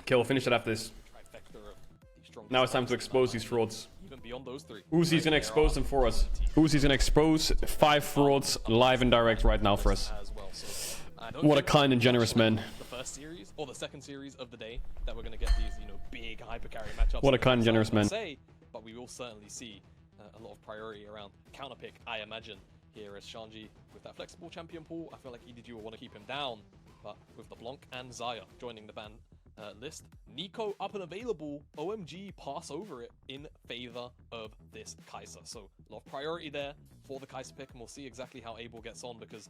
Kill, finish it after this. Now it's time to expose these frauds. Even beyond those three. Uzi's gonna expose them for us. Uzi's gonna expose 5 frauds live and direct right now for us. What a kind and generous man. The first series or the second series of the day that we're gonna get these, you know, big hyper carry matchups. What a kind and generous man. But we will certainly see a lot of priority around counter pick, I imagine, here as Shanji with that flexible champion pool. I feel like EDG will want to keep him down, but with the Blanc and Xayah joining the ban list, Nico up and available, OMG pass over it in favor of this Kai'Sa. So a lot of priority there for the Kai'Sa pick, and we'll see exactly how Abel gets on, because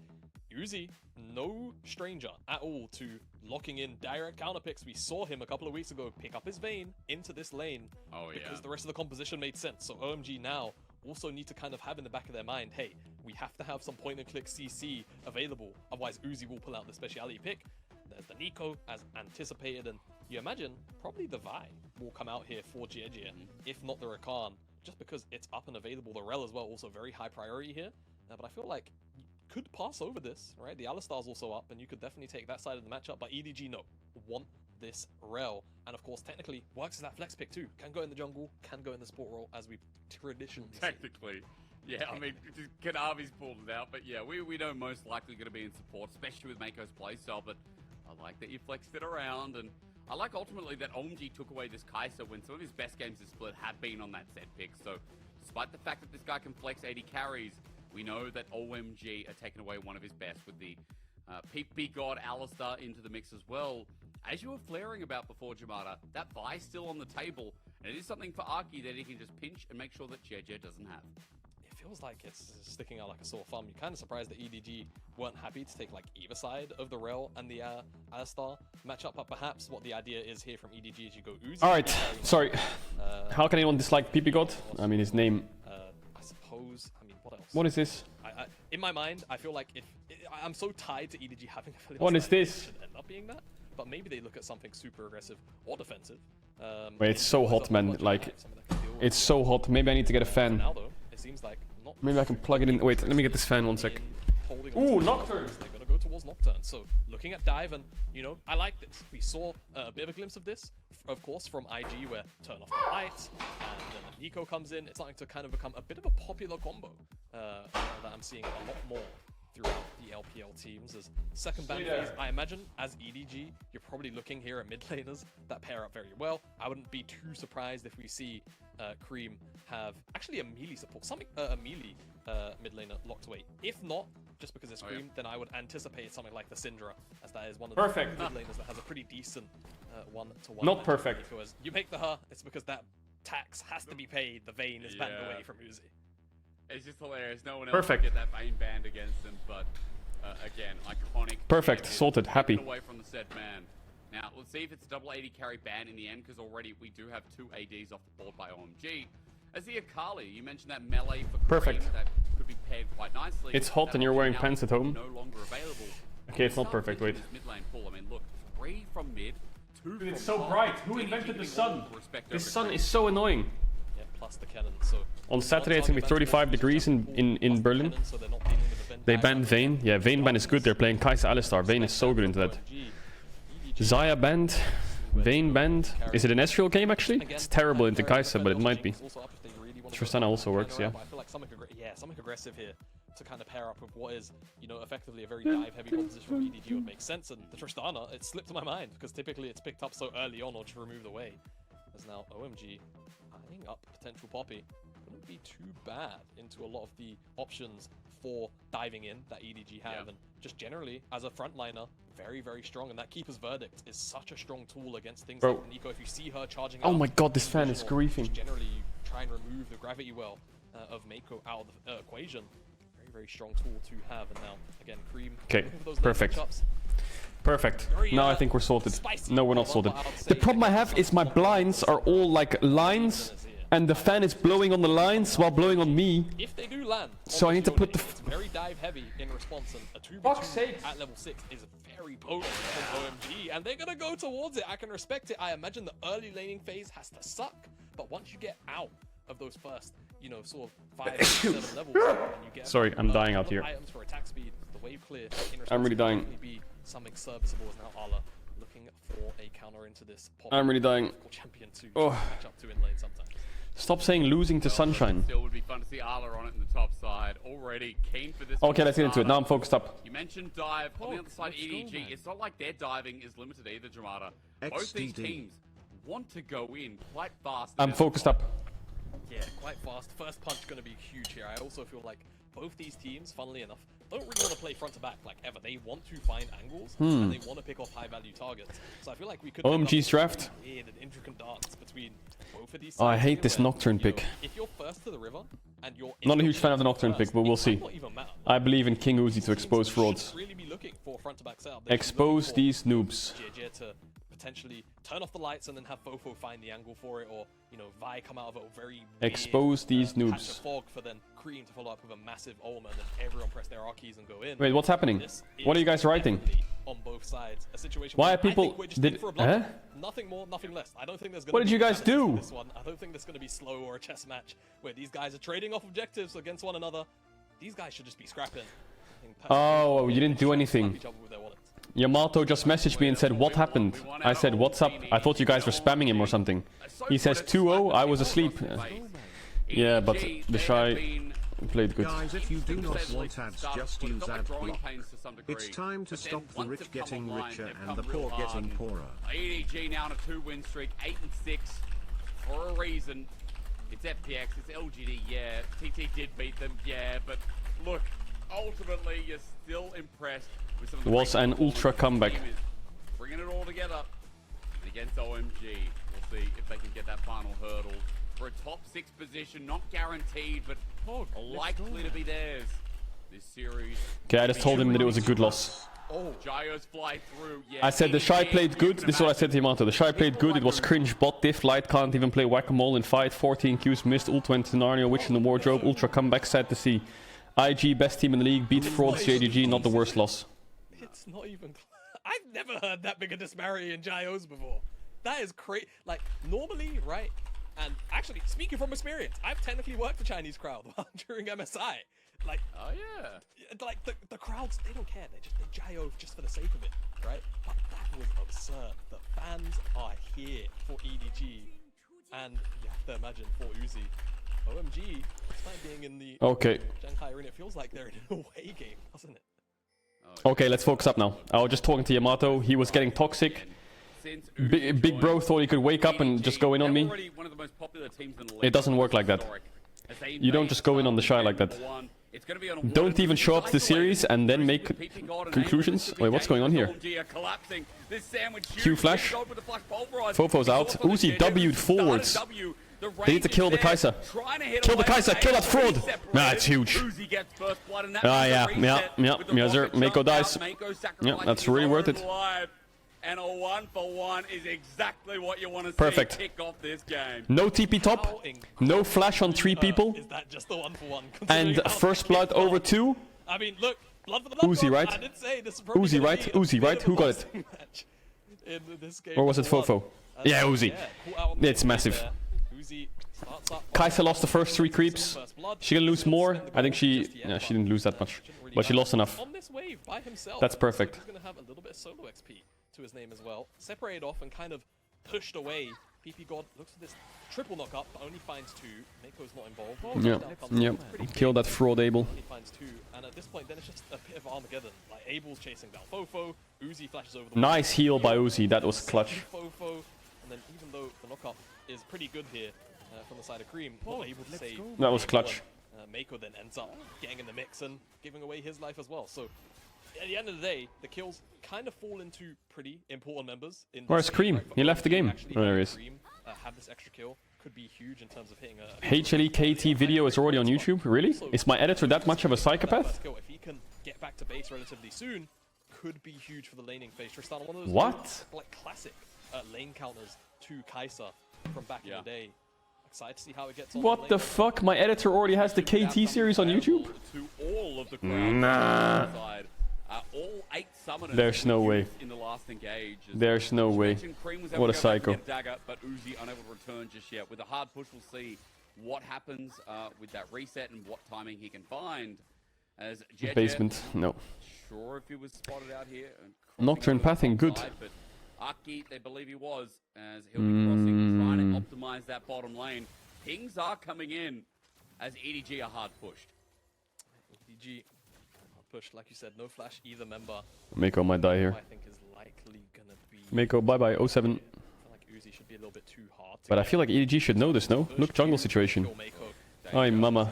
Uzi, no stranger at all to locking in direct counter picks. We saw him a couple of weeks ago pick up his Vayne into this lane because the rest of the composition made sense. So OMG now also need to kind of have in the back of their mind, hey, we have to have some point and click CC available, otherwise Uzi will pull out the speciality pick. There's the Nico as anticipated, and you imagine probably the Vi will come out here for Jia, if not the Rakan, just because it's up and available. The Rel as well, also very high priority here, but I feel like you could pass over this, right? The Alistar's also up, and you could definitely take that side of the matchup, but EDG, no, want this Rel, and of course technically works as that flex pick too. Can go in the jungle, can go in the support role, as we've traditionally technically. Yeah, I mean, Kanavi's pulled it out, but yeah, we know most likely going to be in support, especially with Mako's playstyle, but I like that you flexed it around, and I like ultimately that OMG took away this Kai'Sa when some of his best games of Split have been on that set pick. So despite the fact that this guy can flex 80 carries, we know that OMG are taking away one of his best with the Peak God Alistar into the mix as well. As you were flaring about before, Jamada, that Vi's still on the table, and it is something for Arky that he can just pinch and make sure that JJ doesn't have. Feels like it's sticking out like a sore thumb. You're kind of surprised that EDG weren't happy to take like either side of the Rel and the Alistar matchup, but perhaps what the idea is here from EDG is you go Uzi. Alright, sorry. How can anyone dislike PP God? I mean, his name. I suppose, I mean, what else? What is this? In my mind, I feel like I'm so tied to EDG having a What is this? It should end up being that, but maybe they look at something super aggressive or defensive. Wait, it's so hot, man. Like, it's so hot. Maybe I need to get a fan. Now, though, it seems like maybe I can plug it in. Wait, let me get this fan 1 sec. Ooh, Nocturne! They're gonna go towards Nocturne. So looking at dive, and you know, I like this. We saw a bit of a glimpse of this, of course, from IG, where turn off the lights, and then Nico comes in. It's starting to kind of become a bit of a popular combo that I'm seeing a lot more throughout the LPL teams. As second ban phase, I imagine, as EDG, you're probably looking here at mid laners that pair up very well. I wouldn't be too surprised if we see Cream have actually a melee support, something a melee mid laner locked away. If not, just because it's Cream, then I would anticipate something like the Syndra, as that is one of the mid laners that has a pretty decent one-to-one. Not perfect. Because you make the her, it's because that tax has to be paid. The Vayne is banned away from Uzi. It's just hilarious. No one else can get that Vayne banned against him, but again, iconic. Perfect, sorted, happy. Away from the said man. Now, let's see if it's a double 80 carry ban in the end, because already we do have 2 ADs off the board by OMG. As the Akali, you mentioned that melee for Cream that could be paired quite nicely. It's hot and you're wearing pants at home. No longer available. Okay, it's not perfect, wait. Mid lane pull. I mean, look, 3 from mid, 2 from it's so bright. Who invented the sun? This sun is so annoying. Yeah, plus the cannon. So on Saturday it's gonna be 35 degrees in Berlin. They banned Vayne. Yeah, Vayne ban is good. They're playing Kai'Sa Alistar. Vayne is so good into that. Xayah banned. Vayne banned. Is it an Ezreal game actually? It's terrible into Kai'Sa, but it might be. Tristana also works, yeah. I feel like something aggressive here to kind of pair up with what is, you know, effectively a very dive-heavy composition from EDG would make sense. And the Tristana, it slipped my mind because typically it's picked up so early on or just removed away. As now OMG eyeing up potential Poppy. Wouldn't be too bad into a lot of the options for diving in that EDG have, and just generally as a frontliner, very, very strong. And that Keeper's Verdict is such a strong tool against things like Nico. If you see her charging, oh my god, this fan is griefing. Generally, you try and remove the gravity well of Mako out of the equation. Very, very strong tool to have. And now again, Cream. Okay, perfect. Perfect. Now I think we're sorted. No, we're not sorted. The problem I have is my blinds are all like lines, and the fan is blowing on the lines while blowing on me. If they do land, so I need to put the. It's very dive heavy in response, and a 2v2 at level 6 is very potent from OMG, and they're gonna go towards it. I can respect it. I imagine the early laning phase has to suck, but once you get out of those first, you know, sort of 5, 7 levels, and you get sorry, I'm dying out here. Items for attack speed, the wave clear. I'm really dying. Be something serviceable as now Ala looking looking for a counter into this. I'm really dying. Champion to Oh. match up to in lane sometimes. Stop saying losing to Sunshine. Still would be fun to see Arla on it in the top side. Already keen for this. Okay, let's get into it. Now I'm focused up. You mentioned dive. On the other side, EDG. It's not like their diving is limited either, Jamada. Both these teams want to go in quite fast. I'm focused up. Yeah, quite fast. First punch going to be huge here. I also feel like both these teams, funnily enough, don't really want to play front to back like ever. They want to find angles and they want to pick off high value targets. So I feel like we could OMG's draft. Weird and intricate dance between both of these. Oh, I hate this Nocturne pick. If you're first to the river and you're Not a huge fan of the Nocturne pick, but we'll see. I believe in King Uzi to expose frauds. Really be looking for front to back setup. Expose these noobs. To potentially turn off the lights and then have Fofo find the angle for it, or Vi come out of a very expose these patch of noobs. fog for then Cream to follow up with a massive Ulm and then everyone press their R keys and go in. Wait, what's happening? What are you guys writing? On both sides, a situation Why where are people? nothing more, nothing less. I don't think there's. What did you guys do? This one, I don't think there's going to be slow or a chess match where these guys are trading off objectives against one another. These guys should just be scrapping. Oh, you didn't do anything. Yamato just messaged me and said, what happened? I said, what's up? I thought you guys were spamming him or something. He says 2-0, I was asleep. Yeah, but the Shy played good. Guys, if you do not want ads, just use ad block. It's time to stop the rich getting richer and the poor getting poorer. EDG now on a 2-win streak, 8-6 for a reason. It's FPX, it's LGD, yeah. TT did beat them, yeah, but look, ultimately you're still impressed with some of the Was an ultra comeback. Bringing it all together. And against OMG, we'll see if they can get that final hurdle for a top 6 position, not guaranteed, but likely to be theirs this series. Okay, I just told him that it was a good loss. Oh, Gyos fly through. Yeah, I said the Shy played good. This is what I said to Yamato. The Shy played good. It was cringe. Bot diff. Light can't even play whack-a-mole in fight. 14 Qs missed. Ult went to Narnia. Witch in the wardrobe. Ultra comeback. Sad to see. IG best team in the league. Beat frauds. JDG. Not the worst loss. It's not even. I've never heard that big a disparity in Gyos before. That is crazy. Like normally, right? And actually, speaking from experience, I've technically worked the Chinese crowd during MSI. Like, oh yeah, like the crowds, they don't care. They gyro just for the sake of it, right? But that was absurd. The fans are here for EDG, and you have to imagine for Uzi. OMG, despite being in the Shanghai Arena, it feels like they're in an away game, doesn't it? Okay, let's focus up now. I was just talking to Yamato. He was getting toxic. Big bro thought he could wake up and just go in on me. It doesn't work like that. You don't just go in on the Shy like that. Don't even show up to the series and then make conclusions. Wait, what's going on here? Q flash. Fofo's out. Uzi W'd forwards. They need to kill the Kai'Sa. Kill the Kai'Sa. Kill that fraud. Nah, it's huge. Ah, yeah, sir. Mako dies. Yeah, that's really worth it. And a 1-for-1 is exactly what you want to see. Perfect. Kick off this game. No TP top, no flash on 3 people, is that just the 1-for-1? and first blood over 2. I mean, look, blood for the blood. Uzi, right? I did say this is Uzi, right? Uzi, right? Who got it? Or was it Fofo? Yeah, Uzi. It's massive. Kai'Sa lost the first 3 creeps. She gonna lose more. I think she didn't lose that much, but she lost enough. On this wave by himself. That's perfect. He's gonna have a little bit of solo XP to his name as well. Separated off and kind of pushed away. PP God looks for this triple knock up, but only finds 2. Mako's not involved. Yeah. Kill that fraud Abel. He finds 2, and at this point, then it's just a bit of Armageddon. Like Abel's chasing down Fofo. Uzi flashes over the Nice heal by Uzi. That was clutch. Fofo, and then even though the knockup is pretty good here from the side of Cream, not able to save. That was clutch. Mako then ends up getting in the mix and giving away his life as well. So at the end of the day, the kills kind of fall into pretty important members. Where's Cream? Right? He left the game. Oh, there he is. Cream, have this extra kill could be huge in terms of hitting a HLE KT video is already on YouTube. Really? Is my editor that much of a psychopath? If he can get back to base relatively soon, could be huge for the laning phase. Tristan, one of those like classic lane counters to Kai'Sa from back in the day. Excited to see how it gets on. What the fuck? My editor already has the KT series on YouTube? Nah. There's no way. There's no way. What a psycho. But Uzi unable to return just yet. With a hard push, we'll see what happens with that reset and what timing he can find. As Basement, no. Sure if he was spotted out here. Nocturne pathing, good. Aki, they believe he was, as he'll be crossing, trying to optimize that bottom lane. Pings are coming in as EDG are hard pushed. EDG hard pushed, like you said, no flash either member. Mako might die here. I think is likely gonna be Mako, bye-bye, 07. I feel like Uzi should be a little bit too hard. But I feel like EDG should know this, no? Look, jungle situation. Ay, mama.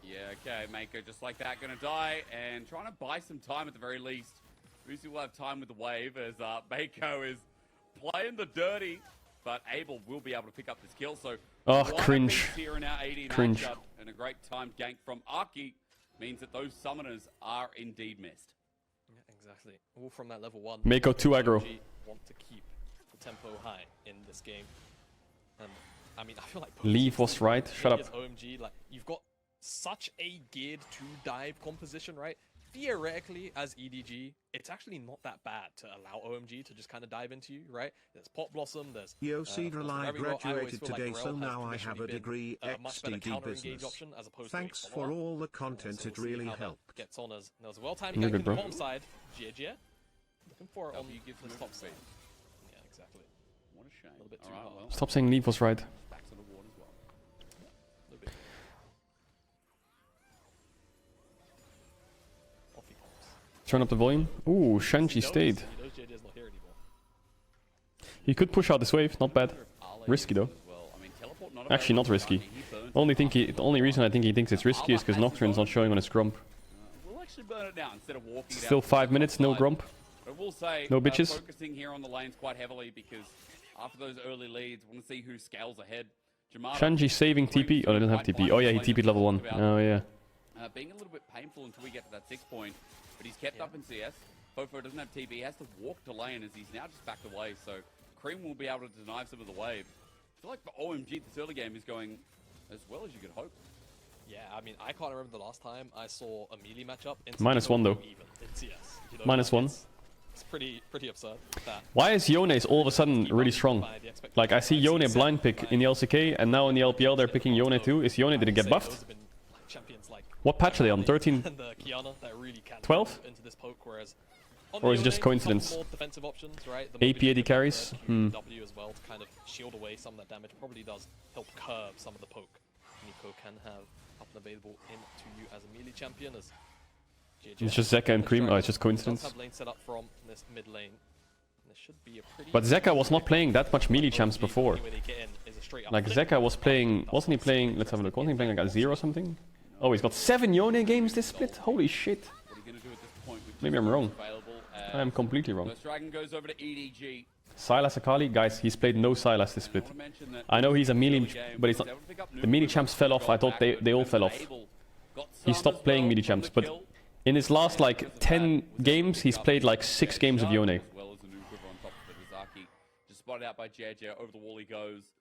Yeah, okay, Mako just like that gonna die, and trying to buy some time at the very least. Uzi will have time with the wave as Mako is playing the dirty, but Abel will be able to pick up this kill. So cringe. Here in our 80 Cringe. matchup, and a great timed gank from Aki means that those summoners are indeed missed. Yeah, exactly. All from that level 1. Mako 2 aggro. OMG want to keep the tempo high in this game. And I mean, I feel like Leave was right. Shut up. OMG, like you've got such a geared to dive composition, right? Theoretically, as EDG, it's actually not that bad to allow OMG to just kind of dive into you, right? There's Pot Blossom, there's... Yo, Caedrel, I graduated today, so now I have a degree XDD business. Thanks for all the content, it really helped. Gets on as there's a well-timed gank on the bottom side. GG. Looking for it on the top side. Yeah, exactly. What a shame. A little bit too All right, hard. well, Stop saying leave was right. back to the ward as well. A little bit. Off he pops. Turn up the volume. Ooh, Shanji stayed. He knows JJ's not here anymore. He could push out this wave, not bad. Risky though. Well, I mean, teleport not Actually, not risky. The only reason I think he thinks it's risky is because Nocturne's not showing on his grump. We'll actually burn it now instead of walking it Still out 5 minutes, no grump. But I will say, No bitches. Focusing here on the lanes quite heavily because after those early leads, want to see who scales ahead. Shanji saving TP. Oh, they don't have TP. Oh yeah, he TP'd level 1. Oh yeah. Being a little bit painful until we get to that 6 point, but he's kept up in CS. Fofo doesn't have TP, he has to walk to lane as he's now just backed away, so Cream will be able to deny some of the wave. I feel like for OMG, this early game is going as well as you could hope. Yeah, I mean, I can't remember the last time I saw a melee matchup. -1 though. Even in CS. You know, -1. It's pretty absurd. That Why is Yone all of a sudden really strong? Like, I see Yone blind pick in the LCK, and now in the LPL they're picking Yone too. Is Yone, did it get buffed? What patch are they on? 13? 12? Or is it just coincidence? AP AD carries? W as well to kind of shield away some of that damage. Probably does help curb some of the poke Nico can have up and available into you as a melee champion. As It's just Zeka and Cream. Oh, it's just coincidence. Have lane set up from this mid lane. But Zeka was not playing that much melee champs before. Like, Zeka was playing... Wasn't he playing... Let's have a look. Wasn't he playing like a 0 or something? Oh, he's got 7 Yone games this split? Holy shit. Maybe I'm wrong. I'm completely wrong. Dragon goes over to EDG. Sylas Akali? Guys, he's played no Sylas this split. I know he's a melee... But he's not... The melee champs fell off. I thought they all fell off. He stopped playing melee champs, but... In his last, like, 10 games, he's played, like, 6 games of Yone.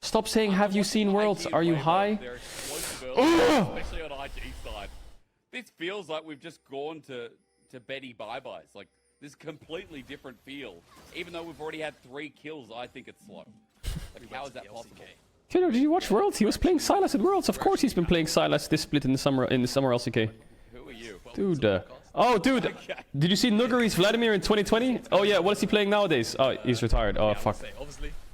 Stop saying, have you seen Worlds? Are you high? Especially on IG side. This feels like we've just gone to Betty bye-byes. Like, this completely different feel. Even though we've already had 3 kills, I think it's slow. Like, how is that possible? Kiddo, did you watch Worlds? He was playing Sylas at Worlds. Of course he's been playing Sylas this split in the summer LCK. Who are you? Dude, oh, dude, did you see Nuguri's Vladimir in 2020? Oh yeah, what is he playing nowadays? Oh, he's retired. Oh, fuck.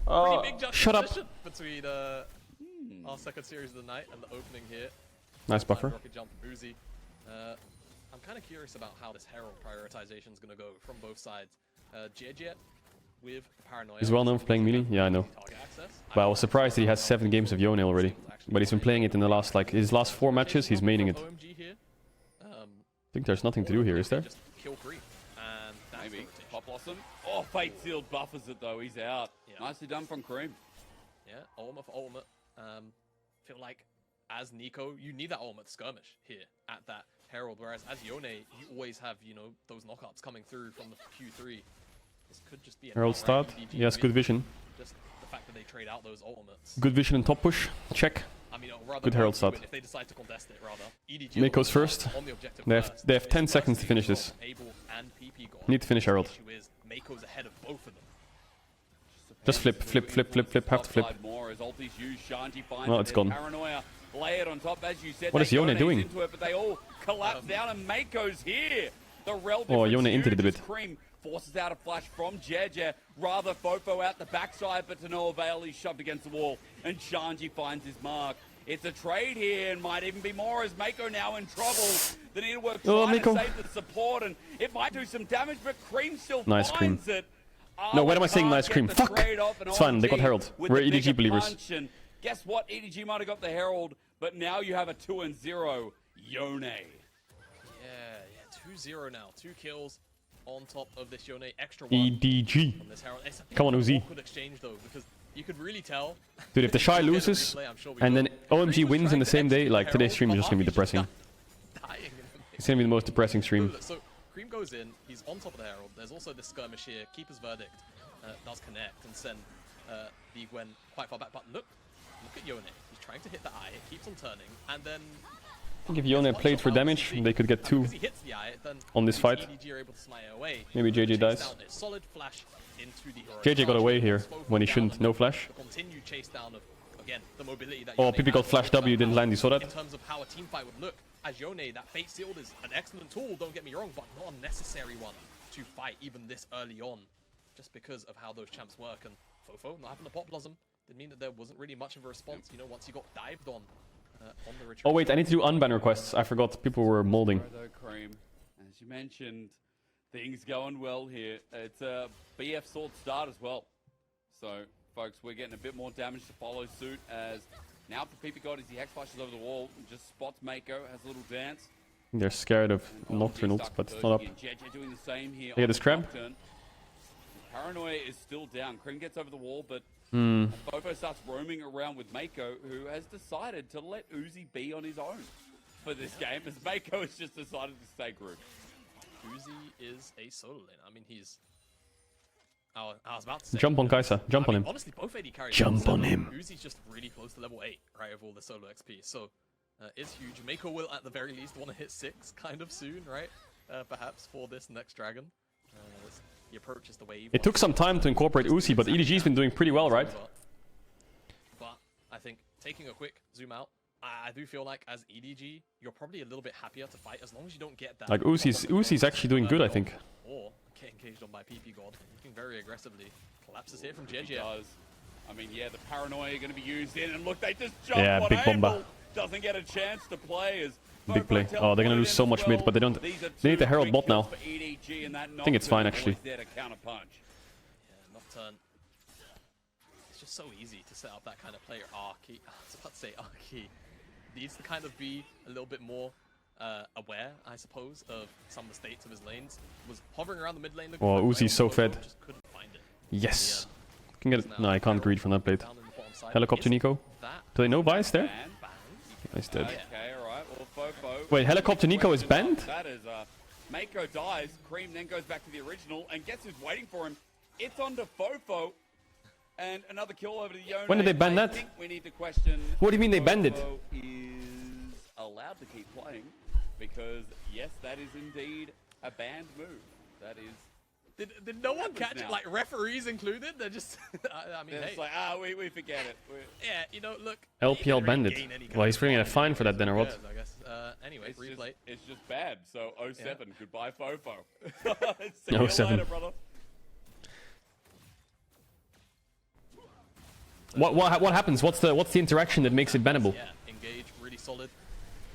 Oh, shut up. Between our second series of the night and the opening here. Nice buffer. Rocket jump from Uzi. I'm kind of curious about how this Herald prioritization is going to go from both sides. JJ with Paranoia. He's well known for playing melee. Yeah, I know. But I was surprised that he has 7 games of Yone already. But he's been playing it in the last, like, his last 4 matches, he's maining it. I think there's nothing to do here, is there? Just kill Creep, and maybe. Pop Blossom. Oh, Fate Sealed buffers it though, he's out. Yeah. Nicely done from Cream. Yeah, ultimate for ultimate. Feel like as Nico, you need that ultimate skirmish here at that Herald, whereas as Yone, you always have, you know, those knockups coming through from the Q3. This could just be a Herald start. Yes, good vision. Just the fact that they trade out those ultimates. Good vision and top push. Check. I mean, rather good Herald start. If they decide to contest it, rather. EDG Mako's first. They have 10 seconds to finish this. Need to finish Herald. Mako's ahead of both of them. Just flip. Have to flip. Oh, it's gone. What is Yone doing? They all collapse down and Mako's here. The oh, Yone into it a bit. Forces out a flash from Jeje. Rather Fofo out the backside, but to no avail. He's shoved against the wall, and Shanji finds his mark. It's a trade here, and might even be more as Mako now in trouble. The needlework trying to save the support, and it might do some damage, but Cream still finds it. No, why am I saying nice Cream? Fuck! It's fine, they got Herald. We're EDG believers. Guess what? EDG might have got the Herald, but now you have a 2-0 Yone. Yeah, 2-0 now. 2 kills on top of this Yone. Extra 1 EDG. from this Herald. Come on, Uzi. Awkward exchange though, because you could really tell. Dude, if the Shy loses and then OMG wins in the same day, like today's stream is just gonna be depressing. It's gonna be the most depressing stream. So Cream goes in, he's on top of the Herald. There's also this skirmish here. Keeper's Verdict does connect and send the Gwen quite far back. But look at Yone. He's trying to hit the eye. It keeps on turning, and then I think if Yone played for damage, they could get 2 on this fight. Maybe JJ dies. Solid flash into the JJ got away here when he shouldn't. No flash. Continued chase down of, again, the mobility that Oh, PP got flash W, didn't land. You saw that? In terms of how a team fight would look, as Yone, that Fate Sealed is an excellent tool, don't get me wrong, but not a necessary one to fight even this early on, just because of how those champs work. And Fofo not having the Pop Blossom did mean that there wasn't really much of a response, you know, once he got dived on the retreat. Oh wait, I need to do unban requests. I forgot. People were molding. Cream, as you mentioned, things going well here. It's a BF sword start as well. So, folks, we're getting a bit more damage to follow suit as now the PP God as he hex flashes over the wall and just spots Mako, has a little dance. They're scared of Nocturnals, but it's not up. JJ doing the same here. They get this crab. Paranoia is still down. Cream gets over the wall, but Fofo starts roaming around with Mako, who has decided to let Uzi be on his own for this game, as Mako has just decided to stay group. Uzi is a solo lane. I mean, he's... I was about to say... Jump on Kaisa. Jump on him. Honestly, both AD carries... Jump on him. Uzi's just really close to level 8, right, of all the solo XP. So, it's huge. Mako will, at the very least, want to hit 6 kind of soon, right? Perhaps for this next dragon. He approaches the wave. It took some time to incorporate Uzi, but EDG's been doing pretty well, right? But I think taking a quick zoom out, I do feel like as EDG, you're probably a little bit happier to fight as long as you don't get that. Like Uzi's actually doing good, I think. Or get engaged on by PP God, looking very aggressively. Collapses here from JJ. I mean, yeah, the Paranoia going to be used in, and look, they just jump. Yeah, big bomba. Doesn't get a chance to play as big play. Oh, they're gonna lose so much mid, but they don't. They need the Herald bot now. I think it's fine actually. Yeah, Nocturne. It's just so easy to set up that kind of player. Arky. I was about to say Arky. Needs to kind of be a little bit more aware, I suppose, of some of the states of his lanes. Was hovering around the mid lane. Oh, Uzi's so fed. Just couldn't find it. Yes. Can get it. No, I can't greed from that blade. Helicopter Nico. Do they know Vice there? He's dead. Okay, alright. Well, Fofo. Wait, Helicopter Nico is banned? That is, Mako dies. Cream then goes back to the original, and guess who's waiting for him? It's on to Fofo. And another kill over to Yone. When did they ban that? I think we need to question. What do you mean they banned it? Fofo is allowed to keep playing because, yes, that is indeed a banned move. That is. Did no one catch it? Like referees included? They're just. I mean, it's hey. like, we forget it. Yeah, you know, look. LPL banned it. Well, he's bringing a fine for that then, or what? I guess. Anyway, replay. It's just bad. So 07, Yeah. goodbye Fofo. See you 07. later, brother. What happens? What's the interaction that makes it bannable? Yeah, engage, really solid.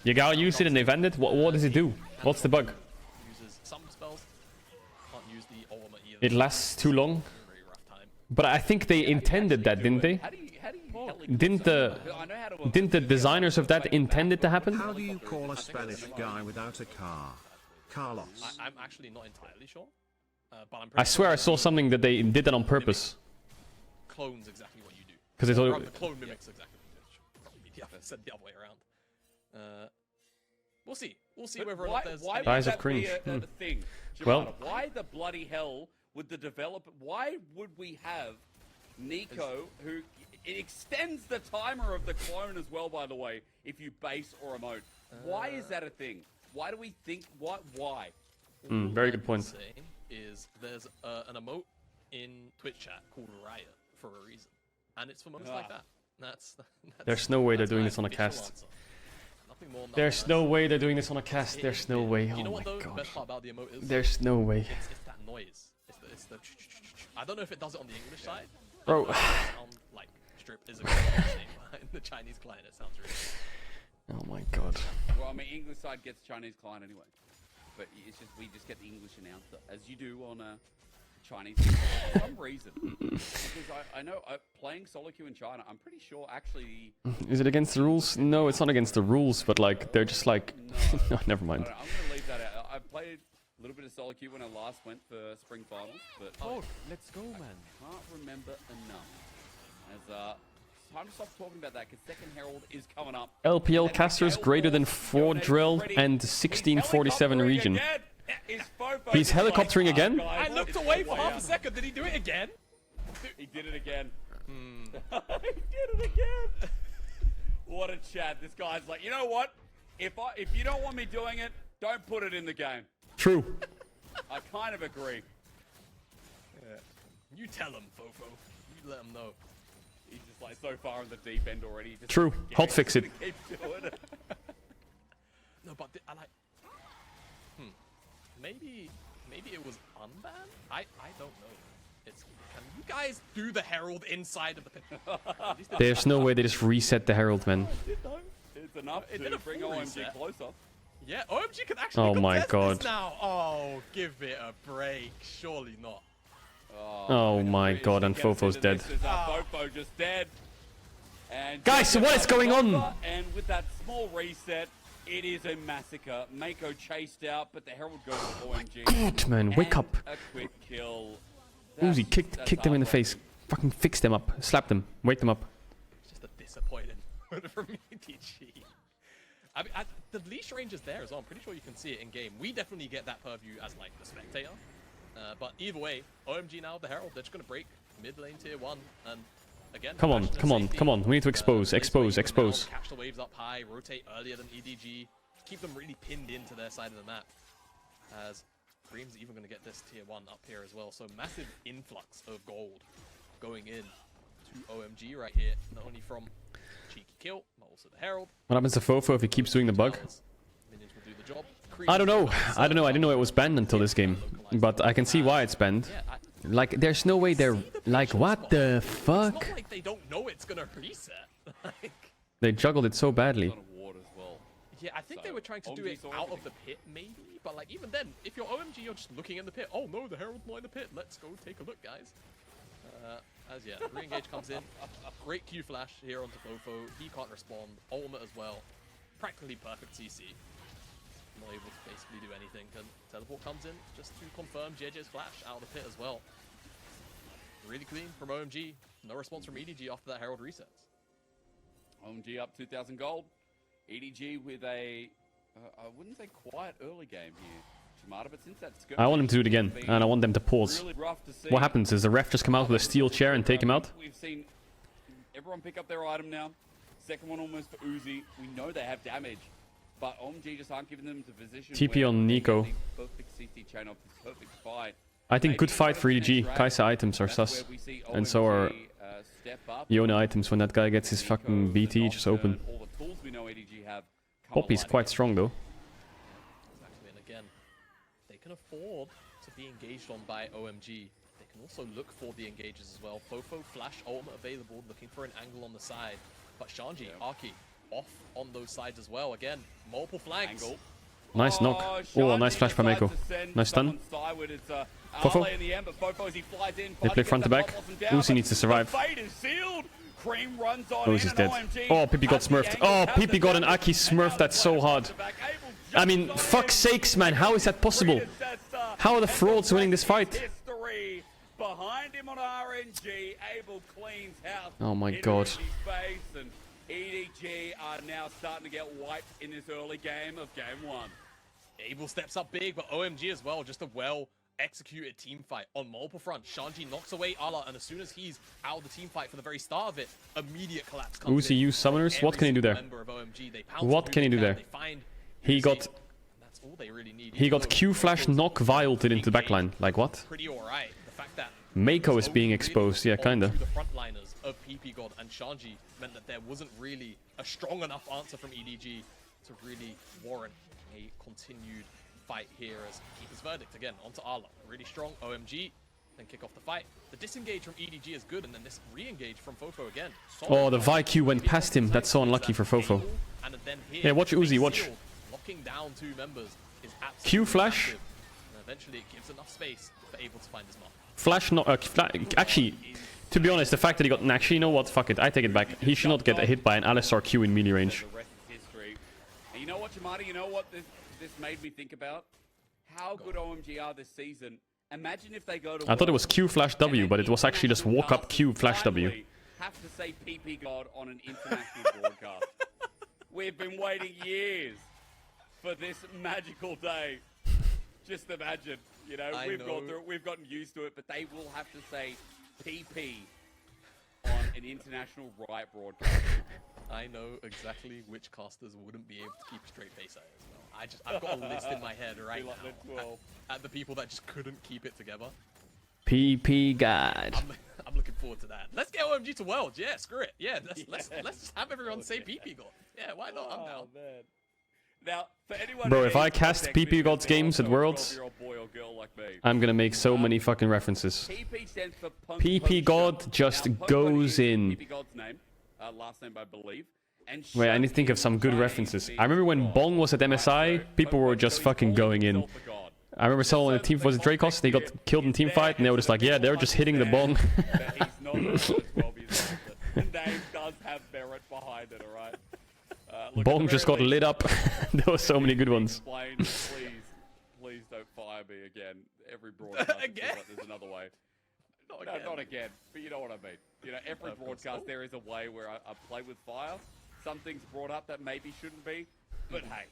You gotta use it and they banned it? What does it do? What's the bug? Uses some spells. Can't use the ultimate either. It lasts too long. Very rough time. But I think they intended that, didn't they? How do you Didn't the designers of that intend it to happen? How do you call a Spanish guy without a car? Carlos. I'm actually not entirely sure. But I'm I swear I saw something that they did that on purpose. Clones exactly what you do. Because they thought The clone mimics exactly what you do. Yeah, said the other way around. We'll see. We'll see whether or not there's... Why Rise would of that be cringe. a thing? Well- Why the bloody hell would the developer... Why would we have Nico, who... It extends the timer of the clone as well, by the way, if you base or emote. Why is that a thing? Why do we think... Why? very good point. Is there's an emote in Twitch chat called Riot for a reason. And it's for moments like that. That's There's no way they're doing my this on a official cast. answer. Nothing more, nothing There's less. no way they're doing this on a cast. There's no way. You know Oh what my though? The god. best part about the emote is There's no way. it's that noise. the I don't know if it does it on the English side. Bro. Like strip is a good name in the Chinese client. It sounds really. Oh my god. Well, I mean, English side gets Chinese client anyway, but it's just we just get the English announcer as you do on Chinese for some reason. Because I know playing solo queue in China, I'm pretty sure actually. Is it against the rules? No, it's not against the rules, but like they're just like. No, never mind. I'm gonna leave that out. I played a little bit of solo queue when I last went for spring finals, but Let's go, man. I can't remember enough. As time to stop talking about that because second herald is coming up. LPL casters greater than 4 drill and 1647 region. He's helicoptering again? I looked away for half a second. Did he do it again? He did it again. He did it again. What a chat. This guy's like, you know what? If you don't want me doing it, don't put it in the game. True. I kind of agree. Yeah. You tell him, Fofo. You let him know. He's just like so far in the deep end already. Just True. Hot fix it. Keep doing it. No, but I like. Maybe it was unbanned. I don't know. Can you guys do the herald inside of the pit? There's no way they just reset the herald, man. It's enough It to did a bring full OMG reset. closer. Yeah, OMG can actually Oh my contest god. this now. Oh, give it a break. Surely not. Oh my god, and Fofo's dead. Fofo just dead. And Guys, what is going on? And with that small reset, it is a massacre. Mako chased out, but the herald goes to OMG. God, man, wake And up. A quick kill. Uzi, kick them in the face. Fucking fix them up. Slap them. Wake them up. It's just a disappointing from EDG. I mean, the leash range is there as well. I'm pretty sure you can see it in game. We definitely get that purview as like the spectator. But either way, OMG now, the herald, they're just going to break mid lane tier 1. And again, Come on, come on, come on. We need to expose, expose, expose. Catch the waves up high, rotate earlier than EDG. Keep them really pinned into their side of the map. As Dream's even going to get this tier 1 up here as well. So massive influx of gold going in to OMG right here. Not only from cheeky kill, but also the herald. What happens to Fofo if he keeps doing the bug? Minions will do the job. I don't know. I don't know. I didn't know it was banned until this game. But I can see why it's banned. Like, there's no way they're... Like, what the fuck? It's not like they don't know it's going to reset. Like, They juggled it so badly. yeah, I think they were trying to do it out of the pit, maybe. But like, even then, if you're OMG, you're just looking in the pit. Oh no, the herald's not in the pit. Let's go take a look, guys. As yeah, re-engage comes in. Great Q flash here onto Fofo. He can't respond. Ultimate as well. Practically perfect CC. Not able to basically do anything. And teleport comes in just to confirm JJ's flash out of the pit as well. Really clean from OMG. No response from EDG after that herald resets. OMG up 2,000 gold. EDG with a, I wouldn't say quiet early game here, Shimada, but since that's good. I want him to do it again, and I want them to pause. Really rough to see. What happens? Does the ref just come out with a steel chair and take him out? We've seen everyone pick up their item now. Second one almost for Uzi. We know they have damage, but OMG just aren't giving them the position. TP where on they Nico. get the perfect CC chain off this perfect fight. I think good fight for EDG. Kaisa items are sus. And so are Yona items when that guy gets his fucking BT just open. Poppy's quite strong though. Exactly, and again, they can afford to be engaged on by OMG. They can also look for the engages as well. Fofo, flash, ultimate available, looking for an angle on the side. But Shanji, Arki, off on those sides as well. Again, multiple flanks. Nice knock. Oh, nice flash by Mako. Nice stun. Fofo. They play front to back. Uzi needs to survive. Oh, he's dead. Oh, Pippi got smurfed. Oh, Pippi got an Aki smurf. That's so hard. I mean, fuck's sakes, man. How is that possible? How are the frauds winning this fight? Behind him on RNG, Abel cleans house. Oh my god. And EDG are now starting to get wiped in this early game of game 1. Abel steps up big, but OMG as well. Just a well-executed team fight on multiple fronts. Shanji knocks away Ala, and as soon as he's out of the team fight for the very start of it, immediate collapse comes Uzi use summoners? What can he do there? What can he do there? He got... That's all they really need. He got Q flash knock violted into the backline. Like what? Pretty alright. The fact that Mako is being exposed. Yeah, kinda. The frontliners of PP God and Shanji meant that there wasn't really a strong enough answer from EDG to really warrant a continued fight here as Keeper's verdict again onto Arla. Really strong. OMG then kick off the fight. The disengage from EDG is good, and then this re-engage from Fofo again. Oh, the VQ went past him. That's so unlucky for Fofo. Yeah, watch Uzi, watch. Locking down 2 members is absolutely Q flash. massive. And eventually it gives enough space for Able to find his mark. Flash not... actually, to be honest, the fact that he got... Actually, you know what? Fuck it. I take it back. He should not get hit by an Alistar Q in melee range. The rest is history. And you know what, Jamadi? You know what this made me think about? How good OMG are this season. Imagine if they go to... I thought it was Q flash W, but it was actually just walk up Q flash W. Have to say PP God on an international broadcast. We've been waiting years for this magical day. Just imagine, you know, we've gone through it, we've gotten used to it, but they will have to say PP on an international Riot broadcast. I know exactly which casters wouldn't be able to keep a straight face at it as well. I've got a list in my head right now at the people that just couldn't keep it together. PP God. I'm looking forward to that. Let's get OMG to Worlds. Yeah, screw it. Yeah, let's just have everyone say PP God. Yeah, why not? I'm down. Man. Now, for anyone Bro, if I cast PP God's games at Worlds, I'm gonna make so many fucking references. PP God just goes in. PP God's name, last name I believe. Wait, I need to think of some good references. I remember when Bong was at MSI, people were just fucking going in. I remember someone in the team, was it Dracos? They got killed in team fight, and they were just like, yeah, they were just hitting the Bong. Dave does have Barrett behind it, alright? Bong just got lit up. There were so many good ones. Please don't fire me again. Every broadcast again? There's another way. Not again, but you know what I mean. You know, every broadcast there is a way where I play with fire. Some things brought up that maybe shouldn't be. But hey,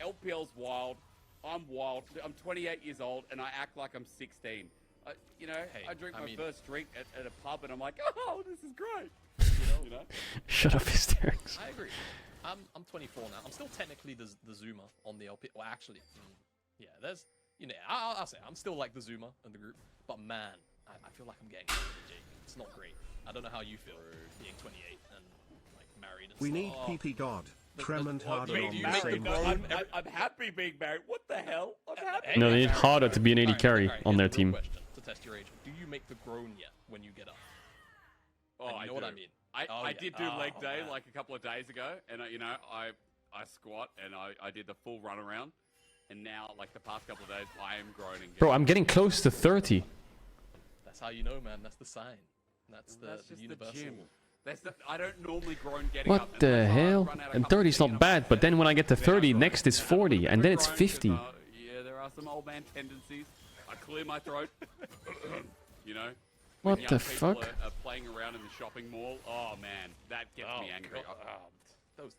LPL's wild. I'm wild. I'm 28 years old and I act like I'm 16. You know, I drink my first drink at a pub and I'm like, oh, this is great. You know? Shut up, hysterics. I agree. I'm 24 now. I'm still technically the Zoomer on the LP. Well, actually, yeah, there's, you know, I'll say I'm still like the Zoomer in the group. But man, I feel like I'm getting Jake. It's not great. I don't know how you feel being 28 and like married and we stuff. need PP God. Tremend harder on the I'm happy being married. What the hell? I'm happy. No, they need harder to be an AD carry on their team. Question to test your age. Do you make the groan yet when you get up? Oh, you know what I mean. I did do leg day like a couple of days ago, and you know, I squat and I did the full run around, and now like the past couple of days I am groaning. Bro, I'm getting close to 30. That's how you know, man. That's the sign. That's the universal. I don't normally groan getting what up. What the hell? And 30 is not bad, but then when I get to 30, next is 40, and then it's 50. Yeah, there are some old man tendencies. I clear my throat. You know. What the fuck? Are playing around in the shopping mall. Oh man, that gets me angry. Those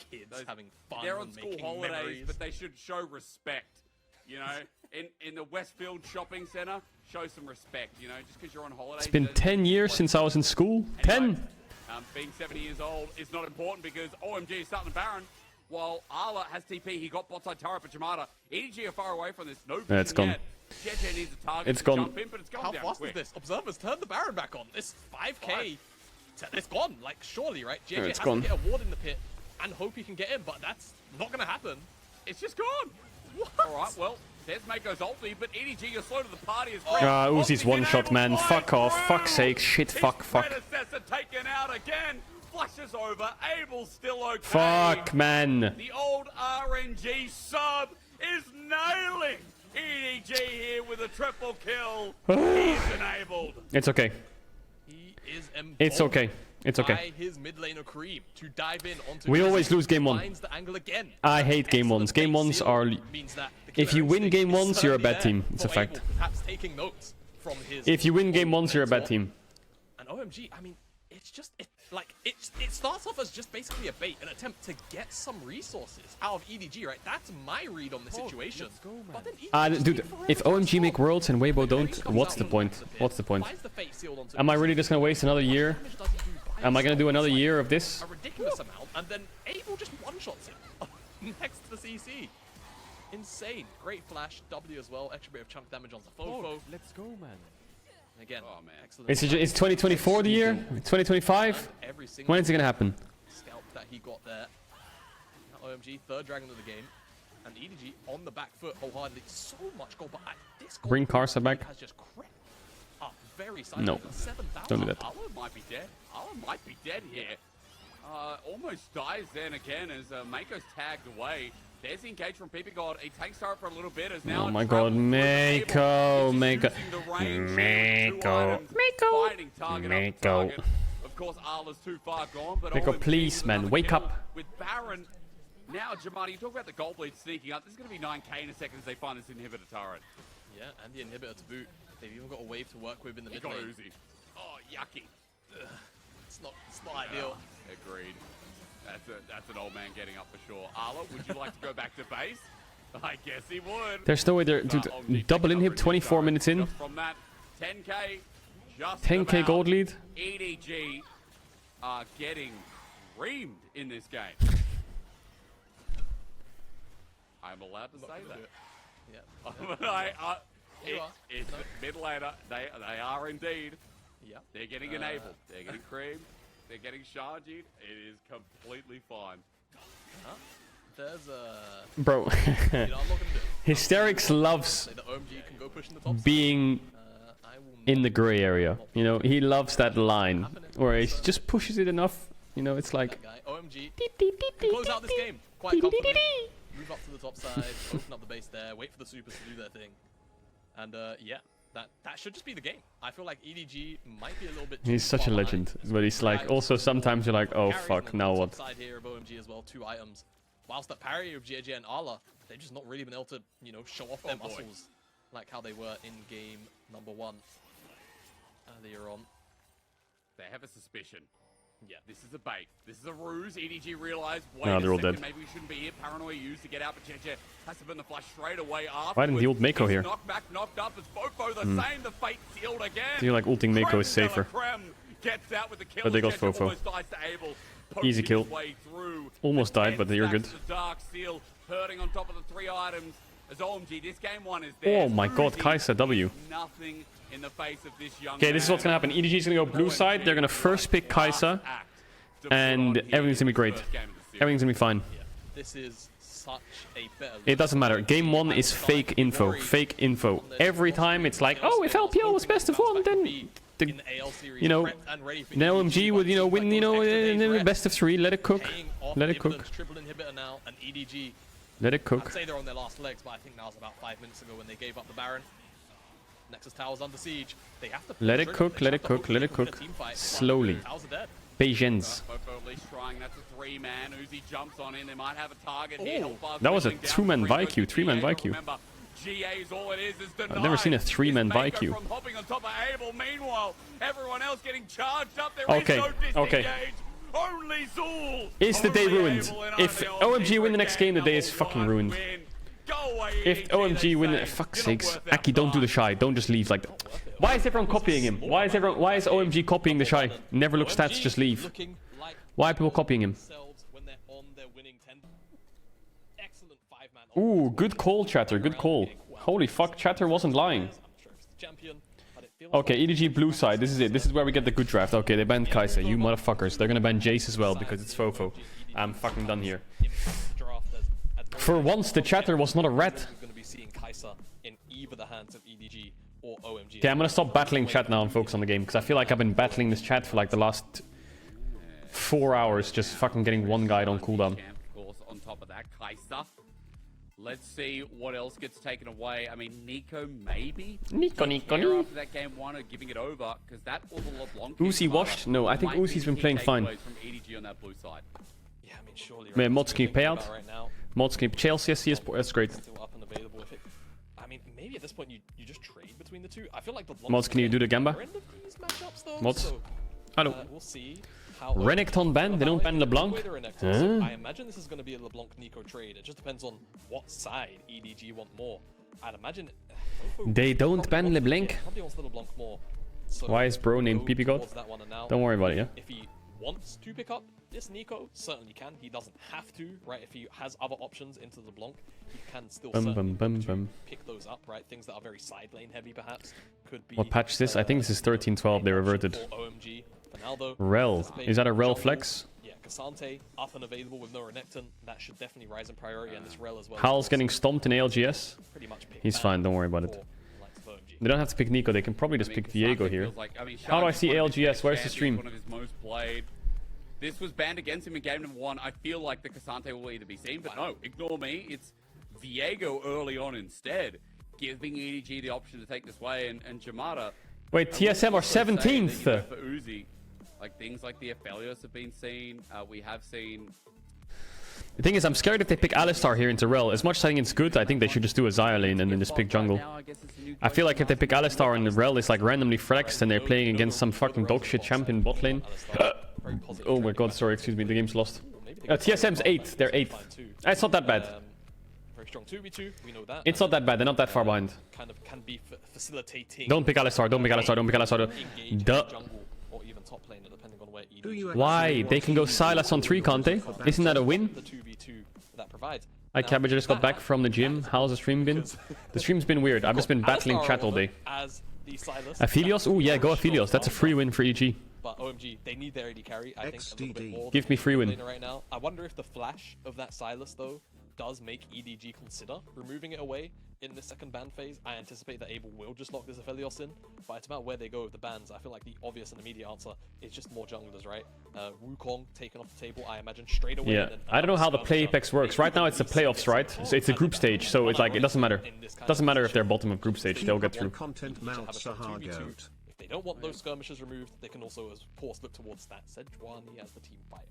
kids having fun. They're on school holidays, memories. but they should show respect. You know, in the Westfield shopping center, show some respect. You know, just because you're on holiday. It's been 10 years since I was in school. 10. Being 70 years old is not important because OMG is starting the Baron. While Arla has TP, he got botside turret for Jamada. EDG are far away from this. No vision it's gone. yet. JJ needs a target it's to gone. jump in, but it's gone How down fast quick. is this? Observers, turn the Baron back on. This 5k, it's gone. Like, surely, right? JJ has to get a ward in the pit and hope he can get in, but that's not going to happen. It's just gone. What? All right, well, there's Mako's ulti, but EDG, you're slow to the party as Uzi's one-shot, man. Fuck off. Fuck's sake. Shit, fuck. Predecessor taken out again. Flushes over. Abel's still okay. Fuck, man. The old RNG sub is nailing EDG here with a triple kill. He's enabled. It's okay. He is it's okay. It's okay. By his mid laner Cream to dive in onto we always lose game 1. Finds the angle again. I hate game 1s. Game 1s are... If you win game 1s, you're a bad team. It's a fact. Taking notes from his if you win game 1s, you're a bad team. And OMG, I mean, it's just... It starts off as just basically a bait, an attempt to get some resources out of EDG, right? That's my read on the situation. Let's go, man. Dude, if OMG make Worlds and Weibo don't, what's the point? What's the point? Am I really just gonna waste another year? Am I gonna do another year of this? A ridiculous amount, and then Abel just one-shots him next to the CC. Insane. Great flash, W as well, extra bit of chunk damage on the Fofo. Let's go, man. Again, excellent. Is 2024 the year? 2025? When is it gonna happen? Scalp that he got there. Now OMG, third dragon of the game, and EDG on the back foot wholeheartedly. So much gold, but this gold Bring Karsa back. has just crept very silent. No. 7,000. Don't do that. Arlo might be dead. Arlo might be dead here. Almost dies then again as Mako's tagged away. There's the engage from Pipigod. He takes start for a little bit as now. Oh my god, Mako. Mako. Mako. Of course, Arla's too far gone, but Mako, OMG please, with man, another wake kill up. With Baron. Now, Jamani, you talk about the gold bleed sneaking up. This is going to be 9k in a second as they find this inhibitor turret. Yeah, and the inhibitor to boot. They've even got a wave to work with in the mid Got lane. Uzi. Oh, yucky. Ugh, it's not ideal. Agreed. That's an old man getting up for sure. Arla, would you like to go back to base? I guess he would. There's no way they're... Dude, double inhib, 24 minutes in. Just from that, 10k. Just 10k about. gold lead. EDG are getting reamed in this game. I'm allowed to say that. Yeah. It's mid later. They are indeed. Yeah. They're getting enabled. They're getting creamed. They're getting charged. It is completely fine. There's a... Bro. You know, I'm not gonna do it. Hysterics loves The OMG can go push in the top being I will in the gray area. You know, he loves that line where he just pushes it enough. You know, it's like... that guy. OMG can close out this game quite comfortably. Move up to the top side, open up the base there, wait for the supers to do their thing. And yeah, that should just be the game. I feel like EDG might be a little bit too He's such a far legend. behind. But he's like, also sometimes you're like, oh Carries fuck, on now the what? top side here of OMG as well, 2 items. Whilst that parry of JJ and Arla, they've just not really been able to, you know, show off their muscles like how they were in game number 1 earlier on. They have a suspicion. Yeah. This is a bait. This is a ruse. EDG realized, wait No, a they're all second, dead. maybe we shouldn't be here. Paranoia used to get out, but JJ has to burn the flash straight away after. Why didn't he ult Mako here? Knocked back, knocked up. It's Fofo the same. The fate sealed again. I feel like ulting Mako is safer. Gets out with the kill. But they got JJ Fofo. almost dies to Abel. Poked Easy his kill. way through. Almost died, but you're good. The dark seal hurting on top of the 3 items. As OMG, this game 1 is there. Oh my god, Uzi, Kai'Sa W. nothing in the face of this young Okay, this is what's gonna happen. EDG is gonna go blue side. They're gonna first pick Kai'Sa. And everything's gonna be great. Everything's gonna be fine. Yeah. This is such a better... It doesn't matter. Game 1 is fake info. Fake info. Every time it's like, oh, if LPL was best of 1, then... You know, then OMG would, you know, win, you know, in best of 3. Let it cook. Let it cook. Triple inhibitor now, and EDG. Let it I'd cook. say they're on their last legs, but I think that was about 5 minutes ago when they gave up the Baron. Nexus Tower's under siege. They have to Let it cook, let it cook, let it cook. Slowly. Towers are dead. Patience. Fofo at least trying. That's a 3-man. Uzi jumps on in. They might have a target here. Hellfire's That was a whistling down. 2-man Three Vikyu, goes 3-man GA, but Vikyu. remember, GA is all it is denied. I've never seen a 3-man Mako Vikyu. from hopping on top of Abel. Meanwhile, everyone else getting charged up. There Okay, is no okay. disengage. Only Zul. Is the day Only ruined? Abel and If RDL OMG win the for next game, the day is game fucking number ruined. 1 win. Go away, If EDG, OMG they win, say. fuck's You're not sakes. worth that Aki, don't do the shy. Don't just leave like that. Why is everyone copying him? Why is OMG copying the shy? Never look stats, just leave. Why are people copying him? Ooh, good call, chatter. Good call. Holy fuck, chatter wasn't lying. Okay, EDG blue side. This is it. This is where we get the good draft. Okay, they banned Kai'Sa. You motherfuckers. They're gonna ban Jace as well because it's Fofo. I'm fucking done here. For once, the chatter was not a rat. Okay, I'm gonna stop battling chat now and focus on the game because I feel like I've been battling this chat for like the last 4 hours, just fucking getting one guy on cooldown. Of course, on top of that, Kai'Sa. Let's see what else gets taken away. I mean, Nico maybe. Nico. After that game 1 of giving it over, because that was a lot longer. Uzi watched? No, I think Uzi's been playing fine. From EDG on that blue side. Yeah, I mean, surely. Yeah, mods can pay out. Right now, Mods can Chelsea, yes, that's great. still up and available. If it, I mean, maybe at this point you just trade between the two. I feel like the Mods, can you do the Gamba? end of these matchups, though, Mods? so, Hello. we'll see. How Renekton ban? They don't ban LeBlanc? So I imagine this is going to be a LeBlanc-Nico trade. It just depends on what side EDG want more. I'd imagine... They don't ban LeBlanc? Probably wants the LeBlanc more. So Why is bro named go Pipigod? towards that one, and now, Don't worry about it, yeah? if he wants to pick up this Nico, certainly can. He doesn't have to, right? If he has other options into the LeBlanc, he can still certainly pick those up, right? Things that are very side lane heavy, perhaps, could be... What patch is this? I think this is 13-12. They reverted. OMG. For now, though, Rel. Is that a Rel flex? Yeah, Cassante up and available with no Renekton. That should definitely rise in priority, and this Rel as well. Hal's getting stomped in ALGS. Pretty much He's fine, don't worry about it. for OMG. They don't have to pick Nico. They can probably just pick Viego here. How do I see ALGS? Where's the stream? One of his most played. This was banned against him in game number 1. I feel like the Cassante will either be seen, but no, ignore me. It's Viego early on instead, giving EDG the option to take this way, and Jamada. Wait, TSM are 17th. That, for Uzi, like things like the Aphelios have been seen. We have seen. The thing is, I'm scared if they pick Alistar here into Rel. As much as I think it's good, I think they should just do a Xayah lane and then just pick jungle. I feel like if they pick Alistar and the Rel is like randomly flexed and they're playing against some fucking dogshit champion bot lane. Oh my god, sorry, excuse me, the game's lost. TSM's 8th, they're 8th. It's not that bad. Very strong 2v2, we know that. It's not that bad, they're not that far behind. Kind of can be facilitating. Don't pick Alistar, don't pick Alistar, don't pick Alistar. Duh. Or even top laner, depending on where EDG. Why? They can go Sylas on 3, can't they? Isn't that a win? The 2v2 that provides. Hi, Cabbage, I just got back from the gym. How's the stream been? The stream's been weird. I've just been battling chat all day. Aphelios? Oh yeah, go Aphelios. That's a free win for EG. But OMG, they need their AD carry, I think, a little bit more. Give me free win. Right now. I wonder if the flash of that Sylas, though, does make EDG consider removing it away in the second ban phase. I anticipate that Abel will just lock this Aphelios in, but it's about where they go with the bans. I feel like the obvious and immediate answer is just more junglers, right? Wukong taken off the table, I imagine, straight away. Yeah, I don't know how the play Apex works. Right now it's the playoffs, right? So it's a group stage, so it's like, it doesn't matter. It doesn't matter if they're bottom of group stage, they'll get through. If they don't want those skirmishes removed, they can also, of course, look towards that Sejuani as the team fighter.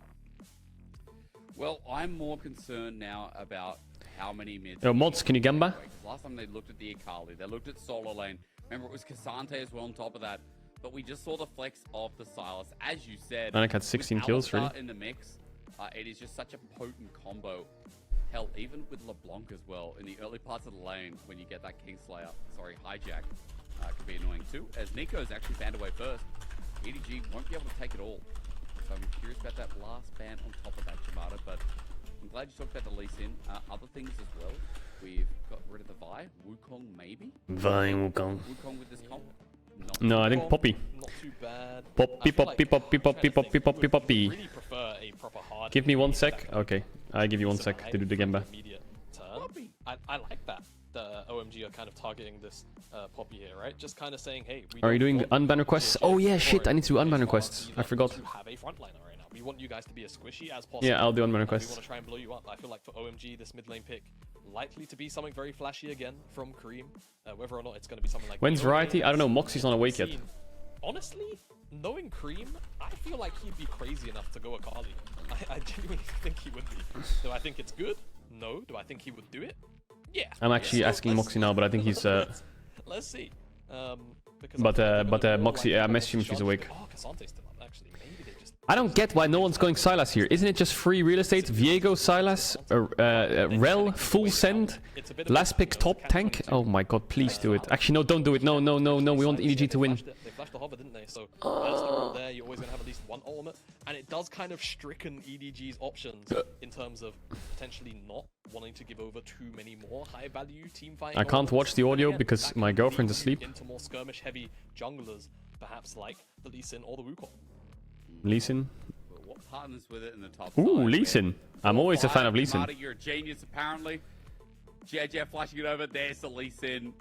Well, I'm more concerned now about how many mids. Yo, mods, can you gamba? Last time they looked at the Akali, they looked at solo lane. Remember, it was Cassante as well on top of that. But we just saw the flex of the Sylas. As you said, Manic had 16 kills, really. In the mix, it is just such a potent combo. Hell, even with LeBlanc as well, in the early parts of the lane, when you get that Kingslayer, hijack, could be annoying too. As Nico's actually banned away first, EDG won't be able to take it all. So I'm curious about that last ban on top of that, Jamada, but I'm glad you talked about the Lee Sin. Other things as well. We've got rid of the Vi. Wukong, maybe? Wukong. Wukong with this comp? No, I think Poppy. Not too bad. Poppy, Poppy, Poppy, Poppy, Poppy, Poppy, Poppy. Really prefer a proper hard. Give me 1 sec. Okay, I give you 1 sec to do the gamba. I like that. The OMG are kind of targeting this Poppy here, right? Just kind of saying, hey, are you doing unban requests? Oh yeah, shit, I need to do unban requests. I forgot. To have a frontliner right now. We want you guys to be as squishy as possible. Yeah, I'll do unban We requests. want to try and blow you up. I feel like for OMG, this mid lane pick likely to be something very flashy again from Kareem. Whether or not it's going to be something like. When's Variety? I don't know. Moxie's not awake yet. Honestly, knowing Kareem, I feel like he'd be crazy enough to go Akali. I genuinely think he would be. Do I think it's good? No. Do I think he would do it? Yeah. I'm actually asking Moxie now, but I think he's. Let's see. But Moxie, I messaged him if he's awake. Oh, Cassante's still up, actually. Maybe they just. I don't get why no one's going Sylas here. Isn't it just free real estate? Viego, Sylas, Rel, full send, last pick top tank. Oh my god, please do it. Actually, no, don't do it. No, no, no, no. We want EDG to win. They flashed the hover, didn't they? So there's the rule there. You're always going to have at least one ultimate. And it does kind of stricken EDG's options in terms of potentially not wanting to give over too many more high-value team fighting. I can't watch the audio because my girlfriend's asleep. Into more skirmish-heavy junglers, perhaps like the Lee Sin or the Wukong. Lee Sin. What partners with it in the top Ooh, side, Lee Sin. I'm always a fan of Lee Sin. You're a genius, apparently. JJ flashing it over. There's the Lee Sin.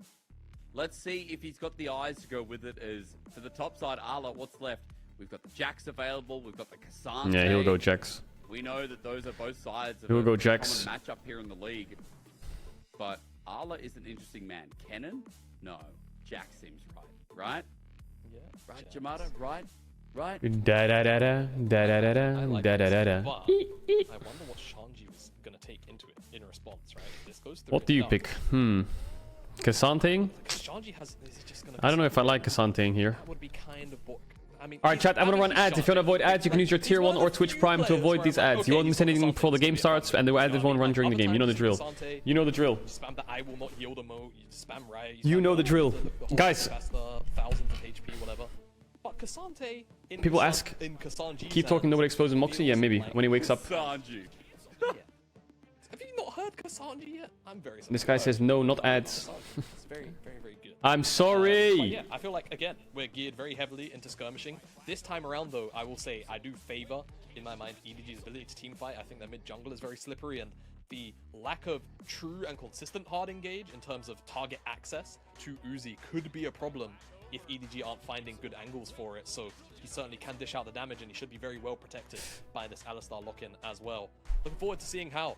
Let's see if he's got the eyes to go with it. As for the top side, Arla, what's left? We've got the Jax available. We've got the Cassante. Yeah, he'll go Jax. We know that those are both sides of he'll go a Jax. common matchup here in the league. But Arla is an interesting man. Kennen? No. Jax seems right. Right? Yeah. Right, Jamada? Right? Right? Da da da da da da da da da da da. But I wonder what Shanji was going to take into it in response, right? If this goes through. What do you pick? Cassante? Shanji has. Is just gonna I don't know if I like Cassante here. That would be kind of. I mean, alright, chat, I'm gonna run ads. If you wanna avoid ads, you can use your tier 1 or Twitch Prime to avoid these ads. You won't miss anything before the game starts, and the ads won't run during the game. You know the drill. You know the drill. Spam the I will not yield emote. You spam Riot. You know the drill. Guys. Thousands of HP, whatever. But Cassante. People ask. Keep talking, nobody exposes Moxie? Yeah, maybe. When he wakes up. Sanji. Have you not heard Cassandra yet? I'm very surprised. This guy says no, not ads. It's very, very, very good. I'm sorry! Yeah, I feel like, again, we're geared very heavily into skirmishing. This time around, though, I will say I do favor, in my mind, EDG's ability to team fight. I think their mid-jungle is very slippery, and the lack of true and consistent hard engage in terms of target access to Uzi could be a problem if EDG aren't finding good angles for it. So he certainly can dish out the damage, and he should be very well protected by this Alistar lock-in as well. Looking forward to seeing how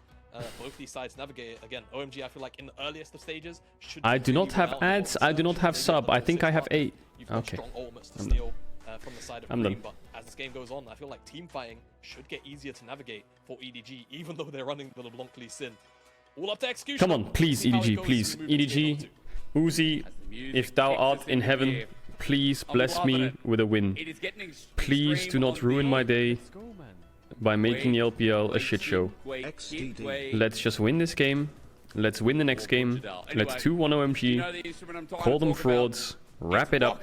both these sides navigate it. Again, OMG, I feel like in the earliest of stages, I do not have ads. I do not have sub. I think I have 8. Okay. Strong ultimates to steal from the side of I'm Green, done. but as this game goes on, I feel like team fighting should get easier to navigate for EDG, even though they're running the LeBlanc Lee Sin. All up to execution. Come on, please, See how it EDG, goes please. through moving EDG, to Uzi, if thou art in heaven, please bless me with a win. It is getting Please do not ruin my day by making the LPL a shit show. Let's just win this game. Let's win the next game. Let's 2-1 OMG. Call them frauds. Wrap it up.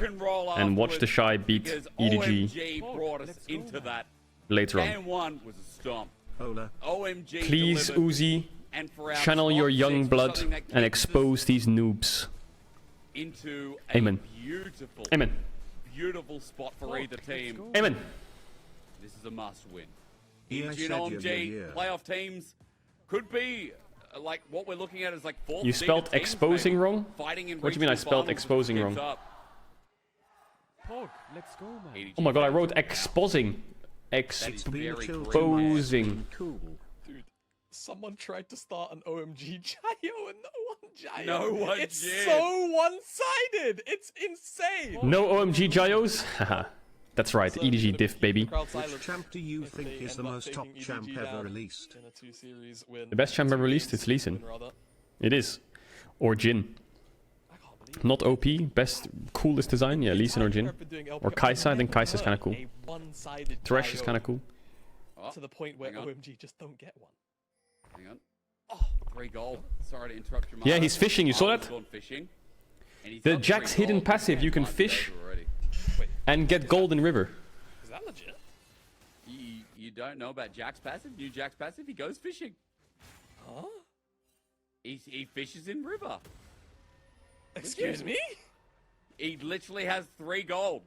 And watch the Shy beat EDG brought us into that. later on. Game 1 was a stomp. OMG Please, delivered. Uzi, And for our channel your top young six, blood something that and keeps us expose these noobs. into a Amen. beautiful, Amen. beautiful spot for either team. Amen. This is a must-win. Yeah, EDG and OMG playoff teams could be like what we're looking at is like fourth. You spelled seeded teams, exposing maybe, wrong? Fighting in What do you mean I regional spelled finals exposing with wrong? Pog, let's go, man. EDG Oh my god, I fans wrote right now. exposing. Exposing. Dude, someone tried to start an OMG Gyro and no one Gyro. No one It's did. so one-sided. It's insane. No OMG Gyos? Haha. That's right, EDG diff, baby. Which champ do you think is the most top champ ever released? In a 2-series win. The best champ ever released is Lee Sin. It is. Or Jin. Not OP, best, coolest design, yeah, Lee Sin or Jin. Or Kai'Sa, I think Kai'Sa is kind of cool. Thresh is kind of cool. To the point where hang on. OMG just don't get one. Hang on. Oh, 3 gold. Sorry to interrupt your Yeah, he's fishing, you saw I was that? gone fishing, and he's The done Jack's 3 hidden gold. passive, you can 5 fish gold already. and get gold in river. Is that legit? You don't know about Jack's passive? New Jack's passive? He goes fishing. Huh? He fishes in river. Excuse me? He literally has 3 gold.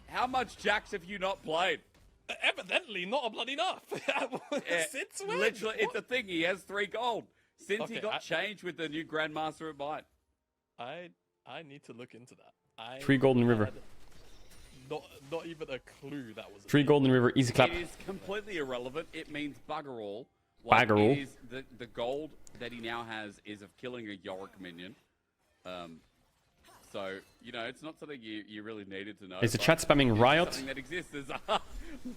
How much Jacks have you not played? Evidently not a bloody enough. Since when? Literally, it's a thing. He has 3 gold. Since he Okay, got changed with the new Grandmaster at Might. I need to look into that. 3 gold in river. had Not even a clue that was a 3 thing. gold in river, easy clap. It is completely irrelevant. It means bugger all. Bugger all. It is the gold that he now has is of killing a Yorick minion. So, you know, it's not something you really needed to know. Is the but chat spamming it's Riot? Something that exists is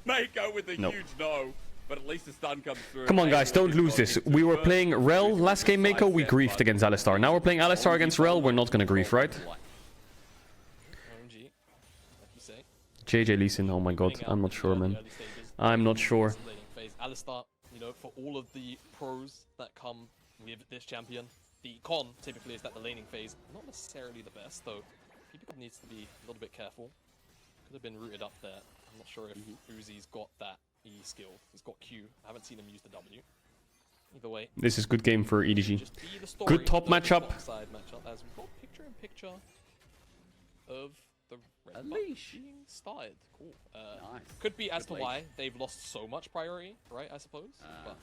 Mako with a Nope. huge no, but at least the stun comes through. Come on guys, Mako don't lose this. We were playing Rel last game Mako, we griefed against Alistar. Now we're playing Alistar against Rel, we're not gonna grief, right? OMG, like you say. JJ Lee Sin, oh my god, I'm not sure, man. I'm not sure. Alistar, you know, for all of the pros that come with this champion, the con typically is that the laning phase, not necessarily the best, though. People needs to be a little bit careful. Could have been rooted up there. I'm not sure if Uzi's got that E skill. He's got Q. I haven't seen him use the W. Either way, This is good game for EDG. just be the story. Good top the matchup. top side matchup, as we've got picture-in-picture of the red buff Unleash. being started. Cool. Nice. Could be as Good to leash. why they've lost so much priority, right? I suppose. But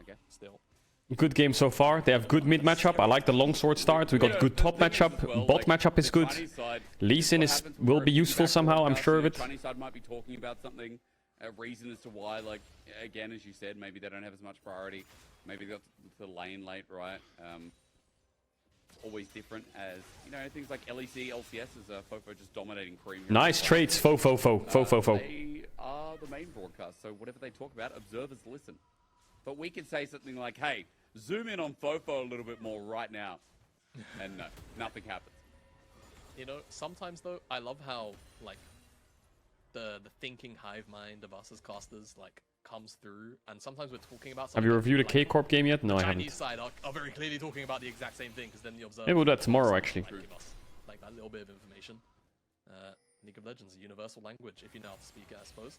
Okay. still. Good game so far. They have good mid matchup. I like the longsword start. We got good top matchup. Bot matchup is good. Lee Sin will be useful somehow, I'm sure of it. Chinese side might be talking about something, a reason as to why, like, again, as you said, maybe they don't have as much priority. Maybe they got the lane late, right? Always different as, you know, things like LEC, LCS is Fofo just dominating cream. Nice traits, fo. They are the main broadcast, so whatever they talk about, observers listen. But we can say something like, hey, zoom in on Fofo a little bit more right now. And no, nothing happens. You know, sometimes though, I love how like the thinking hive mind of us as casters like comes through, and sometimes we're talking about something. Have you reviewed a like, K-Corp game yet? No, I Chinese haven't. side are very clearly talking about the exact same thing, because then the observer. Maybe we'll do that tomorrow, also, actually. Like, give us, like that little bit of information. League of Legends, a universal language, if you know how to speak it, I suppose.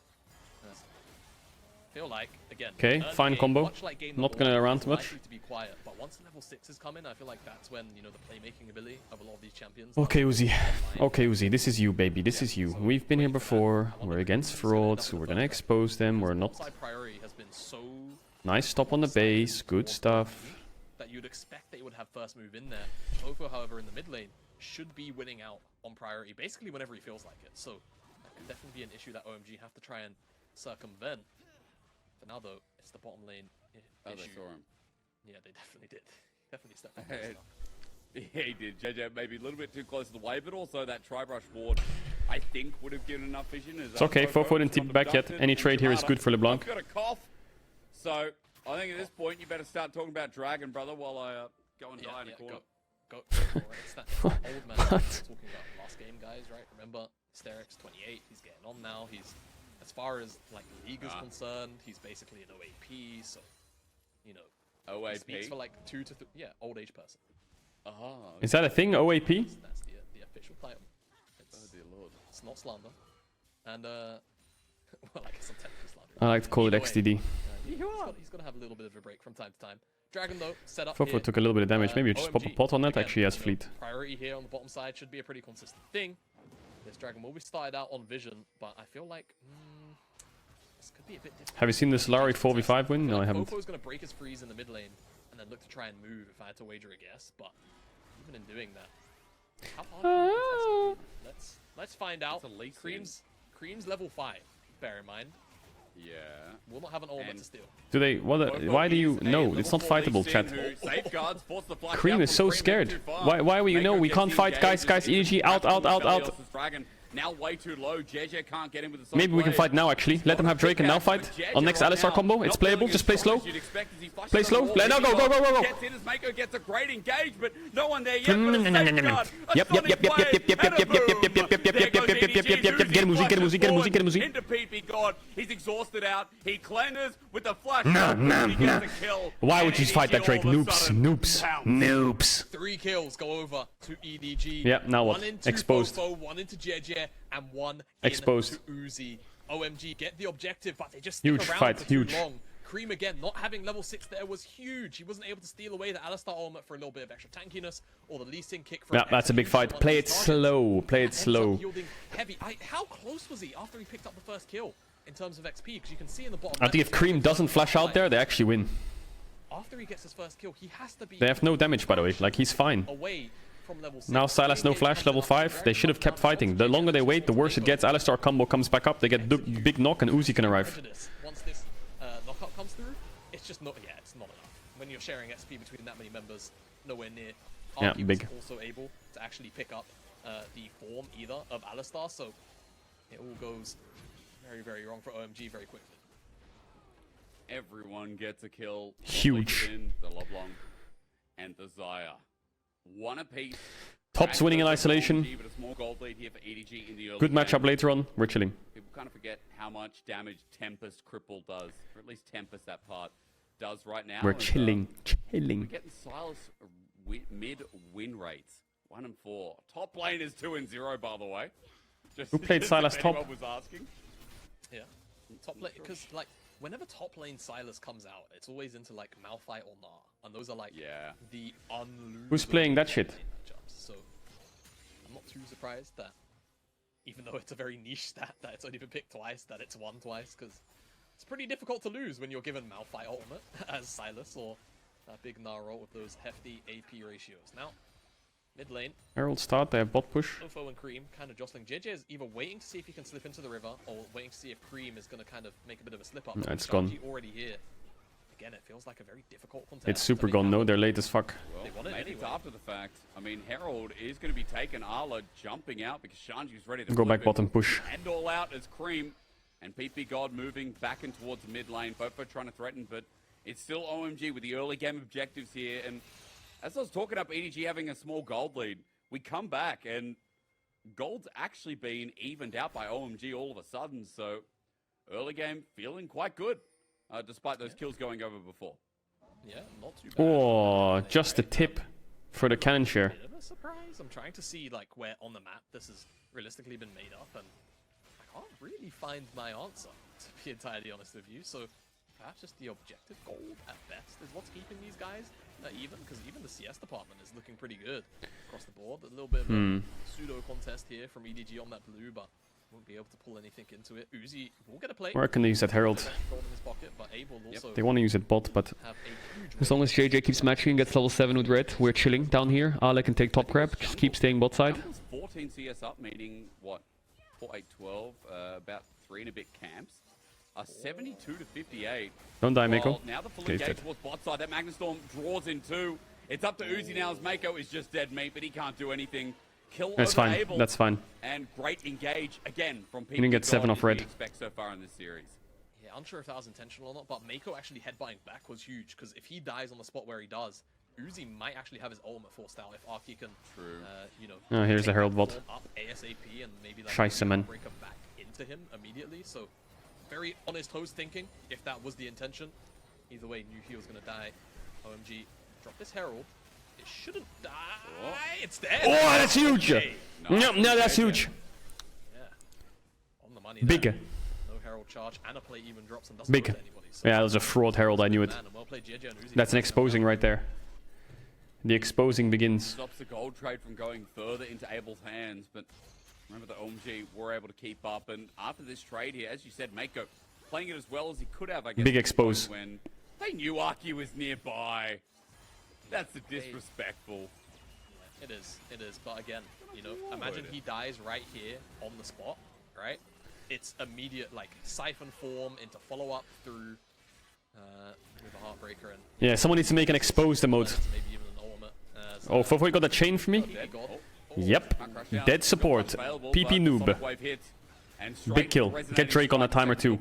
Feel like again. Okay, early fine game, combo. much like game Not number gonna one, rant it's much. likely to be quiet, but once level 6s come in, I feel like that's when, you know, the playmaking ability of a lot of these champions. Okay, Uzi. Okay, Uzi, this is you, baby. This is you. We've been here before. We're against frauds. We're gonna expose them. We're not. Side priority has been so Nice stop on the base. Good stuff. That you'd expect they would have first move in there. Ofo, however, in the mid lane, should be winning out on priority, basically whenever he feels like it. So that could definitely be an issue that OMG have to try and circumvent. For now, though, it's the bottom lane issue. Oh, they saw him. Yeah, they definitely did. Definitely stepped up his stuff. Yeah, he did. JJ maybe a little bit too close to the wave, but also that tri-brush ward, I think, would have given enough vision. It's okay. Fofo didn't TP back yet. Any trade here is good for LeBlanc. I've got a cough. So I think at this point you better start talking about Dragon, brother, while I go and die in a corner. Go for it. It's that old man talking about last game, guys, right? Remember, Hysteric's 28. He's getting on now. He's, as far as like the league is concerned, he's basically an OAP. So, you know, OAP he speaks for like 2 to 3. Yeah, old age person. Is that a thing? OAP? That's the official title. It's, oh dear lord. It's not slander. And well, I guess I'm technically slander. I like to call it XDD. He's got to have a little bit of a break from time to time. Dragon, though, set up Fofo here. took a little bit of damage. Maybe you just OMG, pop a pot on that. again, Actually, he has you know, fleet. Priority here on the bottom side should be a pretty consistent thing. This Dragon will be started out on Vision, but I feel like this could be a bit difficult. Have you seen this Larry 4v5 win? No, I haven't. Fofo's going to break his freeze in the mid lane and then look to try and move if I had to wager a guess, but even in doing that, how hard can you contest? Let's find out. Cream's level 5, bear in mind. Yeah. Will not have an ultimate to steal. Do they? Why do you? No, it's not fightable, chat. Cream is so scared. Why will you know? We can't fight, guys. EDG out. Now way too low. JJ can't get in with the Maybe we can fight now, actually. Let them have Drake and now fight. On next Alistar combo. It's playable. Just play slow. Play slow. Let now go. Gets in as Mako gets a great engage, but no one there yet. Yep. Get him, Uzi. Into PP God. He's exhausted out. He cleanses with the flash. He gets a kill. Why would you fight that Drake? Noobs. 3 kills go over to EDG. Yeah, now what? One into Exposed. Fofo, one into JJ, and one Exposed. into Uzi. OMG get the objective, but they just Huge stick around fight, for too huge. long. Cream again, not having level 6 there was huge. He wasn't able to steal away the Alistar ultimate for a little bit of extra tankiness, or the Lee Sin kick for Yeah, that's a big fight. Play it slow. Yielding heavy. How close was he after he picked up the first kill in terms of XP? Because you can see in the bottom. I think if Cream doesn't flash out there, they actually win. After he gets his first kill, he has to be. They have no damage, by the way. Like, he's fine. Away from level 6. Now Sylas no flash, level 5. They should have kept fighting. The longer they wait, the worse it gets. Alistar combo comes back up. They get big knock and Uzi can arrive. Once this knockout comes through, it's just not. Yeah, it's not enough. When you're sharing XP between that many members, nowhere near. Yeah, Arky big. was also able to actually pick up the form either of Alistar, so it all goes very, very wrong for OMG very quickly. Everyone gets a kill. Huge. The LeBlanc and the Xayah. One apiece. Top's winning in isolation. But a small gold lead here for EDG in the early Good matchup game. later on. We're chilling. People kind of forget how much damage Tempest Cripple does, or at least Tempest that part does right now. We're chilling. We're getting Sylas mid win rates 1 and 4. Top lane is 2 and 0, by the way. Just Who played Sylas top? anyone was asking. Yeah, top lane because like whenever top lane Sylas comes out, it's always into like Malphite or Gnar, and those are like the unlosable. Who's playing that shit? Matchups. So I'm not too surprised that, even though it's a very niche stat that it's only been picked twice, that it's won twice, because it's pretty difficult to lose when you're given Malphite ultimate as Sylas or a big Gnar role with those hefty AP ratios. Now, mid lane. Herald start, they have bot push. Ofo and Cream kind of jostling. JJ is either waiting to see if he can slip into the river, or waiting to see if Cream is going to kind of make a bit of a slip up. No, it's gone. Already here. Again, it feels like a very difficult contest. It's super gone, no? They're late as fuck. Well, maybe it's after the fact. I mean, Herald is going to be taken. Arla jumping out because Shanji's ready to Go back bottom push. And all out as Cream. And PP God moving back in towards the mid lane. Fofo trying to threaten, but it's still OMG with the early game objectives here. And as I was talking up EDG having a small gold lead, we come back and gold's actually been evened out by OMG all of a sudden. So early game feeling quite good, despite those kills going over before. Yeah, not too bad. Oh, just a tip for the cannon share. Bit of a surprise. I'm trying to see like where on the map this has realistically been made up, and I can't really find my answer, to be entirely honest with you. So perhaps just the objective gold at best is what's keeping these guys even, because even the CS department is looking pretty good across the board. A little bit of a pseudo contest here from EDG on that blue, but won't be able to pull anything into it. Uzi will get a play. Where can they use that Herald? Gold in his pocket, but Abel also They want to use it bot, but have a huge as long as JJ keeps matching and gets level 7 with red, we're chilling down here. Ale can take top grab, just keep staying bot side. Jungle's 14 CS up, meaning what? 4, 8, 12, about 3 and a bit camps. 72 to 58. Don't die, Mako. Well, now the full Okay, he's engage dead. towards bot side. That Magnus Storm draws in 2. It's up to Uzi now as Mako is just dead meat, but he can't do anything. Kill That's over fine. Abel. That's fine. And great engage again from people. didn't get 7 off red. Expect so far in this series. Yeah, unsure if that was intentional or not, but Mako actually headbutting back was huge, because if he dies on the spot where he does, Uzi might actually have his ultimate forced out if Arky can, you know, Oh, here's the take Herald that bot. form up ASAP and maybe like Scheisse, man. break him back into him immediately. So very on his toes thinking if that was the intention. Either way, knew he was gonna die. OMG, drop this Herald. It shouldn't die. It's dead. Oh, that's huge! Okay. No, that's huge. Yeah, on the money. Big. There. No Herald charge and a play even drops and doesn't Big. go to anybody. So Yeah, that was a fraud Herald, I knew it. man, and well played, JJ and Uzi. That's an exposing right there. The exposing begins. Stops the gold trade from going further into Abel's hands, but remember the OMG were able to keep up, and after this trade here, as you said, Mako playing it as well as he could have, I guess. Big expose. When they knew Arky was nearby. That's a disrespectful. It is, but again, you know, imagine he dies right here on the spot, right? It's immediate, like, siphon form into follow-up through with a Heartbreaker and Yeah, someone needs to make an expose the mode. maybe even an ultimate. Oh, Fofo got a chain for me? Yep. Dead support. PP noob. Big kill. Get Drake on a timer too.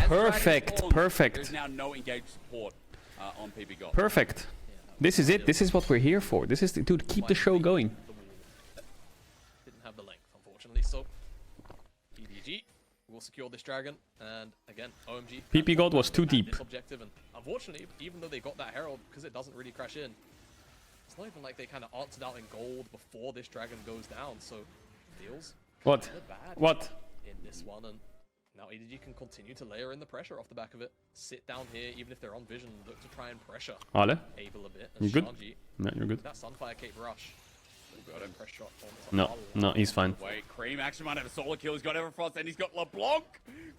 Perfect. Perfect. There's now no engaged support on PP God. Perfect. This is it. This is what we're here for. This is the, dude, keep the show going. Didn't have the length, unfortunately, so EDG will secure this dragon, and again, OMG. PP God was too deep. This objective, and unfortunately, even though they got that Herald, because it doesn't really crash in, it's not even like they kind of answered out in gold before this dragon goes down, so feels What? kinda bad What? in this one, and now EDG can continue to layer in the pressure off the back of it. Sit down here, even if they're on vision, look to try and pressure Ale? Abel a bit. You And good? Shanji, Yeah, you're good. that Sunfire Cape Rush. Got him. Pressure on No, no, he's fine. Wait, Cream actually might have a solo kill. He's got Everfrost and he's got LeBlanc.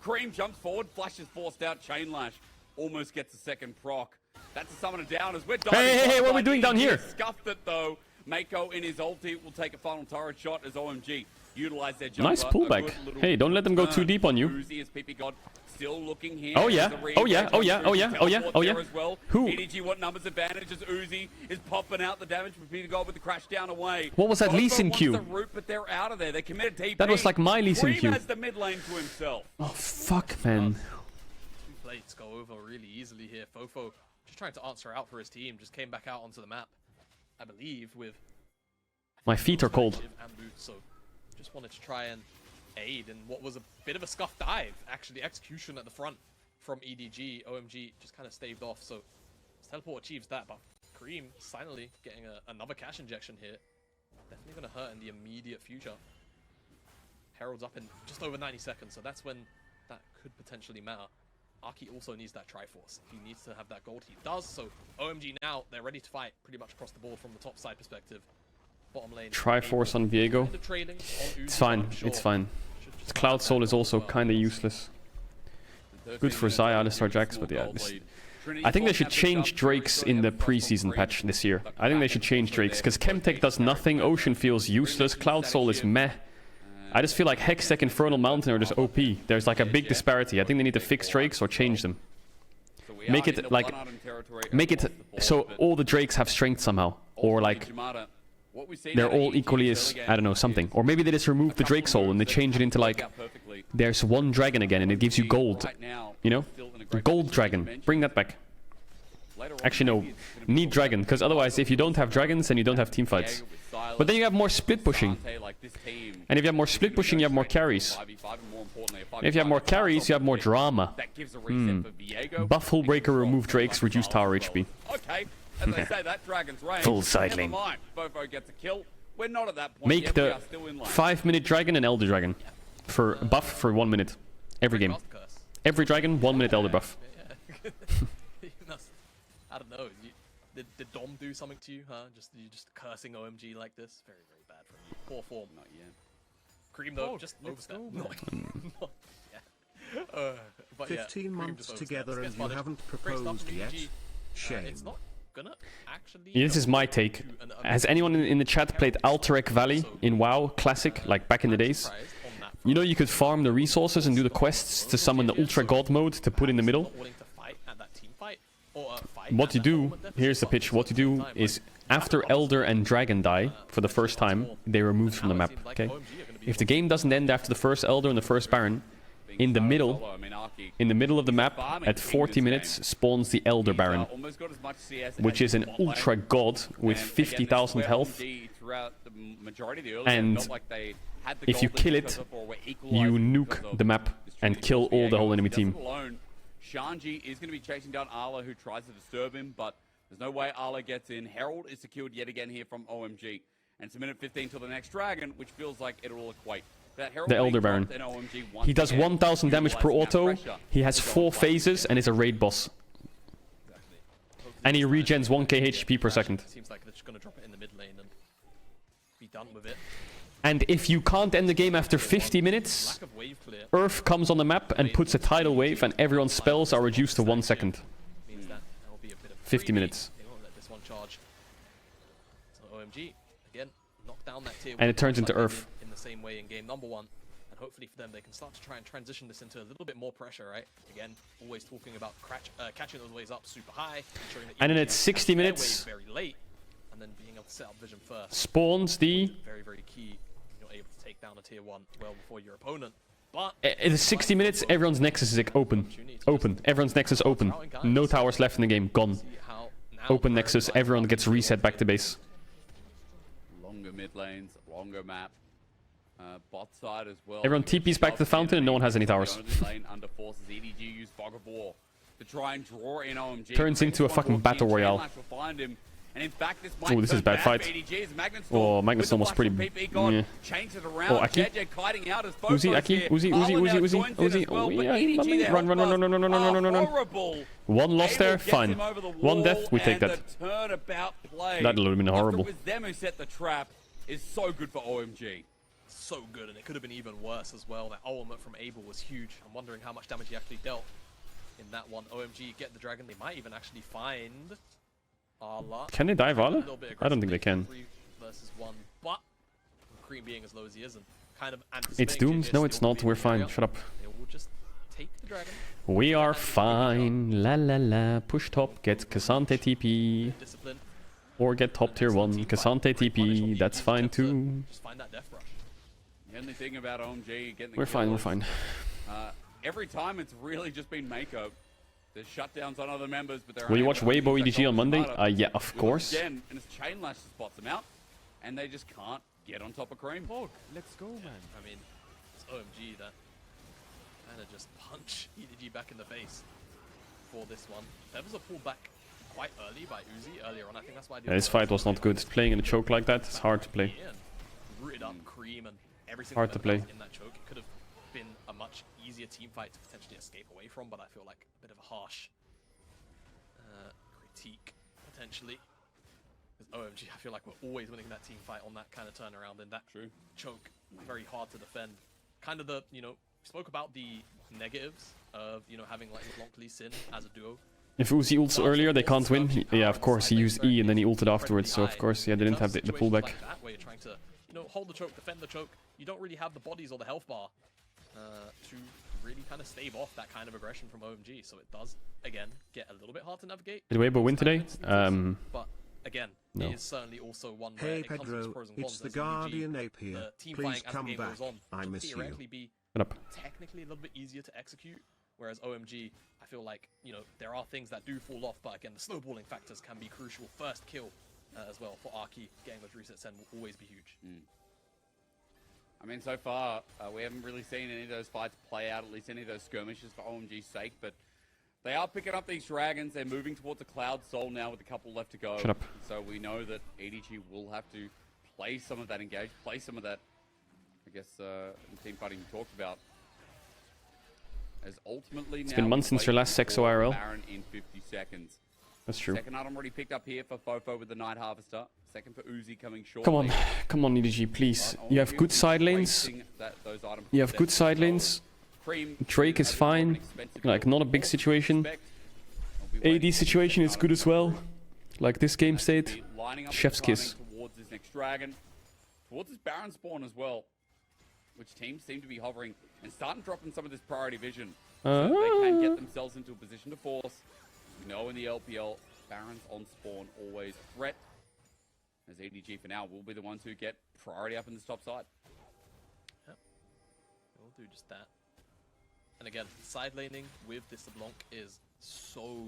Cream jumps forward, flashes forced out, Chain Lash. Almost gets a second proc. That's a summoner down as we're diving. Hey, what are we doing down here? Scuffed it though. Mako in his ulti will take a final turret shot as OMG utilize their jumper. Nice pullback. Hey, don't let them go too deep on you. Uzi is PP God still looking here. Oh, yeah. There's a Oh, yeah. re-engage Oh, on yeah. Oh, yeah. Uzi, Oh, yeah. teleport Oh, yeah. there as well. Who? EDG what numbers advantage as Uzi is popping out the damage for PP God with the crash down away. What was that Lee Sin Bobo Q? wants the root, but they're out of there. They committed TP. That was like my Lee Sin Cream Q. has the mid lane to himself. Oh, fuck, man. 2 plates go over really easily here. Fofo just trying to answer out for his team, just came back out onto the map, I believe, with My feet are cold. and boots, so just wanted to try and aid in what was a bit of a scuff dive. Actually, execution at the front from EDG. OMG just kind of staved off, so his teleport achieves that, but Cream finally getting another cash injection here. Definitely going to hurt in the immediate future. Herald's up in just over 90 seconds, so that's when that could potentially matter. Arky also needs that Triforce. He needs to have that gold. He does, so OMG now, they're ready to fight pretty much across the board from the top side perspective. Bottom lane. Triforce on Viego. Kind of trailing on Uzi, It's fine. I'm sure. It's fine. Should just Cloud Soul is also well. kind of useless. Good for Xayah, Alistar Jax, but yeah. I think they should change Drakes in the preseason patch this year. I think they should change Drakes, because Chemtech does nothing, Ocean feels useless, Cloud Soul is meh. I just feel like Hextech, Infernal Mountain are just OP. There's like a big disparity. I think they need to fix Drakes or change them. Make it like, make it so all the Drakes have strength somehow. Or like, they're all equally as, I don't know, something. Or maybe they just remove the Drake Soul and they change it into like, there's one dragon again and it gives you gold. You know? Gold dragon. Bring that back. Actually, no. Need dragon, because otherwise if you don't have dragons, then you don't have team fights. But then you have more split pushing. And if you have more split pushing, you have more carries. And if you have more carries, you have more drama. Buff Hullbreaker, remove Drakes, reduce tower HP. Okay, as they say, that dragon's range. Full cycling. Never mind. Fofo gets a kill. We're not at that point Make yet. We the are still in line. 5-minute dragon and elder dragon. For buff for 1 minute. Every game. Every dragon, 1 minute elder buff. I don't know. Did Dom do something to you, huh? You just cursing OMG like this? Very, very bad from you. Poor form. Not yet. Cream though, Oh, just let's overstep. go, man. Not- yeah. But 15 months together and you haven't Great stuff proposed from yet. EDG. Shame. It's not gonna actually. This is my take. Has anyone in the chat played Alterac Valley in WoW Classic, like back in the days? You know, you could farm the resources and do the quests to summon the Ultra God mode to put in the middle. What you do, here's the pitch, what you do is after Elder and Dragon die for the first time, they are removed from the map, okay? If the game doesn't end after the first Elder and the first Baron, in the middle of the map, at 40 minutes, spawns the Elder Baron, which is an Ultra God with 50,000 health, and if you kill it, you nuke the map and kill all the whole enemy team. Shanji is going to be chasing down Arla, who tries to disturb him, but there's no way Arla gets in. Herald is secured yet again here from OMG. And it's a minute 15 till the next Dragon, which feels like it will equate. The Elder Baron. He does 1,000 damage per auto, he has 4 phases, and is a raid boss. And he regens 1k HP per second. Seems like they're just going to drop it in the mid lane and be done with it. And if you can't end the game after 50 minutes, Earth comes on the map and puts a tidal wave, and everyone's spells are reduced to 1 second. 50 minutes. And it turns into Earth. In the same way in game number 1. And hopefully for them, they can start to try and transition this into a little bit more pressure, right? Again, always talking about catching those waves up super high. And then it's 60 minutes. Very late. And then being able to set up vision first. Spawns the... Very, very key. You're able to take down a tier 1 well before your opponent. But in 60 minutes, everyone's nexus is like open. Open. Everyone's nexus open. No towers left in the game. Gone. Open nexus. Everyone gets reset back to base. Longer mid lanes, longer map. Bot side as well. Everyone TP's back to the fountain and no one has any towers. Under forces, EDG use Fog of War to try and draw in OMG. Turns into a fucking battle royale. Oh, this is bad fight. Oh, Magnus almost pretty... Yeah. Oh, Aki. Uzi, Aki. Uzi. Oh, yeah. Run. One loss there, fine. One death, we take that. That would have been horrible. It was them who set the trap. Is so good for OMG. So good, and it could have been even worse as well. That ultimate from Abel was huge. I'm wondering how much damage he actually dealt in that one. OMG get the dragon. They might even actually find Arla. Can they dive Arla? I don't think they can. 3 versus 1, but Cream being as low as he is and kind of it's doomed. No, it's not. We're fine. Shut up. They will just take the dragon. We are fine. La la la. Push top. Get Cassante TP. Discipline. Or get top tier 1. Cassante TP. That's fine too. Just find that death rush. The only thing about OMG getting the we're fine. Every time it's really just been Mako. There's shutdowns on other members, but they're... Will you watch Weibo EDG on Monday? Yeah, of course. Again, and it's Chain Lash that spots them out, and they just can't get on top of Cream. Pog, let's go, man. I mean, it's OMG that kind of just punch EDG back in the face for this one. There was a pullback quite early by Uzi earlier on. I think that's why... Yeah, this fight was not good. Playing in a choke like that, it's hard to play. Rooted up Cream and everything hard to play. In that choke. It could have been a much easier team fight to potentially escape away from, but I feel like a bit of a harsh critique, potentially. Because OMG, I feel like we're always winning that team fight on that kind of turnaround, and that choke, very hard to defend. Kind of the, you know, spoke about the negatives of, you know, having like LeBlanc Lee Sin as a duo. If Uzi ults earlier, they can't win. Yeah, of course, he used E and then he ulted afterwards, so of course, yeah, they didn't have the pullback. Like that, where you're trying to, you know, hold the choke, defend the choke. You don't really have the bodies or the health bar to really kind of stave off that kind of aggression from OMG. So it does, again, get a little bit hard to navigate. Did Weibo win today? But again, no. It is certainly also one where hey it comes Pedro, to pros and cons. it's the Guardian Ape here. Please come back. I miss you. Be technically a little bit easier to execute, whereas OMG, I feel like, you know, there are things that do fall off, but again, the snowballing factors can be crucial. First kill as well for Arky, getting those resets in will always be huge. I mean, so far, we haven't really seen any of those fights play out, at least any of those skirmishes for OMG's sake, but they are picking up these dragons. They're moving towards a Cloud Soul now with a couple left to go. Shut up. So we know that EDG will have to play some of that engage, play some of that, I guess, team fighting you talked about. As ultimately it's been months since your last Sexo IRL. Baron in 50 seconds. That's true. Second item already picked up here for Fofo with the Night Harvester. Second for Uzi coming short. Come on, EDG, please. You have good side lanes. You have good side lanes. Cream Drake is fine. Like, not a big situation. AD situation is good as well. Like this game state. Chef's kiss. Towards this next dragon. Towards this Baron spawn as well. Which teams seem to be hovering and starting dropping some of this priority vision. So they can get themselves into a position to force. You know, in the LPL, Barons on spawn always a threat. As EDG for now will be the ones who get priority up in this top side. Yep. We'll do just that. And again, side laning with this LeBlanc is so...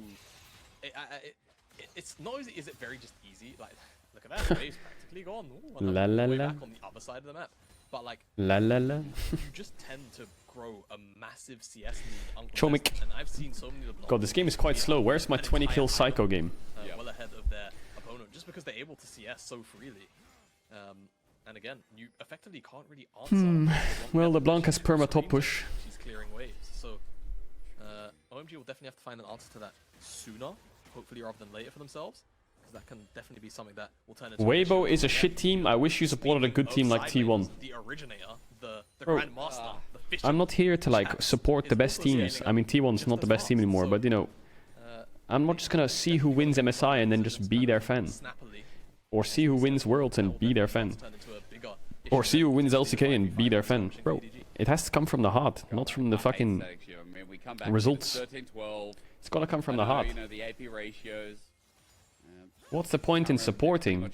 it's not only is it very just easy, like, look at that, wave's practically gone. Ooh, la la way la. back on the other side of the map. But like, La la la. you just tend to grow a massive CS lead Chomik. uncontested, and I've seen so many LeBlanc God, this game is quite slow. Where's my 20 kill psycho game? well ahead of their opponent, just because they're able to CS so freely. And again, you effectively can't really answer. Well, LeBlanc has perma top push. She's clearing waves, so OMG will definitely have to find an answer to that sooner, hopefully rather than later for themselves, because that can definitely be something that will turn into. Weibo is a shit team. I wish you supported a good team like T1. The originator, the Bro, grandmaster, the fish. I'm not here to like support the best teams. I mean, T1's not the best team anymore, but you know, I'm not just gonna see who wins MSI and then just be their fan. Or see who wins Worlds and be their fan. Or see who wins LCK and be their fan. Bro, it has to come from the heart, not from the fucking results. It's gotta come from the heart. What's the point in supporting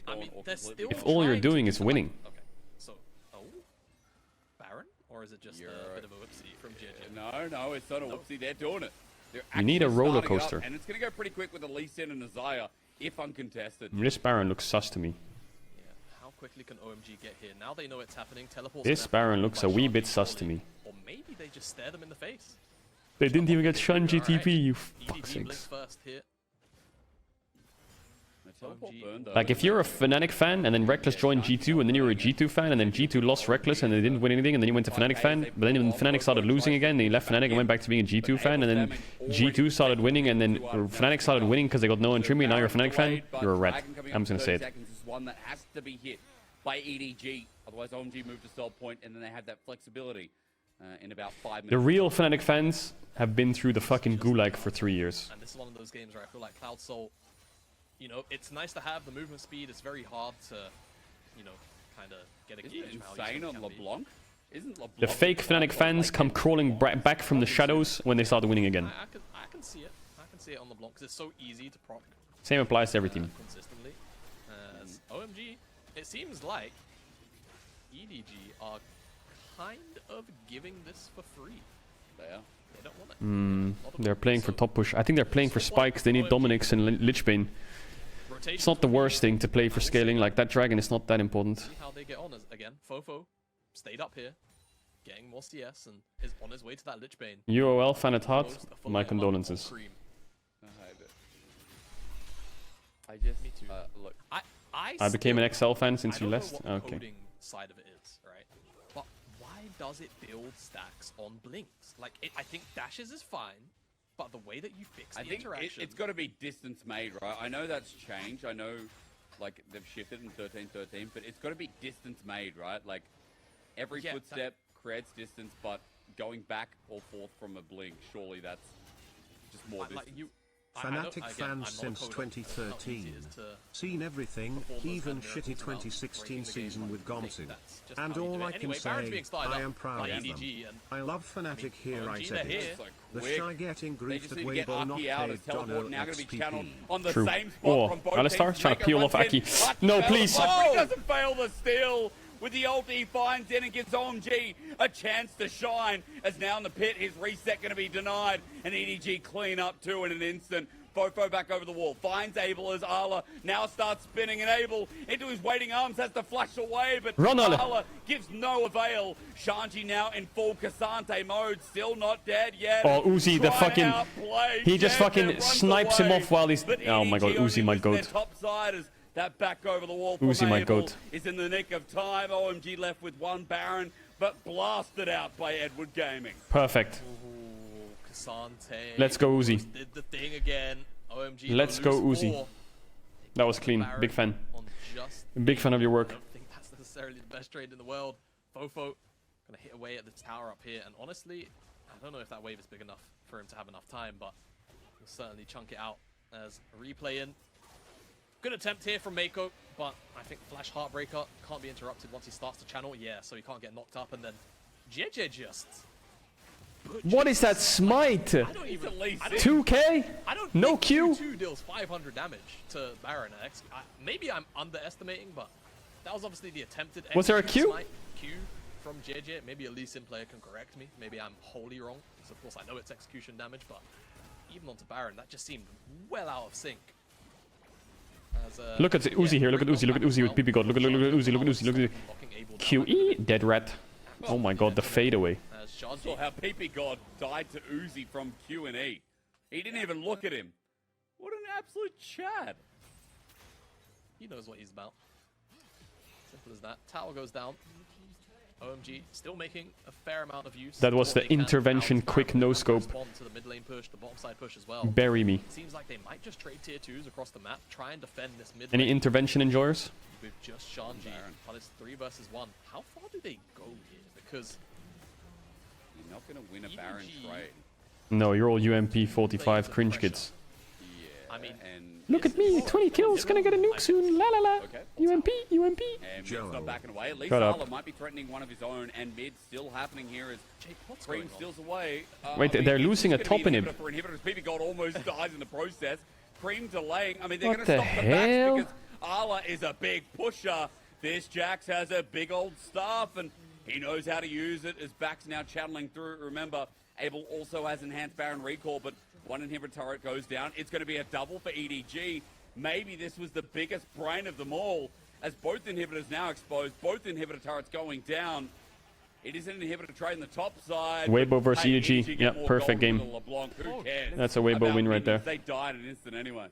if all you're doing is winning? Okay, so, Baron? Or is it just a bit of a whoopsie from JJ? No, it's not a whoopsie. They're doing it. You need a roller coaster. And it's going to go pretty quick with a Lee Sin and a Xayah, if uncontested. This Baron looks sus to me. Yeah, how quickly can OMG get here? Now they know it's happening. Teleport's This Baron looks a wee bit sus to me. Or maybe they just stare them in the face. They didn't even get Shanji TP, you EDG fucksakes. blinks first here. Like, if you're a Fnatic fan and then Reckless joined G2 and then you were a G2 fan and then G2 lost Reckless and they didn't win anything and then you went to Fnatic fan, but then when Fnatic started losing again, then you left Fnatic and went back to being a G2 fan and then G2 started winning and then Fnatic started winning because they got no one Trimmy and now you're a Fnatic fan, you're a rat. I'm just gonna say it. Is one that has to be hit by EDG, otherwise OMG move to sell point and then they have that flexibility in about 5 minutes. The real Fnatic fans have been through the fucking gulag for 3 years. And this is one of those games where I feel like Cloud Soul, you know, it's nice to have the movement speed. It's very hard to, you know, kind of get a gauge of how insane on LeBlanc? Isn't LeBlanc The fake Fnatic fans come crawling back from the shadows when they start winning again. I can see it. I can see it on LeBlanc because it's so easy to proc. Same applies to every team. Consistently. As OMG, it seems like EDG are kind of giving this for free. They are. They don't want it. They're playing for top push. I think they're playing for spikes. They need Dominic's and Lichbane. It's not the worst thing to play for scaling. Like, that dragon is not that important. See how they get on. Again, Fofo stayed up here, getting more CS, and is on his way to that Lichbane. UOL fan at heart, my condolences. I just Me too. look. I became an XL fan since you left. I don't know what the Okay. coding side of it is, right? But why does it build stacks on blinks? Like, I think dashes is fine, but the way that you fix the interaction... it's got to be distance made, right? I know that's changed. I know, like, they've shifted in 13-13, but it's got to be distance made, right? Like, every footstep creates distance, but going back or forth from a blink, surely that's just more distance. Fanatic fan since 2013. Seen everything, even shitty 2016 season with Gonsu. And all I can say, I am proud of them. I love Fnatic here, I said it. The shy getting grief that Weibo not paid Dono XPP. True. Oh, Alistar trying to peel off Aki. No, please. He doesn't fail the steal. With the ult, he finds in and gives OMG a chance to shine. As now in the pit, his reset going to be denied. And EDG clean up too in an instant. Fofo back over the wall. Finds Abel as Arla now starts spinning. And Abel into his waiting arms has to flash away. But Run, Arla gives no avail. Shanji now in full Cassante mode. Still not dead yet. Oh, Uzi, the fucking... He just fucking snipes him off while he's... Oh my god, Uzi, my goat. Topsiders. That back over the wall Uzi, my goat. is in the nick of time. OMG left with one Baron, but blasted out by Edward Gaming. Perfect. Ooh, Cassante. Let's go, Uzi. Did the thing again. OMG. Let's go, Uzi. That was clean. Big fan. Big fan of your work. I don't think that's necessarily the best trade in the world. Fofo gonna hit away at the tower up here, and honestly, I don't know if that wave is big enough for him to have enough time, but he'll certainly chunk it out as a replay in. Good attempt here from Mako, but I think Flash Heartbreaker can't be interrupted once he starts to channel. Yeah, so he can't get knocked up, and then JJ just... What is that smite? 2k? I don't no think Q? Q2 deals 500 damage to Baron. Maybe I'm underestimating, but that was obviously the attempted... Was there a Q? Smite. Q from JJ. Maybe a Lee Sin player can correct me. Maybe I'm wholly wrong, because of course I know it's execution damage, but even onto Baron, that just seemed well out of sync. As, look at Uzi here, look at Uzi with PP God, look at Uzi, look at Uzi. QE, dead rat. Oh my god, the fadeaway. Saw how PP God died to Uzi from Q&E. He didn't even look at him. What an absolute Chad. He knows what he's about. Simple as that. Tower goes down. OMG still making a fair amount of use. That was the intervention quick no-scope. To the mid lane push, the bottom side push as well. Bury me. Seems like they might just trade tier 2s across the map, try and defend this mid Any lane intervention enjoyers? with just Shanji. But it's 3 versus 1. How far do they go here? Because you're not going to win a Baron trade. No, you're all UMP 45 cringe kids. I mean, look at me, 20 kills, gonna get a nuke soon, la la la. Okay. UMP, UMP. And Mid's not backing away. At least Shut up. Arla might be threatening one of his own, and Mid still happening here as Jake, what's Cream going on? steals away. Wait, they're losing a top inhib. For inhibitors. PP God almost dies in the process. Cream delaying. I mean, they're What going to the stop the hell? backs because Arla is a big pusher. This Jax has a big old staff, and he knows how to use it as Back's now channeling through. Remember, Abel also has enhanced Baron recall, but one inhibitor turret goes down. It's going to be a double for EDG. Maybe this was the biggest brain of them all, as both inhibitors now exposed, both inhibitor turrets going down. It is an inhibitor trade on the top side. Weibo versus EDG. get Yeah, more perfect gold game. than LeBlanc. Who cares That's a Weibo about win right minions? there. They died in an instant anyway.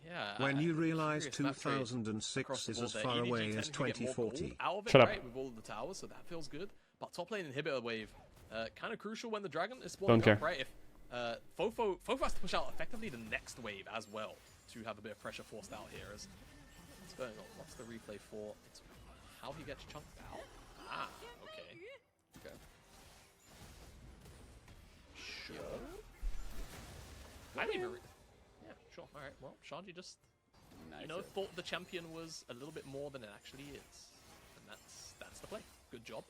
Yeah, When you realize curious map trade 2006 across the is board as there. far EDG away tend as to get more gold 2040. out of it, Shut up. right, with all of the towers, so that feels good. But top lane inhibitor wave, kind of crucial when the dragon is spawning Don't up, care. right? If Fofo has to push out effectively the next wave as well to have a bit of pressure forced out here. As what's going on? What's the replay for? It's how he gets chunked out. Ah, okay. Okay. Sure. I didn't even. Yeah, sure. All right. Well, Shanji just, you know, thought the champion was a little bit more than it actually is, and that's the play. Good job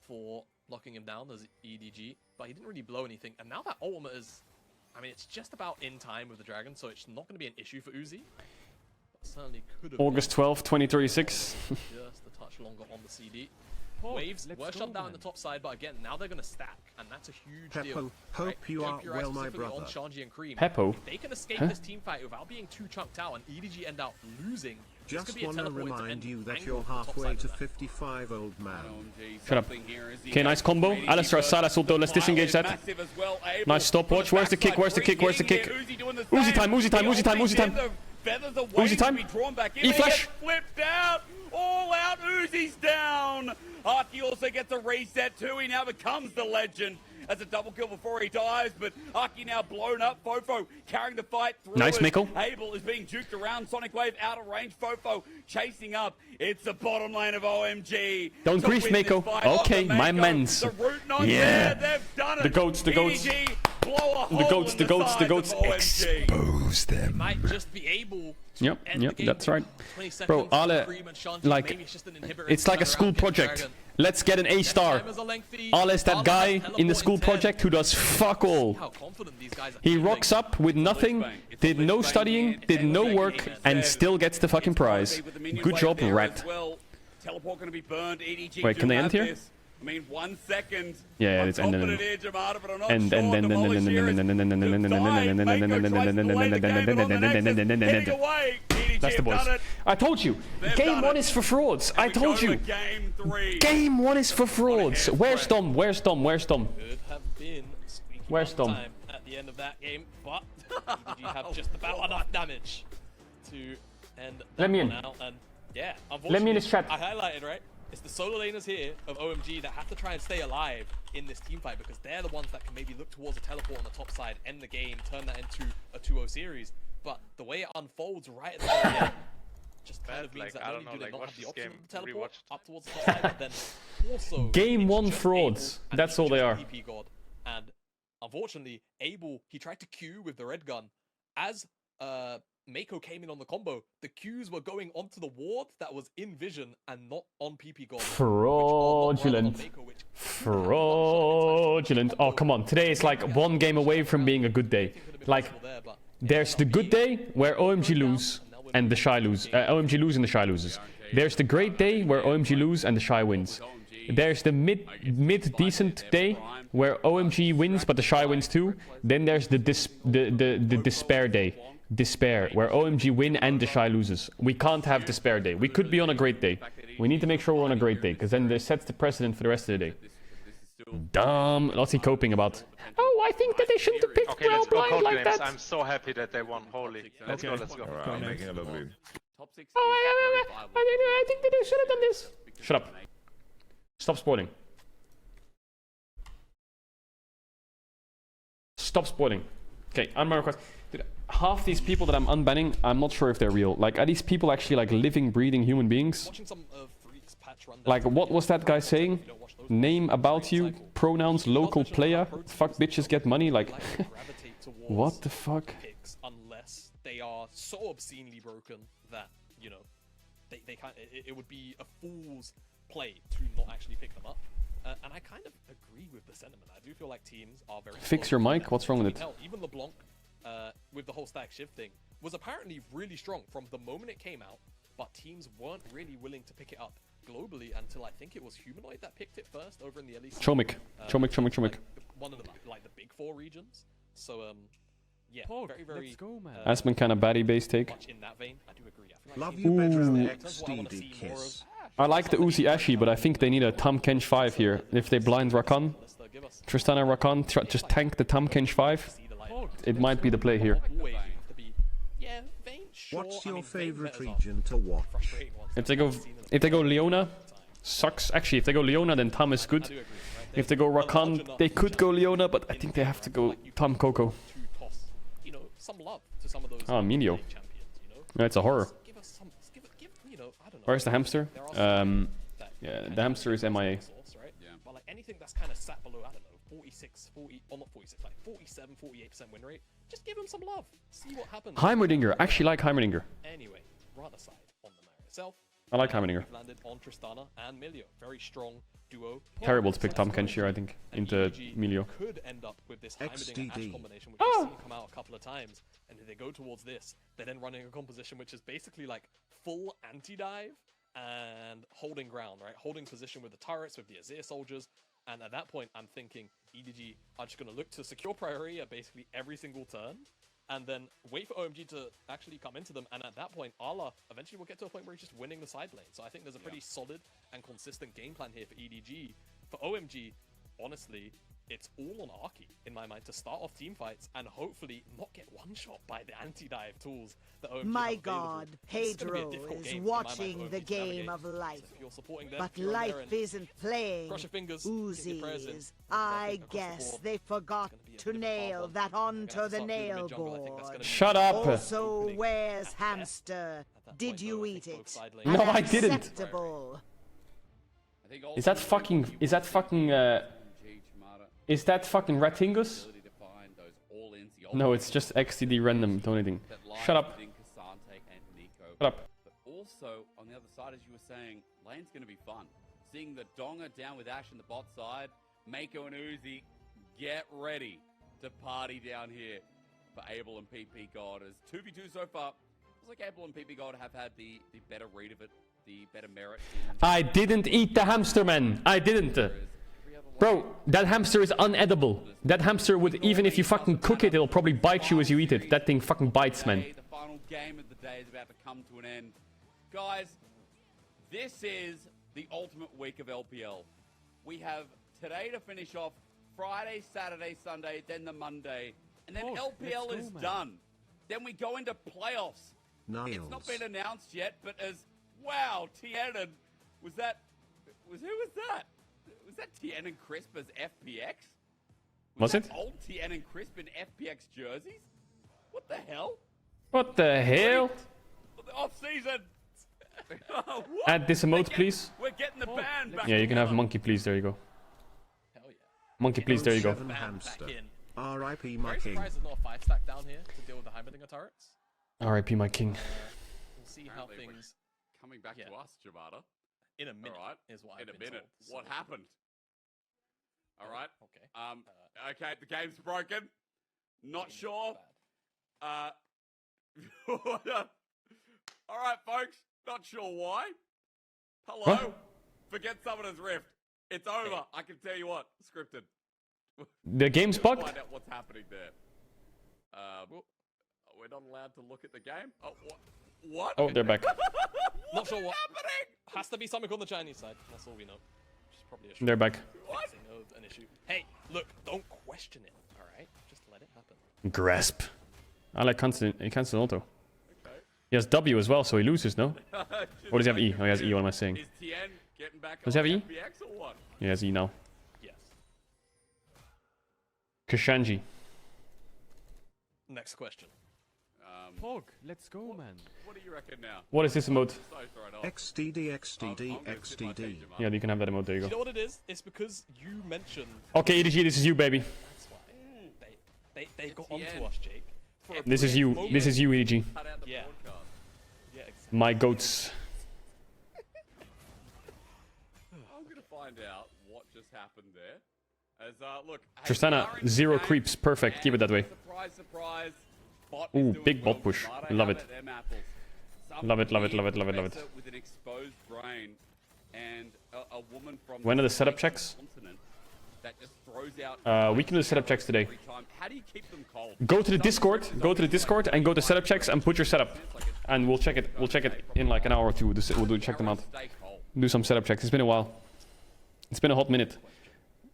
for locking him down as EDG, but he didn't really blow anything. And now that ultimate is, I mean, it's just about in time with the dragon, so it's not going to be an issue for Uzi. But certainly could have. August 12th, 2036. Just a touch longer on the CD. Oh, Waves let's were go, shut down on man. the top side, but again, now they're going to stack, and that's a huge Peppo, deal. hope right? you are Keep your well, eyes my specifically brother. on Shanji and Cream. Peppo? If they can escape Huh? this team fight without being too chunked out, and EDG end out losing, this could Just be a want to teleport into remind end you that angle you're on the top halfway side to of that. 55, old man. OMG, Shut up. something here as he Okay, nice goes combo. for EDG Alistair, first. Salas, Ulto, let's The disengage pile that. is massive as well. Abel Nice stopwatch. from Where's the kick? backside, Where's the kick? Where's the Cream kick? getting there. Uzi doing the Uzi same. time, Uzi time, The Uzi time, ulti's Uzi time. in, the feathers are Uzi waiting time. to be drawn back in. E-flash. They get flipped out. All out. Uzi's down. Aki also gets a reset too. He now becomes the legend as a double kill before he dies. But Aki now blown up. Fofo carrying the fight through. Nice, as Mikkel. Abel is being juked around. Sonic Wave out of range. Fofo chasing up. It's the bottom lane of OMG. Don't to grief, win this Mako. fight. Okay, Off the my Mako. mans. The route not Yeah. there. They've done it. The goats, the goats. EDG blow a hole The goats, in the goats, the sides goats. of OMG. Expose them. Might just be able to Yep, end yep, the game that's in right. 20 seconds. Bro, Ale, Cream and Shanji, like, maybe it's just an inhibitor it's like a turn school around, get the project. dragon. Let's get an A star. Timers are lengthy. Ale is that Ale guy has in the teleport school 10. project who does fuck all. How confident these guys are He feeling. rocks up with nothing, did no studying, did no work, and still gets the fucking prize. Good job, Rat. Teleport going to be burned. EDG Wait, can they end here? this. I mean, 1 second. Yeah, On it's top end, of end, it is Jamada, but I'm not end, sure end, end, Demolish end, here end, is end, end, end, end, end, dying. end, Mako end, tries to delay the game, but on the Nexus, heading away. EDG That's the have boys. done it. I told you, They've game done 1 it. is for frauds. I We go told to you. Game 3. Game 1 is for frauds. What a Where's hairspray. Dom? Where's Dom? Where's Dom? Could have been squeaky Where's one Dom? time at the end of that game, but EDG have just about enough damage to end that Let me in. one out. And yeah, Let me in this chat. I highlighted, right? It's the solo laners here of OMG that have to try and stay alive in this team fight because they're the ones that can maybe look towards a teleport on the top side, end the game, turn that into a 2-0 series. But the way it unfolds right at the very end just kind of means that not only do they not have the option of the teleport up towards the top side, but then also Game it's 1 just frauds. Abel, and That's it's all they just are. EP God. And unfortunately, Abel, he tried to Q with the red gun. As Mako came in on the combo, the Qs were going onto the ward that was in vision and not on PP God. Fraudulent. Fraudulent. Oh, come on. Today is like one game away from being a good day. Like, there's the good day where OMG lose and the Shy lose. OMG lose and the Shy loses. There's the great day where OMG lose and the Shy wins. There's the mid-decent day where OMG wins but the Shy wins too. Then there's the despair day. Despair, where OMG win and the Shy loses. We can't have despair day. We could be on a great day. We need to make sure we're on a great day, because then it sets the precedent for the rest of the day. Dumb. What's he coping about? Oh, I think that they shouldn't have picked well blind like that. I'm so happy that they won. Holy. Let's go, let's go. I'm making a little bit. I think that they should have done this. Shut up. Stop spoiling. Stop spoiling. Okay, on my request. Dude, half these people that I'm unbanning, I'm not sure if they're real. Like, are these people actually like living, breathing human beings? Like, what was that guy saying? Name, about you, pronouns, local player, fuck bitches, get money. Like, what the fuck? Unless they are so obscenely broken that, you know, they can't. It would be a fool's play to not actually pick them up. And I kind of agree with the sentiment. I do feel like teams are very... Fix your mic? What's wrong with it? Hell, even LeBlanc, with the whole stack shift thing, was apparently really strong from the moment it came out, but teams weren't really willing to pick it up globally until I think it was Humanoid that picked it first over in the LEC. Chomik. Like, one of the, like, the big 4 regions. So, yeah, very... Let's go, man. That's been kind of baddie based take. Much in that vein, I do agree. I feel like Love you, bedroom XDD XDD kiss. I like the Uzi Ashy, but I think they need a Tam Kench 5 here. If they blind Rakan, Tristana Rakan, just tank the Tam Kench 5. It might be the play here. What's your favorite region to watch? If they go Leona, sucks. Actually, if they go Leona, then Tam is good. If they go Rakan, they could go Leona, but I think they have to go Tam Coco. Ah, Minio. Yeah, it's a horror. Where's the hamster? Yeah, the hamster is MIA. But like anything that's kind of sat below, I don't know, 46, 40, or not 46, like 47, 48% win rate, just give him some love. See what happens. Heimerdinger. Actually like Heimerdinger. Anyway, run aside on the matter itself. I like Heimerdinger. Landed on Tristana and Milio. Very strong duo. Terrible to pick Tam Kench here, I think, into Milio. Could end up with this Heimerdinger Ash combination, which we've seen come out a couple of times. And if they go towards this, they're then running a composition which is basically like full anti-dive and holding ground, right? Holding position with the turrets, with the Azir soldiers. And at that point, I'm thinking EDG are just going to look to secure priority at basically every single turn. And then wait for OMG to actually come into them. And at that point, Ala eventually will get to a point where he's just winning the side lane. So I think there's a pretty solid and consistent game plan here for EDG. For OMG, honestly, it's all on Arki, in my mind, to start off team fights and hopefully not get one-shot by the anti-dive tools that OMG My God, Caedrel is watching the game of life. So but life isn't playing Uzis. I guess they forgot to nail that onto the nail board. Shut up! Also, where's hamster? Did you eat it? No, I didn't. Acceptable. Is that fucking Ratingus? No, it's just XTD random donating. Shut up. Shut up. But also, on the other side, as you were saying, lane's going to be fun. Seeing the Donga down with Ash on the bot side, Mako and Uzi, get ready to party down here for Abel and PP God. As 2v2 so far, looks like Abel and PP God have had the better read of it, the better merit. I didn't eat the hamster, man. I didn't. Bro, that hamster is unedible. That hamster would, even if you fucking cook it, it'll probably bite you as you eat it. That thing fucking bites, man. The final game of the day is about to come to an end. Guys, this is the ultimate week of LPL. We have today to finish off, Friday, Saturday, Sunday, then the Monday. And then LPL is done. Then we go into playoffs. Niles. It's not been announced yet, but as, wow, Tianan, who was that? Was that Tianan Crisp as FPX? Was it? Old Tianan Crisp in FPX jerseys? What the hell? What the hell? Off season. Add this emote, please. We're getting the band back. Yeah, you can have monkey, please. There you go. Hell yeah. Monkey, please. There you go. Hamster. R.I.P. my Very king. surprised there's not a 5-stack down here to deal with the Heimerdinger turrets. R.I.P. my king. We'll see how things... Coming back to us, Jabata. In a minute, Alright, is what in I've a been minute. told, What happened? Alright. Okay. Okay, the game's broken. Not sure. Bad. Alright, folks. Not sure why. Hello. Huh? Forget Summoner's Rift. It's over. I can tell you what. Scripted. The game's bugged? Find out what's happening there. We're not allowed to look at the game. Oh, what? Oh, they're back. Not sure what. Happening? Has to be something on the Chinese side. That's all we know. Which is probably a They're back. fixing of an issue. Hey, look, don't question it. All right, just let it happen. Grasp. I like cancel auto. Okay. He has W as well, so he loses, no? Or does he have E? Oh, he has E, what am I saying? Is Tien getting back Does he have E? FBX or what? He has E now. Yes. Kashanji. Next question. Pog, let's go, man. What do you reckon now? What is this emote? So thrown off. XDD, XDD, I'm gonna sit my XDD. team, Jabata. Yeah, you can have that emote, there you You go. know what it is? It's because you mentioned... Okay, EDG, this is you, baby. That's why. They got onto us, Jake. For a This is brief you. moment. This is you, EDG. Cut out the Yeah. broadcast. Yeah, exactly. My goats. I'm gonna find out what just happened there. As look, hey, Tristana, we are in 0 the game, creeps. Perfect. Keep it that way. and Surprise, surprise. Bot Ooh, is doing big well. bot push. Jabata Love have it. them apples. Some Love it, love it, weird love it, love it, love it. professor With an exposed brain and a woman from When are the setup Asian checks? continent that just throws out We can do the setup checks today. every time. How do you keep them cold? Go to the Discord. Go to the Discord and go to setup checks and put your setup. And we'll check it. We'll check it in like an hour or two. We'll check them out. Stay cold. Do some setup checks. It's been a while. It's been a hot minute.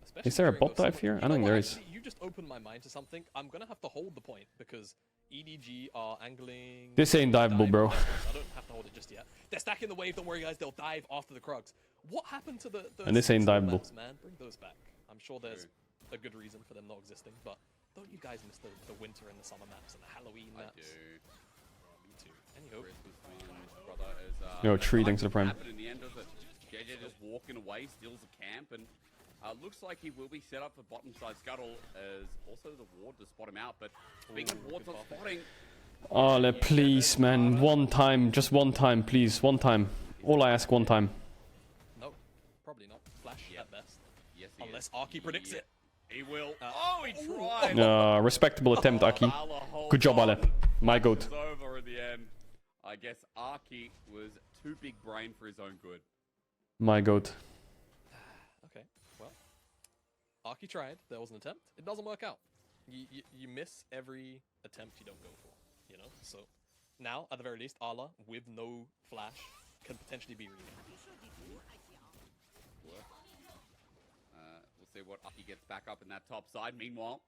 Especially Is there a during bot those dive summer- here? You I don't know think what, there is. actually, you just opened my mind to something. I'm gonna have to hold the point because EDG are angling. This ain't diveable, bro. I don't have to hold it just yet. They're stacking the wave. Don't worry, guys. They'll dive after the Krugs. What happened to the? And this ain't seasonal diveable. maps, man? Bring those back. I'm sure there's a good reason for them not existing, but don't you guys miss the winter and the summer maps and the Halloween I maps? do. Yeah, me too. Any hope? Christmas one, brother, is, Yo, tree, thanks for the prime. Happen in the end, does it? JJ just walking away, steals a camp, and looks like he will be set up for bottom side scuttle as also the ward to spot him out. But speaking of wards not spotting, Oh, please, man. One time. Just one time, please. One time. All I ask, one time. No, probably not. Flash at best. yes, he Unless is. Arky predicts it. He will. Oh, he tried. Respectable attempt, Aki. Ala holds Good job, Ale. on. My It goat. was over in the end. I guess Arky was too big brain for his own good. My goat. Okay, well, Arky tried. There was an attempt. It doesn't work out. You miss every attempt you don't go for, you know? So now, at the very least, Ala, with no flash, can potentially be renamed. We'll see what Arky gets back up in that top side. Meanwhile,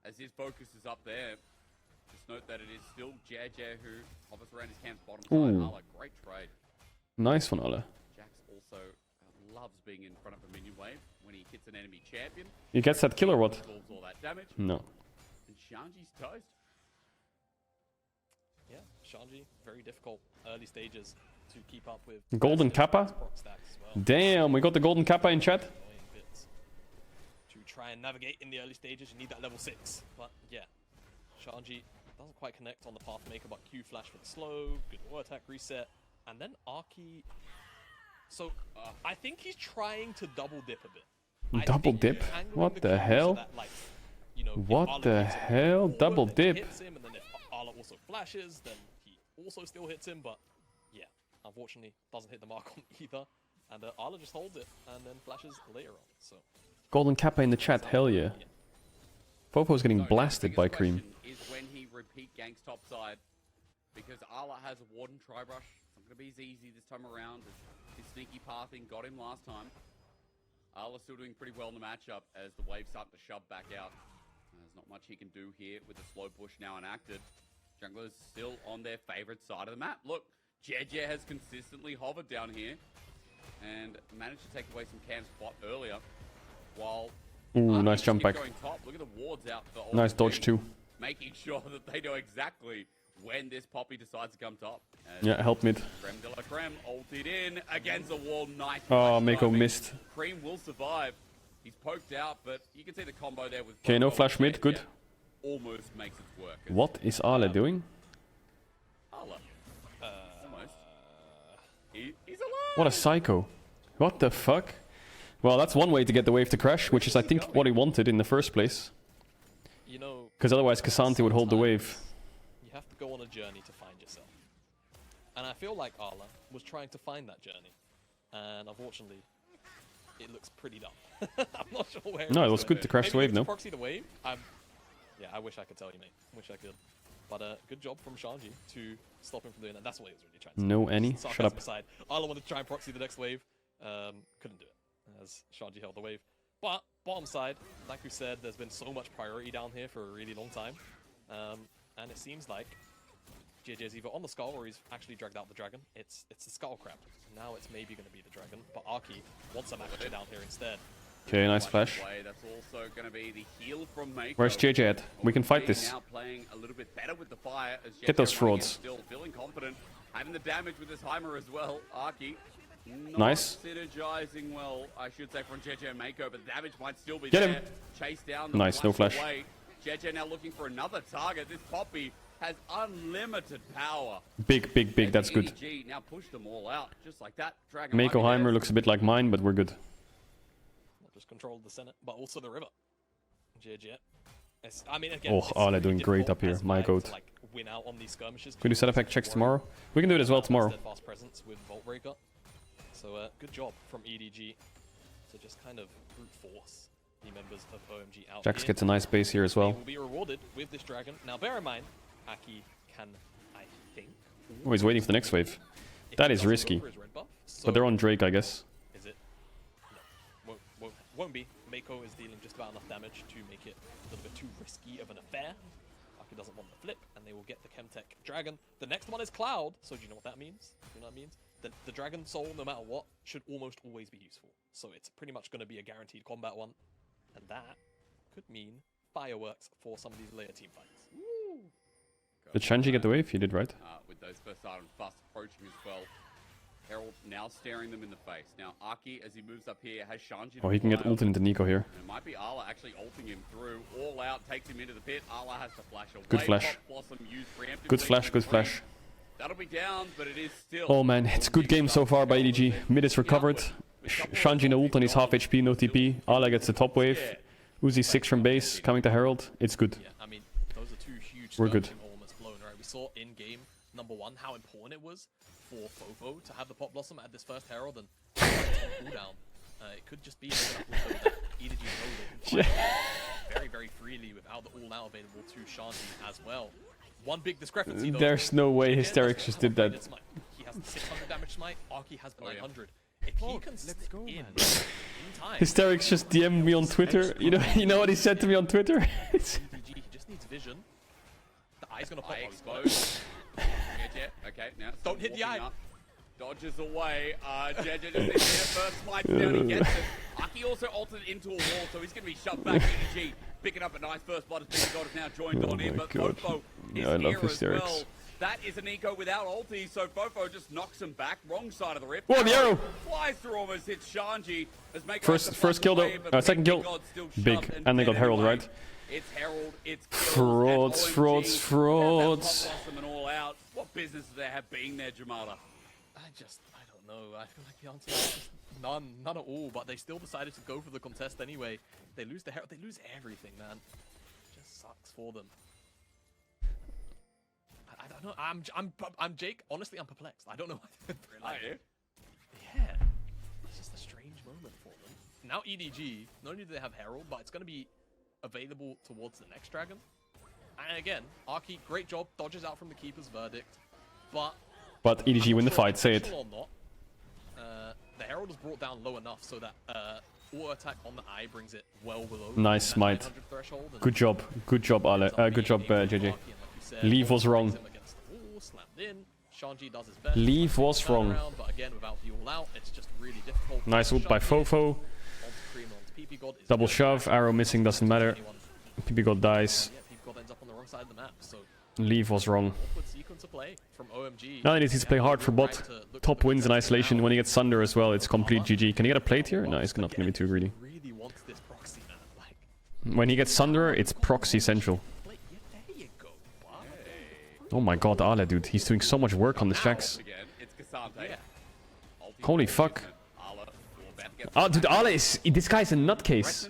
as his focus is up there, just note that it is still JJ who hovers around his camp's bottom side. Ooh. Ala, great trade. Nice one, Ale. Jax also loves being in front of a minion wave when he hits an enemy champion. He gets that kill or what? Absorbs all that damage. No. And Shanji's toast. Yeah, Shanji, very difficult early stages to keep up with. Golden Kappa? Proc stacks as well. Damn, we got the golden kappa in chat. Annoying bits. To try and navigate in the early stages, you need that level 6. But yeah, Shanji doesn't quite connect on the Pathmaker, but Q flash for the slow, good war attack reset, and then Arky. So I think he's trying to double dip a bit. I Double think dip? he's angling What the the Q so hell? that, like, you know, if What Arla the hits him hell? forward, Double then dip? he hits him, and then if Arla also flashes, then he also still hits him. But yeah, unfortunately, doesn't hit the mark on either. And Arla just holds it and then flashes later on. So Golden kappa in the chat, hell yeah. Popo's getting blasted by Cream. Is when he repeat ganks top side, because Ala has a Warden Tri-Brush. It's not going to be as easy this time around. His sneaky pathing got him last time. Ala's still doing pretty well in the matchup as the wave's starting to shove back out. There's not much he can do here with the slow push now enacted. Junglers still on their favorite side of the map. Look, JJ has consistently hovered down here and managed to take away some camp spot earlier. While Ooh, nice jump back. going top. Look at the wards out for all Nice the dodge teams, too. making sure that they know exactly when this Poppy decides to come top. And Yeah, help mid. Creme de la Creme ulted in against the wall. Nice. Oh, flash Mako timing. missed. Cream will survive. He's poked out, but you can see the combo there with. Okay, no Popo flash and mid, good. JJ. almost makes it work. What is Ale doing? Ale. Almost. He's alive! What a psycho. What the fuck? Well, that's one way to get the wave to crash, which is, I think, what he wanted in the first place. You know, because otherwise Cassante would hold the wave. You have to go on a journey to find yourself. And I feel like Arla was trying to find that journey. And unfortunately, it looks pretty dumb. I'm not sure where No, it was good to crash the wave, no? Proxy the wave. Yeah, I wish I could tell you, mate. Wish I could. But good job from Shanji to stop him from doing that. That's what he was really trying to do. No, any. Shut up. Aside. Arla wanted to try and proxy the next wave. Couldn't do it, as Shanji held the wave. But, bottom side, like we said, there's been so much priority down here for a really long time. And it seems like JJ's either on the skull or he's actually dragged out the dragon. It's the skull crab. Now it's maybe going to be the dragon, but Arki wants a match down here instead. Okay, nice flash. That's also going to be the heal from Mako. Where's JJ at? We can fight this. Now playing a little bit better with the fire as Get those frauds. Still feeling confident, having the damage with his Heimer as well. Arki nice. Synergizing well, I should say, from JJ and Mako, but the damage might still be Get there. him. Chase down. Nice, no flash. Away. JJ now looking for another target. This Poppy has unlimited power. Big, big, big. That's good. EDG now push them all out, just like that. Dragon Mako Heimer looks a bit like mine, but we're good. Not just controlled the Senate, but also the river. JJ. I mean, again, oh, Ale doing great up here. My goat. To, like, win out on these skirmishes. Can we do setup pack checks tomorrow? We can do it as well tomorrow. Fast presence with Vault Breaker. So good job from EDG to just kind of brute force the members of OMG out. Jax gets a nice base here as well. He will be rewarded with this dragon. Now bear in mind, Aki can, I think... Oh, he's waiting for the next wave. That is risky. Buff, so but they're on Drake, I guess. Is it? No. Won't be. Mako is dealing just about enough damage to make it a little bit too risky of an affair. Aki doesn't want the flip, and they will get the Chemtech dragon. The next one is Cloud, so do you know what that means? You know what that means? The Dragon Soul, no matter what, should almost always be useful. So it's pretty much going to be a guaranteed combat one. And that could mean fireworks for some of these layer team fights. Woo! Did Shanji get the wave? He did, right? With those first items fast approaching as well. Herald now staring them in the face. Now Arki, as he moves up here, has Shanji. Oh, he can get ulted into Nico here. It might be Arla actually ulting him through. All out, takes him into the pit. Arla has to flash away. Good flash. Good flash, good flash. That'll be down, but it is still... Oh man, it's a good game so far by EDG. Mid is recovered. Shanji no ult and he's half HP, no TP. Ala gets the top wave. Uzi 6 from base, coming to Herald. It's good. Yeah, I mean, those are two huge We're good. almost blown, right? We saw in game number 1 how important it was for Fofo to have the Pop Blossom at this first Herald and cooldown. It could just be enough that EDG know they can fight very, very freely without the all now available to Shanji as well. One big discrepancy though. There's no way Hysterics just did that. He has the 600 damage smite, Arki has the 900. If he can let's go, man. in time, Hysterics just DM'd me on Twitter. You know what he said to me on Twitter? EDG, he just needs vision. The eye's gonna pop. Exposed. Okay, now don't hit the eye. Up. Dodges away. JJ just needs their first smite down. He gets it. Aki also altered into a wall, so he's going to be shoved back. EDG picking up a nice first blood as Big God is now joined on in, but God. Fofo is I love here Hysterics. as well. That is an eco without ulti, so Fofo just knocks him back. Wrong side of the rift. Whoa, the arrow! Flies through, almost hits Shanji. First kill though. Second kill. Big. And they got Herald, right? It's Herald, it's frauds, frauds, frauds. And all out. What business do they have being there, Jamada? I don't know. I feel like the answer is just none at all. But they still decided to go for the contest anyway. They lose the Herald, they lose everything, man. It just sucks for them. I don't know. I'm Jake. Honestly, I'm perplexed. I don't know what to do. Yeah, it's just a strange moment for them. Now EDG, not only do they have Herald, but it's going to be available towards the next dragon. And again, Arki, great job, dodges out from the Keeper's verdict, but EDG win the fight, say it. Or not, the Herald is brought down low enough so that auto attack on the eye brings it well below. Nice smite. Good job, Ale. Good job, JJ. Leave was wrong. Leave was wrong. But again, without the all out, it's just really difficult. Nice ult by Fofo. Double shove, arrow missing, doesn't matter. PP God dies. Leave was wrong. Now he needs to play hard for bot. Top wins in isolation. When he gets Sunder as well, it's complete GG. Can he get a plate here? No, he's not going to be too greedy. When he gets Sunder, it's proxy central. Oh my god, Ale, dude. He's doing so much work on the shacks. Holy fuck. Oh, dude, Ale is... This guy's a nutcase.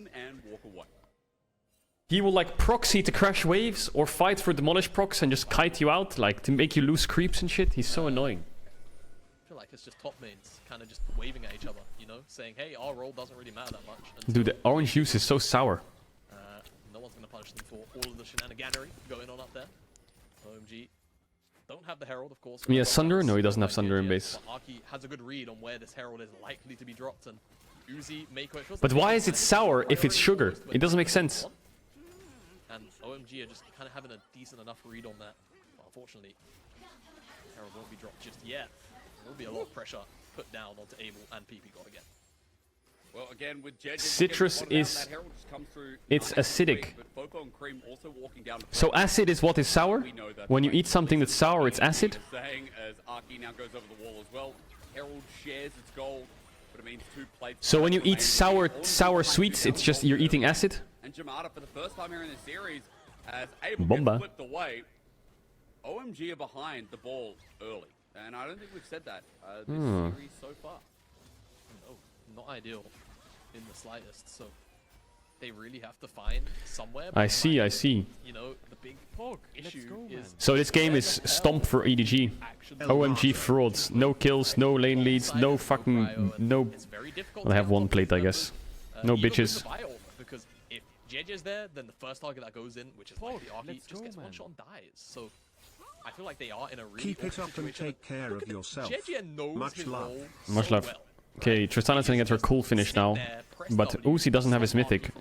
He will, like, proxy to crash waves or fight for demolish procs and just kite you out, like, to make you lose creeps and shit. He's so annoying. I feel like it's just top mains kind of just waving at each other, you know? Saying, hey, our role doesn't really matter that much. Dude, the orange juice is so sour. No one's going to punish them for all of the shenaniganery going on up there. OMG don't have the Herald, of course. He has Sunder? No, he doesn't have Sunder in base. Arky has a good read on where this Herald is likely to be dropped, and Uzi, Mako... But why is it sour if it's sugar? It doesn't make sense. And OMG are just kind of having a decent enough read on that. But unfortunately, Herald won't be dropped just yet. There will be a lot of pressure put down onto Abel and PP God again. Well, again, with Jed, citrus is... It's acidic. So acid is what is sour? When you eat something that's sour, it's acid? So when you eat sour sweets, it's just you're eating acid? And Jamada, for the first time here in the series, as Abel gets flipped away, OMG are behind the ball early. And I don't think we've said that this series so far. No, not ideal in the slightest. So they really have to find somewhere. I see. You know, the big issue is... So this game is stomp for EDG. OMG frauds. No kills, no lane leads, no fucking... No... Well, I have one plate, I guess. No bitches. Because if JJ's there, then the first target that goes in, which is like the Arky, just gets one shot and dies. So I feel like they are in a really Keep it up and take care of yourself. JJ knows Much love. Much love. Okay, Tristana's gonna get her cool finish now. But Uzi doesn't have his mythic.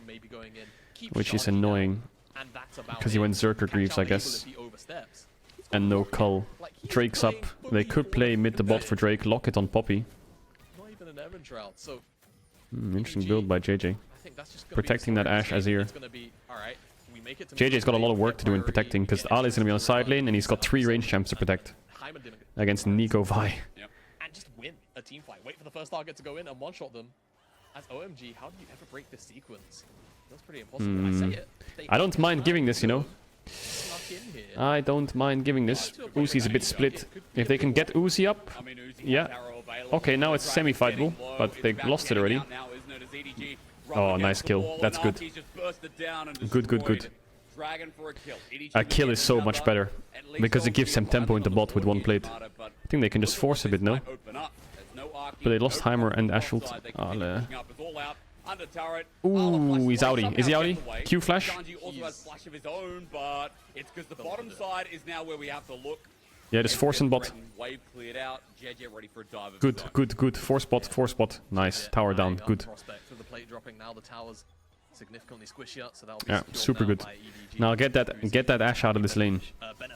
Which is annoying. Because he went Zerker Greaves, I guess. And no Cull. Drake's up. They could play mid the bot for Drake, lock it on Poppy. Not even an Evan Shroud, so... Interesting build by JJ. Protecting that Ashe Azir. JJ's got a lot of work to do in protecting, because Ali's gonna be on side lane and he's got 3 range champs to protect. Against Nico Vi. And just win a team fight. Wait for the first target to go in and one-shot them. As OMG, how do you ever break this sequence? That's pretty impossible. I say it. I don't mind giving this, you know. I don't mind giving this. Uzi's a bit split. If they can get Uzi up, yeah. Okay, now it's semi-fightable, but they lost it already. Oh, nice kill. That's good. Good. A kill is so much better, because it gives them tempo in the bot with one plate. I think they can just force a bit, no? But they lost Heimer and Ashult. Ooh, he's outie. Is he outie? Q flash? Yeah, just force in bot. Good. Force bot. Nice. Tower down. Good. Yeah, super good. Now get that Ashe out of this lane.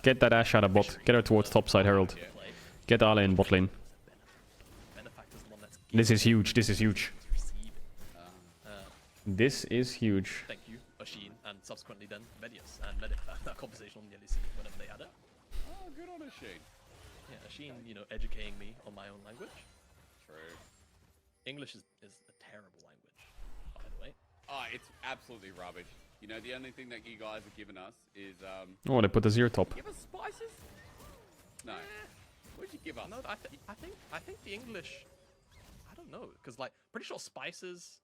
Get that Ashe out of bot. Get her towards top side Herald. Get Ale in bot lane. This is huge. This is huge. Thank you, Ashin, and subsequently then Medius and Medic. That conversation on the LEC whenever they had it. Oh, good on Ashin. Yeah, Ashin, you know, educating me on my own language. True. English is a terrible language, by the way. Oh, it's absolutely rubbish. You know, the only thing that you guys have given us is Oh, they put the zero top. Give us spices? No. What'd you give us? No, I think the English. I don't know, because like pretty sure spices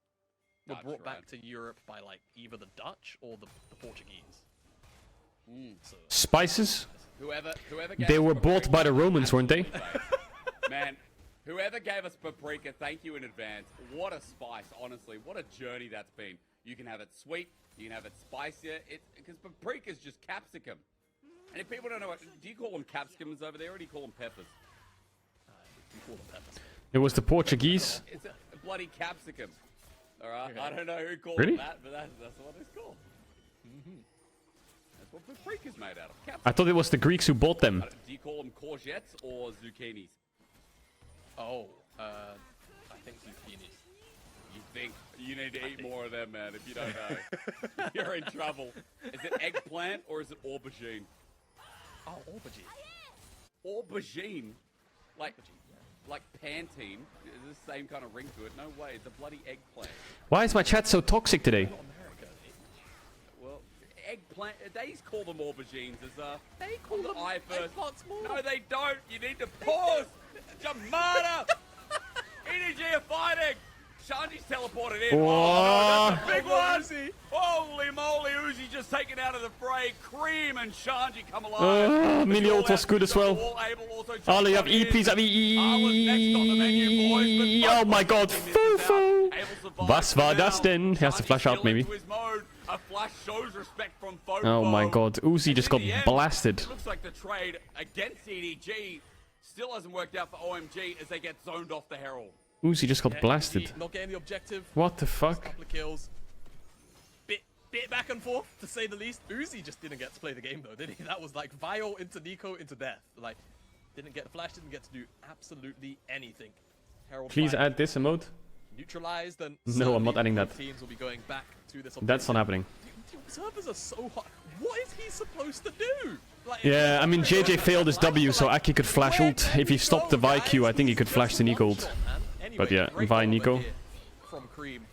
were brought back to Europe by like either the Dutch or the Portuguese. So, Spices? Whoever They were bought by the Romans, weren't they? Man, whoever gave us paprika, thank you in advance. What a spice, honestly. What a journey that's been. You can have it sweet, you can have it spicier. Because paprika is just capsicum. And if people don't know, do you call them capsicums over there, or do you call them peppers? we call them peppers. It was the Portuguese. It's a bloody capsicum. All right, okay. I don't know who called really? it that, but that's what it's called. That's what paprika's made out of. Capsicum. I thought it was the Greeks who bought them. Do you call them courgettes or zucchinis? Oh, I think zucchinis. You think? You need to eat more of them, man. If you don't know, you're in trouble. Is it eggplant or is it aubergine? Oh, aubergine. Aubergine? Like Pantene, is the same kind of ring to it. No way, it's a bloody eggplant. Why is my chat so toxic today? Well, eggplant. They call them aubergines as They call them eggplants more. No, they don't. You need to pause. Jamada. EDG are fighting. Shanji's teleported in. Whoa. Oh, no, that's a big one. Holy moly, Uzi just taken out of the fray. Cream and Shanji come alive. Melee ult was good as well. Ali, you have EPs. Oh my god. Fofo. Was war das denn? He has to flash out maybe. Oh my god. Uzi just got blasted. Looks like the trade against EDG still hasn't worked out for OMG as they get zoned off the Herald. Uzi just got blasted. Not getting the objective. What the fuck? Couple of kills. Bit back and forth, to say the least. Uzi just didn't get to play the game though, did he? That was like Vile into Nico into death. Like, didn't get the flash, didn't get to do absolutely anything. Herald Please add this emote. Neutralized and no, I'm not adding that. Teams will be going back to this. That's not happening. The observers are so hot. What is he supposed to do? Like, Yeah, I mean JJ failed his W, so Aki could flash ult. If he stopped the Vi Q, I think he could flash the Nico ult. But yeah, Vi Nico. From Cream.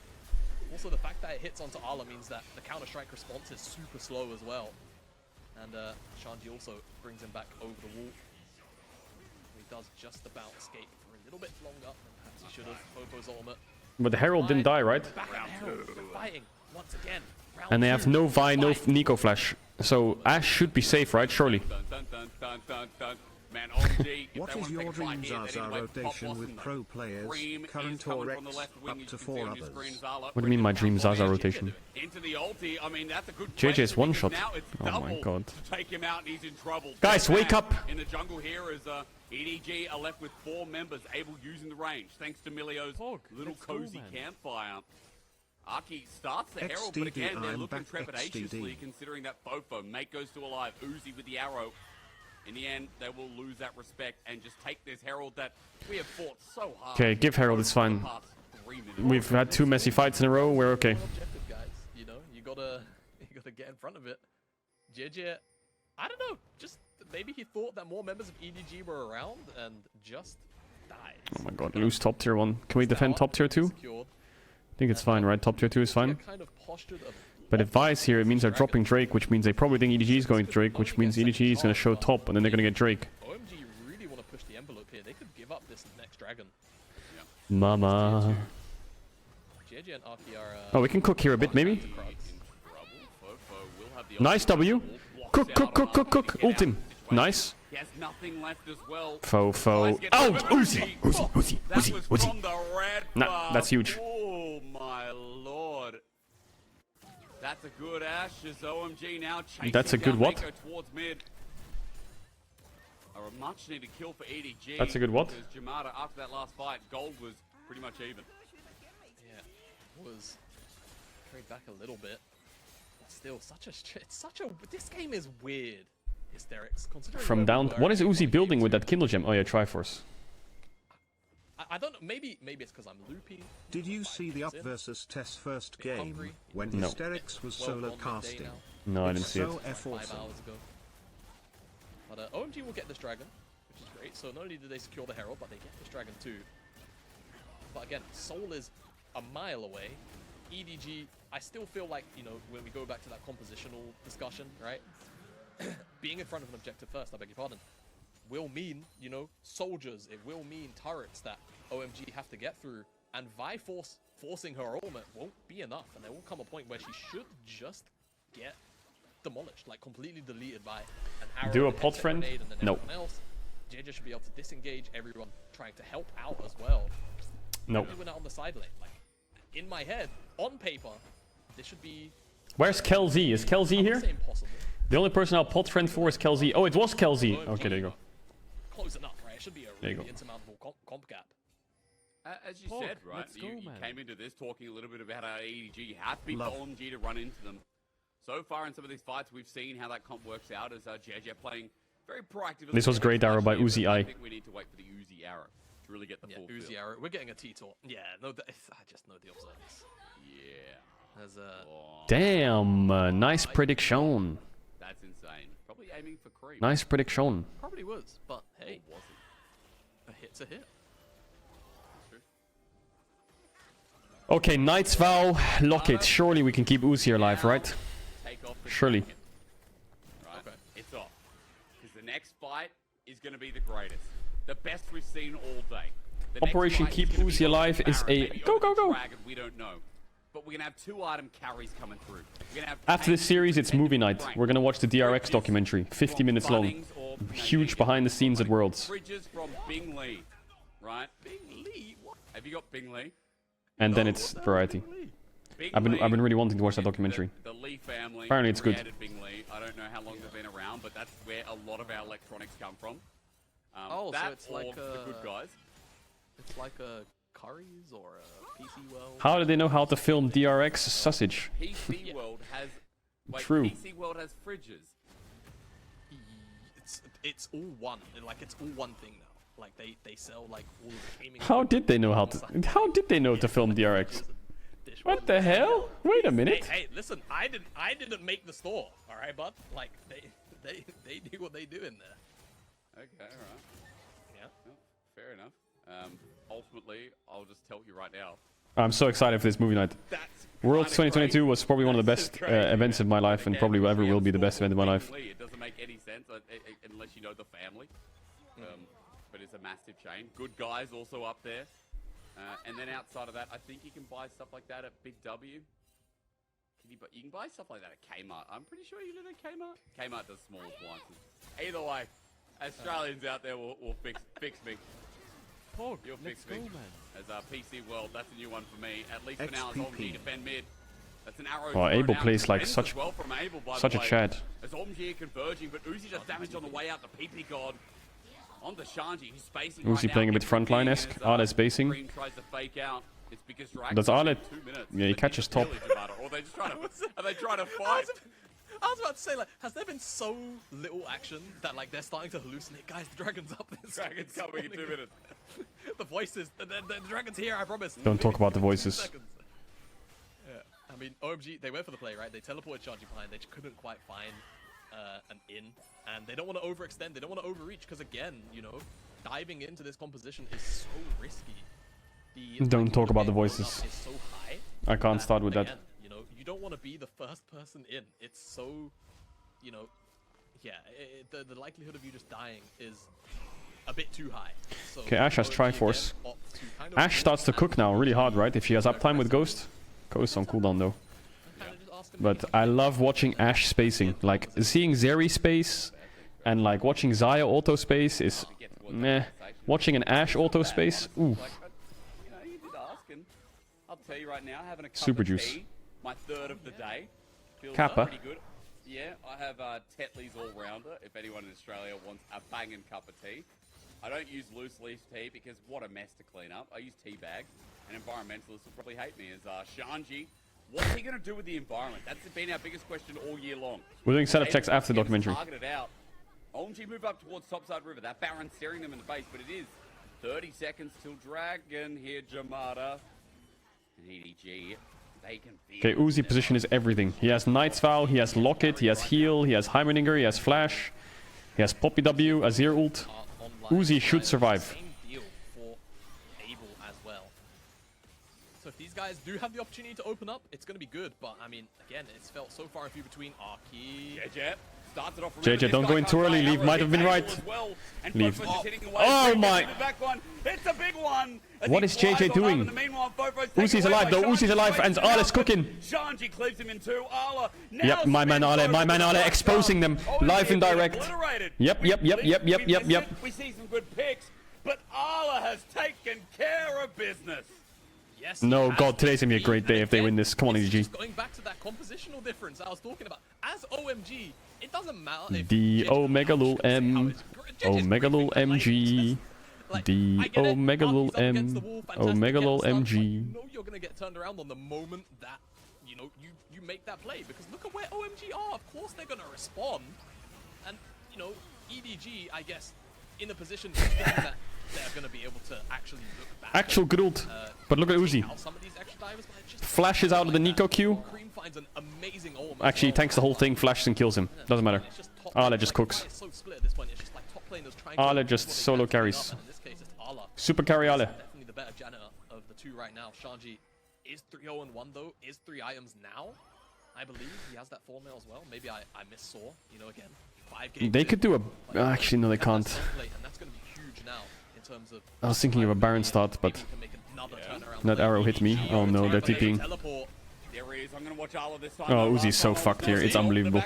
Also, the fact that it hits onto Arla means that the Counter-Strike response is super slow as well. And Shanji also brings him back over the wall. He does just about escape for a little bit longer than perhaps he should have. Fofo's ultimate. But the Herald didn't die, right? Back at Herald, fighting once again. And they have no Vi, no Nico flash. So Ash should be safe, right? Surely. Man, OMG, what is your dream Zaza rotation with pro players, current or Rex, up to 4 others? What do you mean my dream Zaza rotation? Into the ulti, I mean, that's a good JJ's one shot. Oh my god. Guys, wake up! In the jungle here is EDG are left with 4 members able using the range, thanks to Milio's little cozy campfire. Aki starts the Herald, but again, they're looking trepidatiously considering that Fofo, mate goes to alive, Uzi with the arrow. In the end, they will lose that respect and just take this Herald that we have fought so hard. Okay, give Herald, it's fine. We've had 2 messy fights in a row, we're okay. Objective, guys. You know, you gotta get in front of it. JJ, I don't know, just maybe he thought that more members of EDG were around and just died. Oh my god, lose top tier 1. Can we defend top tier 2? I think it's fine, right? Top tier 2 is fine. But if Vi is here, it means they're dropping Drake, which means they probably think EDG is going to Drake, which means EDG is going to show top, and then they're going to get Drake. OMG really want to push the envelope here. They could give up this next dragon. Mama. JJ and Aki are... Oh, we can cook here a bit, maybe? Nice W. Cook. Ult him. Nice. Fofo. Oh, Uzi. Nah, that's huge. Oh my lord. That's a good Ash as OMG now chasing That's a good what? towards mid. A much needed kill for EDG. That's a good what? Because Jamada, after that last fight, gold was pretty much even. Yeah, was trade back a little bit. But still, this game is weird. Hysterics. From down. What is Uzi building with that Kindle Gem? Oh yeah, Triforce. I don't know. Maybe it's because I'm loopy. Did you see the Up versus Tess first game when Hysterics was solo casting? No, I didn't see it. So 5 hours ago. But OMG will get this dragon, which is great. So not only did they secure the Herald, but they get this dragon too. But again, Soul is a mile away. EDG, I still feel like, you know, when we go back to that compositional discussion, right? Being in front of an objective first, I beg your pardon, will mean, you know, soldiers, it will mean turrets that OMG have to get through, and Vi forcing her ultimate won't be enough, and there will come a point where she should just get demolished, like completely deleted by an arrow. Do a pot friend? No. JJ should be able to disengage everyone trying to help out as well. No. Went out on the side lane. Like, in my head, on paper, this should be... Where's Kelzy? Is Kelzy here? The only person I'll pot friend for is Kelzy. Oh, it was Kelzy. Okay, there you go. Close enough, right? It should be a really insurmountable comp gap. As you said, right? You came into this talking a little bit about how EDG happy for OMG to run into them. So far in some of these fights, we've seen how that comp works out as JJ playing very proactively. This was great arrow by Uzi I think we need to wait for the Uzi arrow to really get the full Uzi feel. arrow. We're getting a T-Tor. Yeah, no, I just know the observers. Yeah. There's a... Damn, nice prediction. That's insane. Probably aiming for creep. Nice prediction. Probably was, but hey, a hit's a hit. Okay, Knight's Vow, lock it. Surely we can keep Uzi alive, right? off the Surely. dragon. Right? Okay. It's off. Because the next fight is going to be the greatest. The best we've seen all day. Operation Keep Uzi Alive is a go, go, go. Dragon, we don't know. But we're going to have 2 item carries coming through. After this series, it's movie night. We're going to watch the DRX documentary. 50 minutes long. Huge behind the scenes at Worlds. Fridges from Bing Lee. Right? Bing Lee? What? Have you got Bing Lee? And then it's variety. I've been really wanting to watch that documentary. The Lee family. Apparently it's good. Bing Lee. I don't know how long they've been around, but that's where a lot of our electronics come from. So it's like the good guys. It's like a Curry's or a PC World. How do they know how to film DRX sausage? PC World has... Wait, True. PC World has fridges. It's all one. Like, it's all one thing now. Like, they sell, like, all of the gaming... How did they know how did they know to film DRX? What the hell? Wait a minute. Hey, listen, I didn't make the store, alright, bud? Like, they do what they do in there. Okay, alright. Yeah. Well, fair enough. Ultimately, I'll just tell you right now. I'm so excited for this movie night. Worlds 2022 was probably one of the best events of my life, and probably ever will be the best event of my life. It doesn't make any sense unless you know the family. But it's a massive chain. Good Guys also up there. And then outside of that, I think you can buy stuff like that at Big W. You can buy stuff like that at Kmart. I'm pretty sure you live at Kmart. Kmart does small appliances. Either way, Australians out there will fix me. Pog, You'll let's fix go, me. man. As PC World, that's a new one for me. At least for now, it's OMG defend mid. That's an arrow. Oh, Abel plays like Defends such as well from Abel, by such the a way. Chad. As OMG converging, but Uzi does damage on the way out. The PP God on the Shanji, who's spacing Uzi right playing now. a bit frontline-esque. Ale spacing. Green tries to fake out. It's because Does Ale? 2 minutes. Yeah, he catches top. Or they just trying to, are they trying to fight? I was about to say, like, has there been so little action that, like, they're starting to hallucinate? Guys, the dragon's up. Dragon's coming in 2 minutes. The voices, the dragon's here, I promise. Don't talk about the voices. Yeah, I mean, OMG, they went for the play, right? They teleported Shanji behind. They just couldn't quite find an in. And they don't want to overextend. They don't want to overreach because, again, you know, diving into this composition is so risky. Don't talk about the voices. Is so high I can't start with that. again, you know, you don't want to be the first person in. It's so, you know, yeah, the likelihood of you just dying is a bit too high. So Okay, Ash has Triforce. Ash starts to cook now really hard, right? If she has uptime with Ghost. Ghost on cooldown though. But I love watching Ash spacing. Like, seeing Zeri space and like watching Xayah auto space is meh. Watching an Ash auto space, ooh. I'll tell you right now, having a cup Super of juice. tea, my third of the day, feels Kappa. pretty good. Yeah, I have Tetley's All-Rounder, if anyone in Australia wants a banging cup of tea. I don't use loose leaf tea because what a mess to clean up. I use tea bags, and environmentalists will probably hate me. As Shanji, what's he going to do with the environment? That's been our biggest question all year long. We're doing setup checks after the documentary. Targeted out. OMG move up towards Topside River. That Baron's staring them in the face, but it is 30 seconds till Dragon here, Jamada. And EDG, they can feel Okay, Uzi position is everything. He has Knight's Vow, he has Locket, he has Heal, he has Heimerdinger, he has Flash, he has Poppy W, Azir ult. Uzi should survive. Same deal for Abel as well. So if these guys do have the opportunity to open up, it's going to be good. But I mean, again, it's felt so far and few between. Arky. JJ, don't go in too early. Leave might have been right. Leave. Oh my! It's a big one. What is JJ doing? Uzi's alive though. Uzi's alive and Ale's cooking. Shanji cleaves him in two. Ala. Yep, my man Ale exposing them live and direct. Yep. We see some good picks, but Ala has taken care of business. Yes, No, God, today's gonna be a great day if they win this. Come on, EDG. Going back to that compositional difference I was talking about. As OMG, it doesn't matter if The Omega Lul M. Omega Lul MG. The Omega Lul M. Omega Lul MG. You know you're gonna get turned around on the moment that you make that play, because look at where OMG are. Of course they're gonna respond, and you know EDG, I guess, in a position that they're gonna be able to actually look back. Actual good ult. But look at Uzi. Flashes out of the Nico Q. Actually, tanks the whole thing, flashes and kills him. Doesn't matter. Ale just cooks. Ale just solo carries. Super carry Ale. Definitely the better janitor of the two right now. Shanji is 3-0-1 though, is 3 items now. I believe he has that 4 mil as well. Maybe I missaw, you know, again. 5 games They could do a... actually, no, they can't. and that's going to be huge now in terms of... I was thinking of a Baron start, but... That arrow hit me. Oh no, they're TPing. Oh, Uzi's so fucked here. It's unbelievable.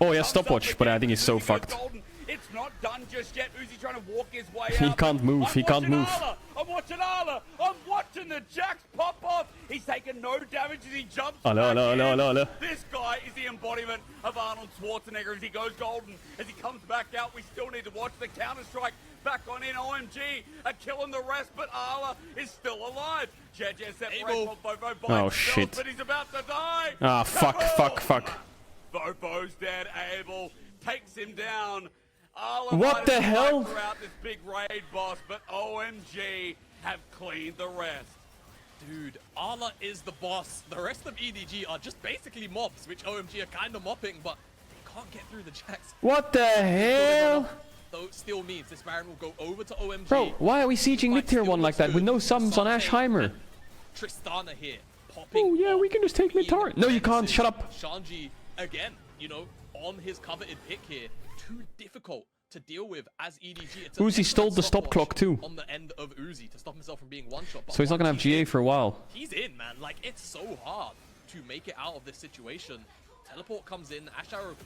Oh yeah, stopwatch, but I think he's so fucked. It's not done just yet. Uzi trying to walk his way He out. can't move. He can't move. I'm watching Arla. I'm watching the jacks pop off. He's taking no damage as he jumps. This guy is the embodiment of Arnold Schwarzenegger as he goes golden. As he comes back out, we still need to watch the counter-strike. Back on in, OMG are killing the rest, but Arla is still alive. JJ separates from Fofo by himself, but he's about to die. Ah, fuck. Fofo's dead. Abel takes him down. Arla what the hell? Throughout this big raid boss, but OMG have cleaned the rest. Dude, Arla is the boss. The rest of EDG are just basically mobs, which OMG are kind of mopping, but they can't get through the jacks. What the hell? Though still means this Baron will go over to OMG. Bro, why are we sieging mid tier 1 like that with no summons on Ashheimer? Tristana here, popping. Oh yeah, we can just take mid turret. No, you can't. Shut up. Shanji, again, you know, on his coveted pick here. Too difficult to deal with as EDG. Uzi stole the stop clock too. On the end of Uzi to stop himself from being one-shot. So he's not gonna have GA for a while. He's in, man. Like, it's so hard to make it out of this situation. Teleport comes in, Ash Arrow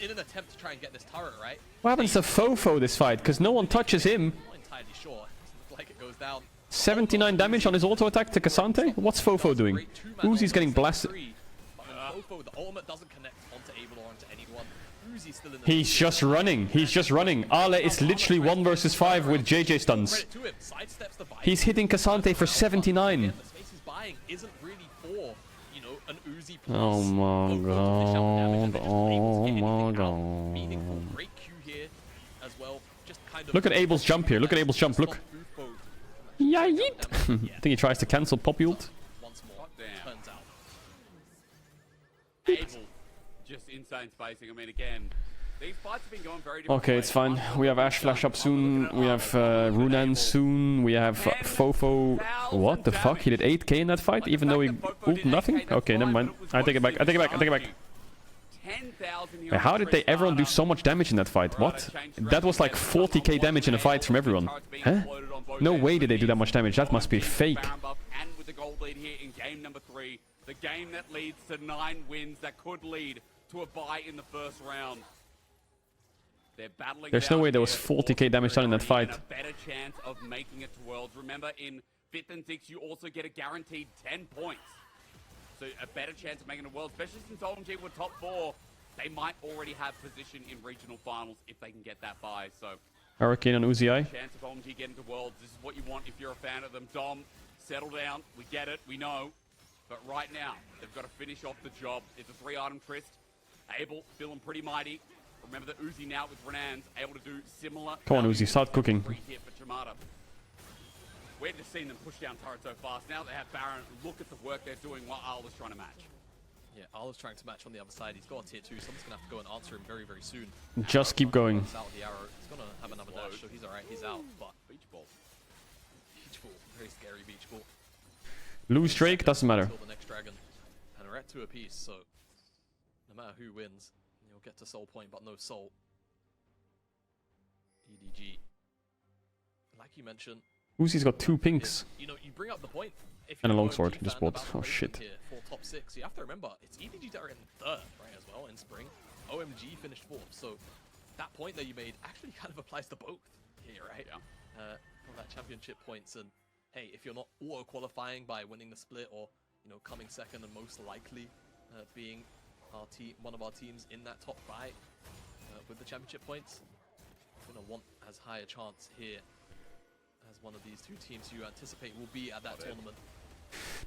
in an attempt to try and get this turret, right? What happens to Fofo this fight? Because no one touches him. Not entirely sure. It doesn't look like it goes down. 79 damage on his auto attack to Cassante? What's Fofo doing? Uzi's getting blasted. Fofo, the ultimate doesn't connect onto Abel or onto anyone. Uzi's still in the He's just running. He's just running. Ale is literally 1 versus 5 with JJ stuns. He's hitting Cassante for 79. The space he's buying isn't really for, you know, an Uzi plus. Oh my god. Oh my god. Meaningful, great Q here as well. Just kind of Look at Abel's jump here. Look at Abel's jump. Look. Yeah, I think he tries to cancel pop ult. Once more, turns out. Abel, just insane spacing. I mean, again, these fights have been going very different. Okay, it's fine. We have Ash flash up soon. We have Runan soon. We have Fofo. What the fuck? He did 8k in that fight, even though he ulted nothing? Okay, never mind. I take it back. I take it back. I take it back. How did everyone do so much damage in that fight? What? That was like 40k damage in a fight from everyone. Huh? No way did they do that much damage. That must be fake. And with the gold lead here in game number 3, the game that leads to 9 wins that could lead to a bye in the first round. They're battling. There's no way there was 40k damage done in that fight. A better chance of making it to Worlds. Remember, in 5th and 6th, you also get a guaranteed 10 points. So a better chance of making it to Worlds, especially since OMG were top 4. They might already have position in regional finals if they can get that bye. So Hurricane on Uzi I. Chance of OMG getting to Worlds. This is what you want if you're a fan of them. Dom, settle down. We get it. We know. But right now, they've got to finish off the job. It's a 3-item Trist. Abel feeling pretty mighty. Remember that Uzi now with Renan's able to do similar. Come on, Uzi, start cooking. Free hit for Chamada. We're just seeing them push down turret so fast. Now they have Baron. Look at the work they're doing while Arla's trying to match. Yeah, Arla's trying to match on the other side. He's got a tier 2. Someone's going to have to go and answer him very, very soon. Just keep going. He's out the arrow. He's going to have another dash, so he's alright. He's out, but... Beach ball. Beach ball. Very scary beach ball. Lose Drake, doesn't matter. Until the next dragon. And we're at 2 apiece, so... No matter who wins, you'll get to soul point, but no soul. EDG. Like you mentioned... Uzi's got 2 pinks. You know, you bring up the point. And a longsword, he just bought. Oh shit. Here for top 6. You have to remember, it's EDG that are in 3rd, right, as well, in spring. OMG finished 4th, so that point that you made actually kind of applies to both here, right? Yeah. For that championship points, and hey, if you're not auto-qualifying by winning the split or, you know, coming 2nd and most likely being our team, one of our teams in that top 5 with the championship points, you're going to want as high a chance here as one of these 2 teams you anticipate will be at that tournament.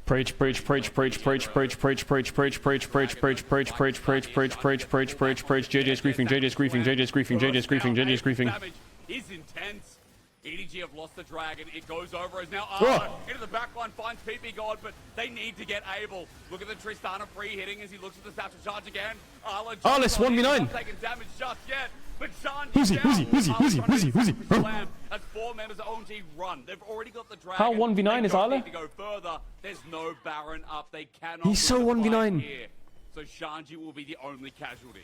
Preach, preach, preach, preach, preach, preach, preach, preach, preach, preach, preach, preach, preach, preach, preach, preach, preach, preach, preach, preach, JJ's griefing, JJ's griefing, JJ's griefing, JJ's griefing, JJ's griefing. Damage is intense. EDG have lost the dragon. It goes over as now Arla into the backline finds PP God, but they need to get Abel. Look at the Tristana free hitting as he looks at the snapshot charge again. Arla's 1v9. Not taking damage just yet. But Uzi. As 4 members of OMG run. They've already got the dragon. How 1v9 is Arla? To go further. There's no Baron up. They cannot. He's so 1v9. so Shanji will be the only casualty.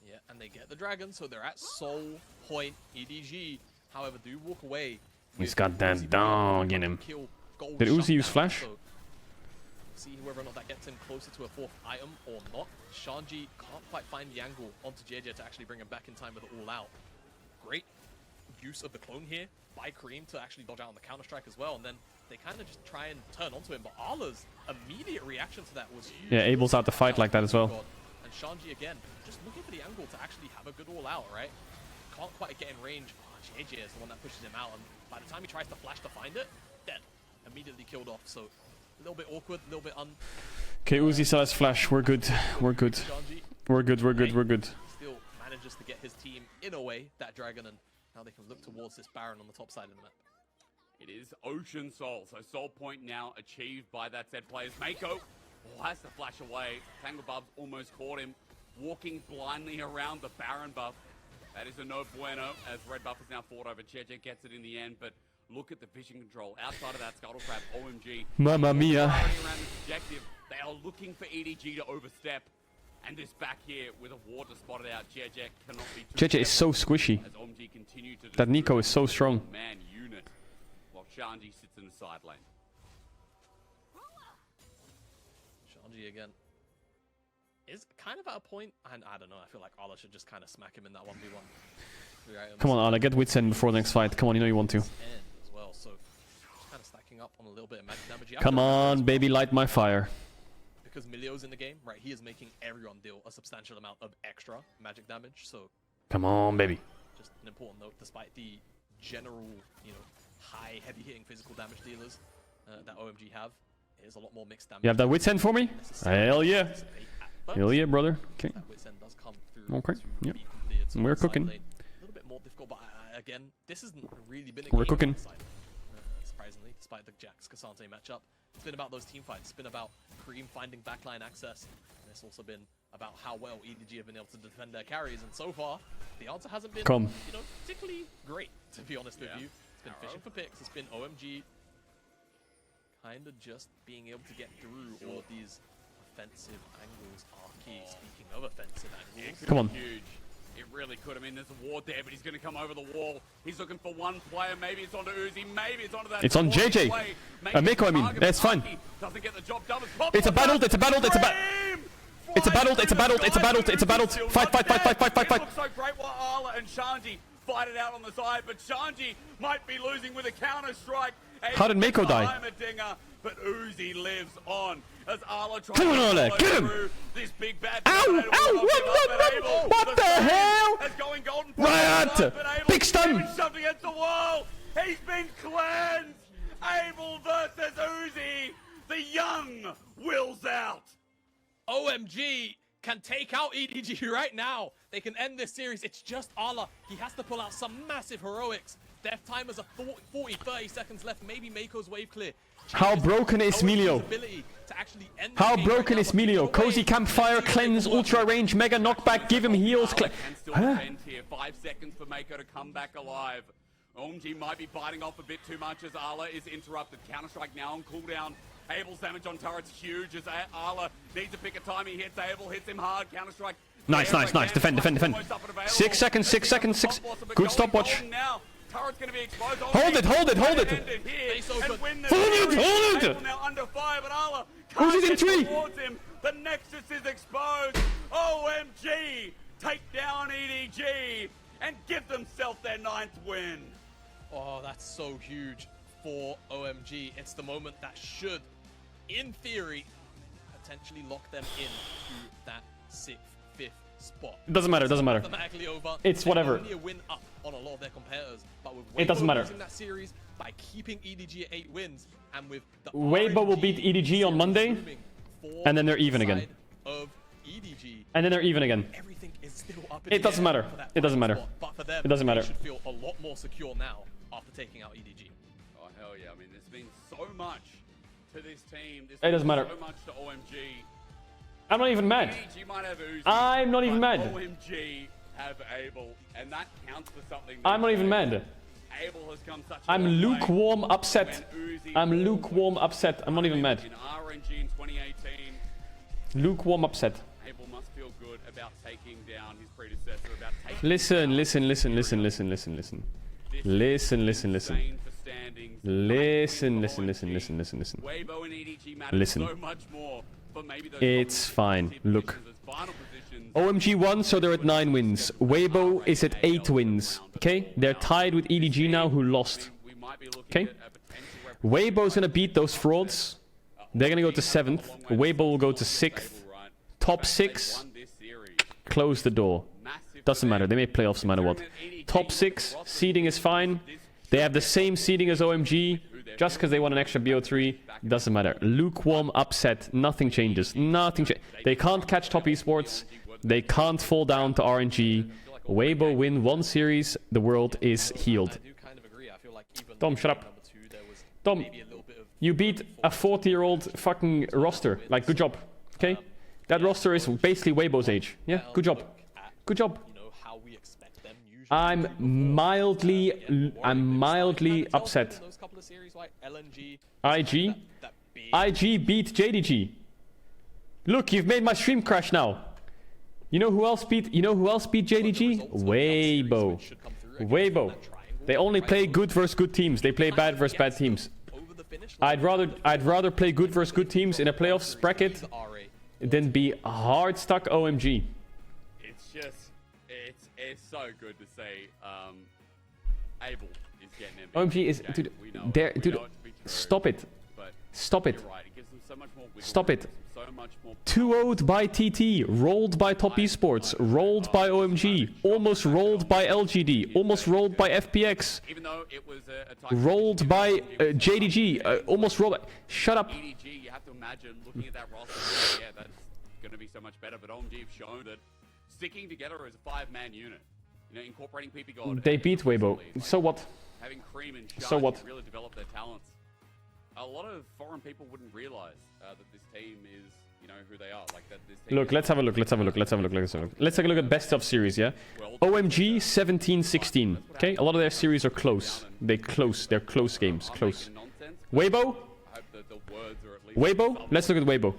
Yeah, and they get the dragon, so they're at soul point. EDG, however, do walk away. He's got that dog in him. Did Uzi use flash? So see whether or not that gets him closer to a fourth item or not. Shanji can't quite find the angle onto JJ to actually bring him back in time with it all out. Great use of the clone here by Cream to actually dodge out on the counter-strike as well, and then they kind of just try and turn onto him, but Ala's immediate reaction to that was huge. Yeah, Abel's out to fight like that as well. And Shanji again, just looking for the angle to actually have a good all-out, right? Can't quite get in range. JJ is the one that pushes him out, and by the time he tries to flash to find it, dead. Immediately killed off, so a little bit awkward, a little bit Okay, Uzi still has flash. We're good. We're good. We're good. We're good. We're good. Still manages to get his team in a way, that dragon, and now they can look towards this Baron on the top side of the map. It is Ocean Soul, so Soul Point now achieved by that said players. Mako has to flash away. Tangle Bubs almost caught him, walking blindly around the Baron buff. That is a no bueno, as Red buff is now fought over. Cheche gets it in the end, but look at the vision control. Outside of that Scuttle Crab, OMG. Mamma mia. Around this objective, they are looking for EDG to overstep. And this back here with a water spotted out, Cheche cannot be too JJ is so squishy. as OMG continue to That Nico is so strong. Man unit, while Shanji sits in the side lane. Shanji again is kind of at a point, and I don't know, I feel like Ala should just kind of smack him in that 1v1. Come on, Ala, get Witsend before the next fight. Come on, you know you want to. As well, so kind of stacking up on a little bit of magic damage. Come on, baby, light my fire. Because Milio's in the game, right? He is making everyone deal a substantial amount of extra magic damage, so Come on, baby. just an important note, despite the general, you know, high, heavy-hitting physical damage dealers that OMG have, it is a lot more mixed damage. You have that Witsend for me? Hell yeah. Hell yeah, brother. Okay. That Witsend does come through Okay. to Yep. be completed, so We're on the side cooking. lane, a little bit more difficult, but again, this hasn't really been a We're game cooking. on the side, surprisingly, despite the Jax Cassante matchup. It's been about those team fights. It's been about Cream finding backline access. And it's also been about how well EDG have been able to defend their carries. And so far, the answer hasn't been, you know, particularly great, to be honest with you. It's been fishing for picks. It's been OMG kind of just being able to get through all of these offensive angles are key. Speaking of offensive angles, Come on. Huge. It really could. I mean, there's a ward there, but he's going to come over the wall. He's looking for one player. Maybe it's onto Uzi. Maybe it's onto that. It's on JJ. Mako, I mean. That's fine. Doesn't get the job done. It's a battle. It's a battle. It's a battle. It's a battle. It's a battle. It's a battle. It's a battle. Fight, fight, fight, fight, fight, fight, It fight. looks so great while Ala and Shanji fight it out on the side, but Shanji might be losing with a counter strike. How did Mako die? I'm a dinger, but Uzi lives on. As Ala tries Come on, to Ala, follow get him! through this big bad Ow! tornado Ow! will not give up, but What? Abel, What the save hell? is going golden Riot! but Abel Big stun! even shoved against the wall. He's been cleansed. Abel versus Uzi. The young wills out. OMG can take out EDG right now. They can end this series. It's just Ala. He has to pull out some massive heroics. Death time is a 40, 30 seconds left. Maybe Mako's wave clear. How broken is Melio? How broken is Melio? Cozy Campfire, Cleanse, Ultra Range, Mega Knockback, give him heals. Can still defend here. 5 seconds for Mako to come back alive. OMG might be biting off a bit too much as Ala is interrupted. Counter-strike now on cooldown. Abel's damage on turret's huge as Ala needs to pick a time. He hits Abel, hits him hard. Counter-strike. Nice, nice, nice. Defend, defend, defend. 6 seconds, 6 seconds, 6. Good stopwatch. Turret's going to be exposed. Hold it, hold it, hold it. Hold it, hold it. Now under fire, but Ala Who's it in 3? towards him. The Nexus is exposed. OMG take down EDG and give themselves their 9th win. Oh, that's so huge for OMG. It's the moment that should, in theory, potentially lock them into that 6th, 5th spot. It doesn't matter, it doesn't matter. Mathematically over. It's whatever. Only a win up on a lot of their competitors, but with It doesn't matter. losing that series by keeping EDG at 8 wins, and with the Weibo will beat EDG on Monday, and then they're even again. Of EDG, And then they're even again. everything is still up in It the doesn't air matter. for that It doesn't final matter. spot. But for them, It doesn't matter. they should feel a lot more secure now after taking out EDG. Oh, hell yeah. I mean, there's been so much to this team. It doesn't matter. So much to OMG. I'm not even mad. EDG might have Uzi, I'm not even but mad. OMG have Abel, and that counts for something. I'm not even mad. Abel has come such a I'm long way lukewarm upset. when Uzi I'm pulled lukewarm upset. I'm not even mad. in RNG in 2018. Lukewarm upset. Abel must feel good about taking down his predecessor, about taking Listen. Listen. insane for standings. Listen. Weibo and EDG matter Listen. so much more for maybe those It's fine. positions, Look. those final positions. OMG won, so they're at 9 wins. Weibo is at 8 wins. Okay? They're tied with EDG now, who lost. We might be looking Okay? at a potential Weibo's gonna beat those frauds. They're gonna go to 7th. Weibo will go to 6th. Top 6, won this series. close the door. Massive Doesn't matter. They make playoffs no matter what. Top 6, seeding is fine. They have the same seeding as OMG. Just because they won an extra BO3, doesn't matter. Lukewarm upset. Nothing changes. They can't catch top esports. They can't fall down to RNG. Weibo win 1 series. The world is healed. I do kind of agree. I feel like even Dom, shut up. number 2, there was Dom, maybe a little bit of you beat a 40-year-old fucking roster. Like, good job. Okay? That roster is basically Weibo's age. Yeah, good job. Good job. you know how we expect them usually. I'm mildly upset. Those couple of series like LNG, IG? that big IG beat JDG. Look, you've made my stream crash now. You know who else beat JDG? Weibo. Weibo. They only play good versus good teams. They play bad versus bad teams. over the finish line. I'd rather play good versus good teams in a playoffs bracket than be hard stuck OMG. It's just, it's so good to see Abel is getting MVP. OMG is, game. dude, We know it. there, We dude, know it to be true, stop it. but Stop it. you're right, it gives them so much more wiggle Stop room, it. so much more 2-0'd by TT, rolled by Top Esports, rolled by OMG, almost rolled by LGD, almost rolled by FPX, even though it was a tight rolled by JDG, almost rolled by... Shut up. EDG, you have to imagine looking at that roster, yeah, that's going to be so much better, but OMG have shown that sticking together as a 5-man unit, you know, incorporating PP God. They beat Weibo. So what? Having Cream and Shark So what? really develop their talents. A lot of foreign people wouldn't realize that this team is, you know, who they are. Like that. This team Look, let's have a look. Let's take a look at best of series, yeah? OMG 17-16. Okay, a lot of their series are close. They're close games. Close. Weibo? I hope that the words are at least Weibo? Let's look at Weibo.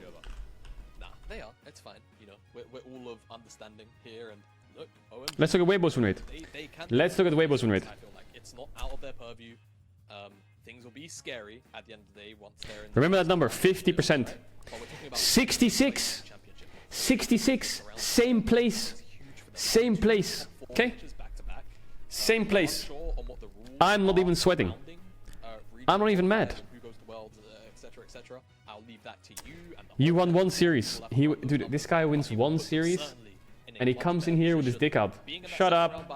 Nah, they are. It's fine. You know, we're all of understanding here, and look, OMG, Let's look at Weibo's win rate. they can. Let's look at Weibo's win rate. I feel like it's not out of their purview. Things will be scary at the end of the day once they're in. Remember that number, 50%. But we're talking about 66. championship. 66. Same place. Same place. Okay? Back to back. Same place. Sure on what the rules I'm not are even sweating. surrounding, I'm not even mad. Who goes to world, etc., etc. I'll leave that to you. And the You whole won team. 1 series. Dude, this guy wins 1 series, and he comes in here with his dick out. Shut up.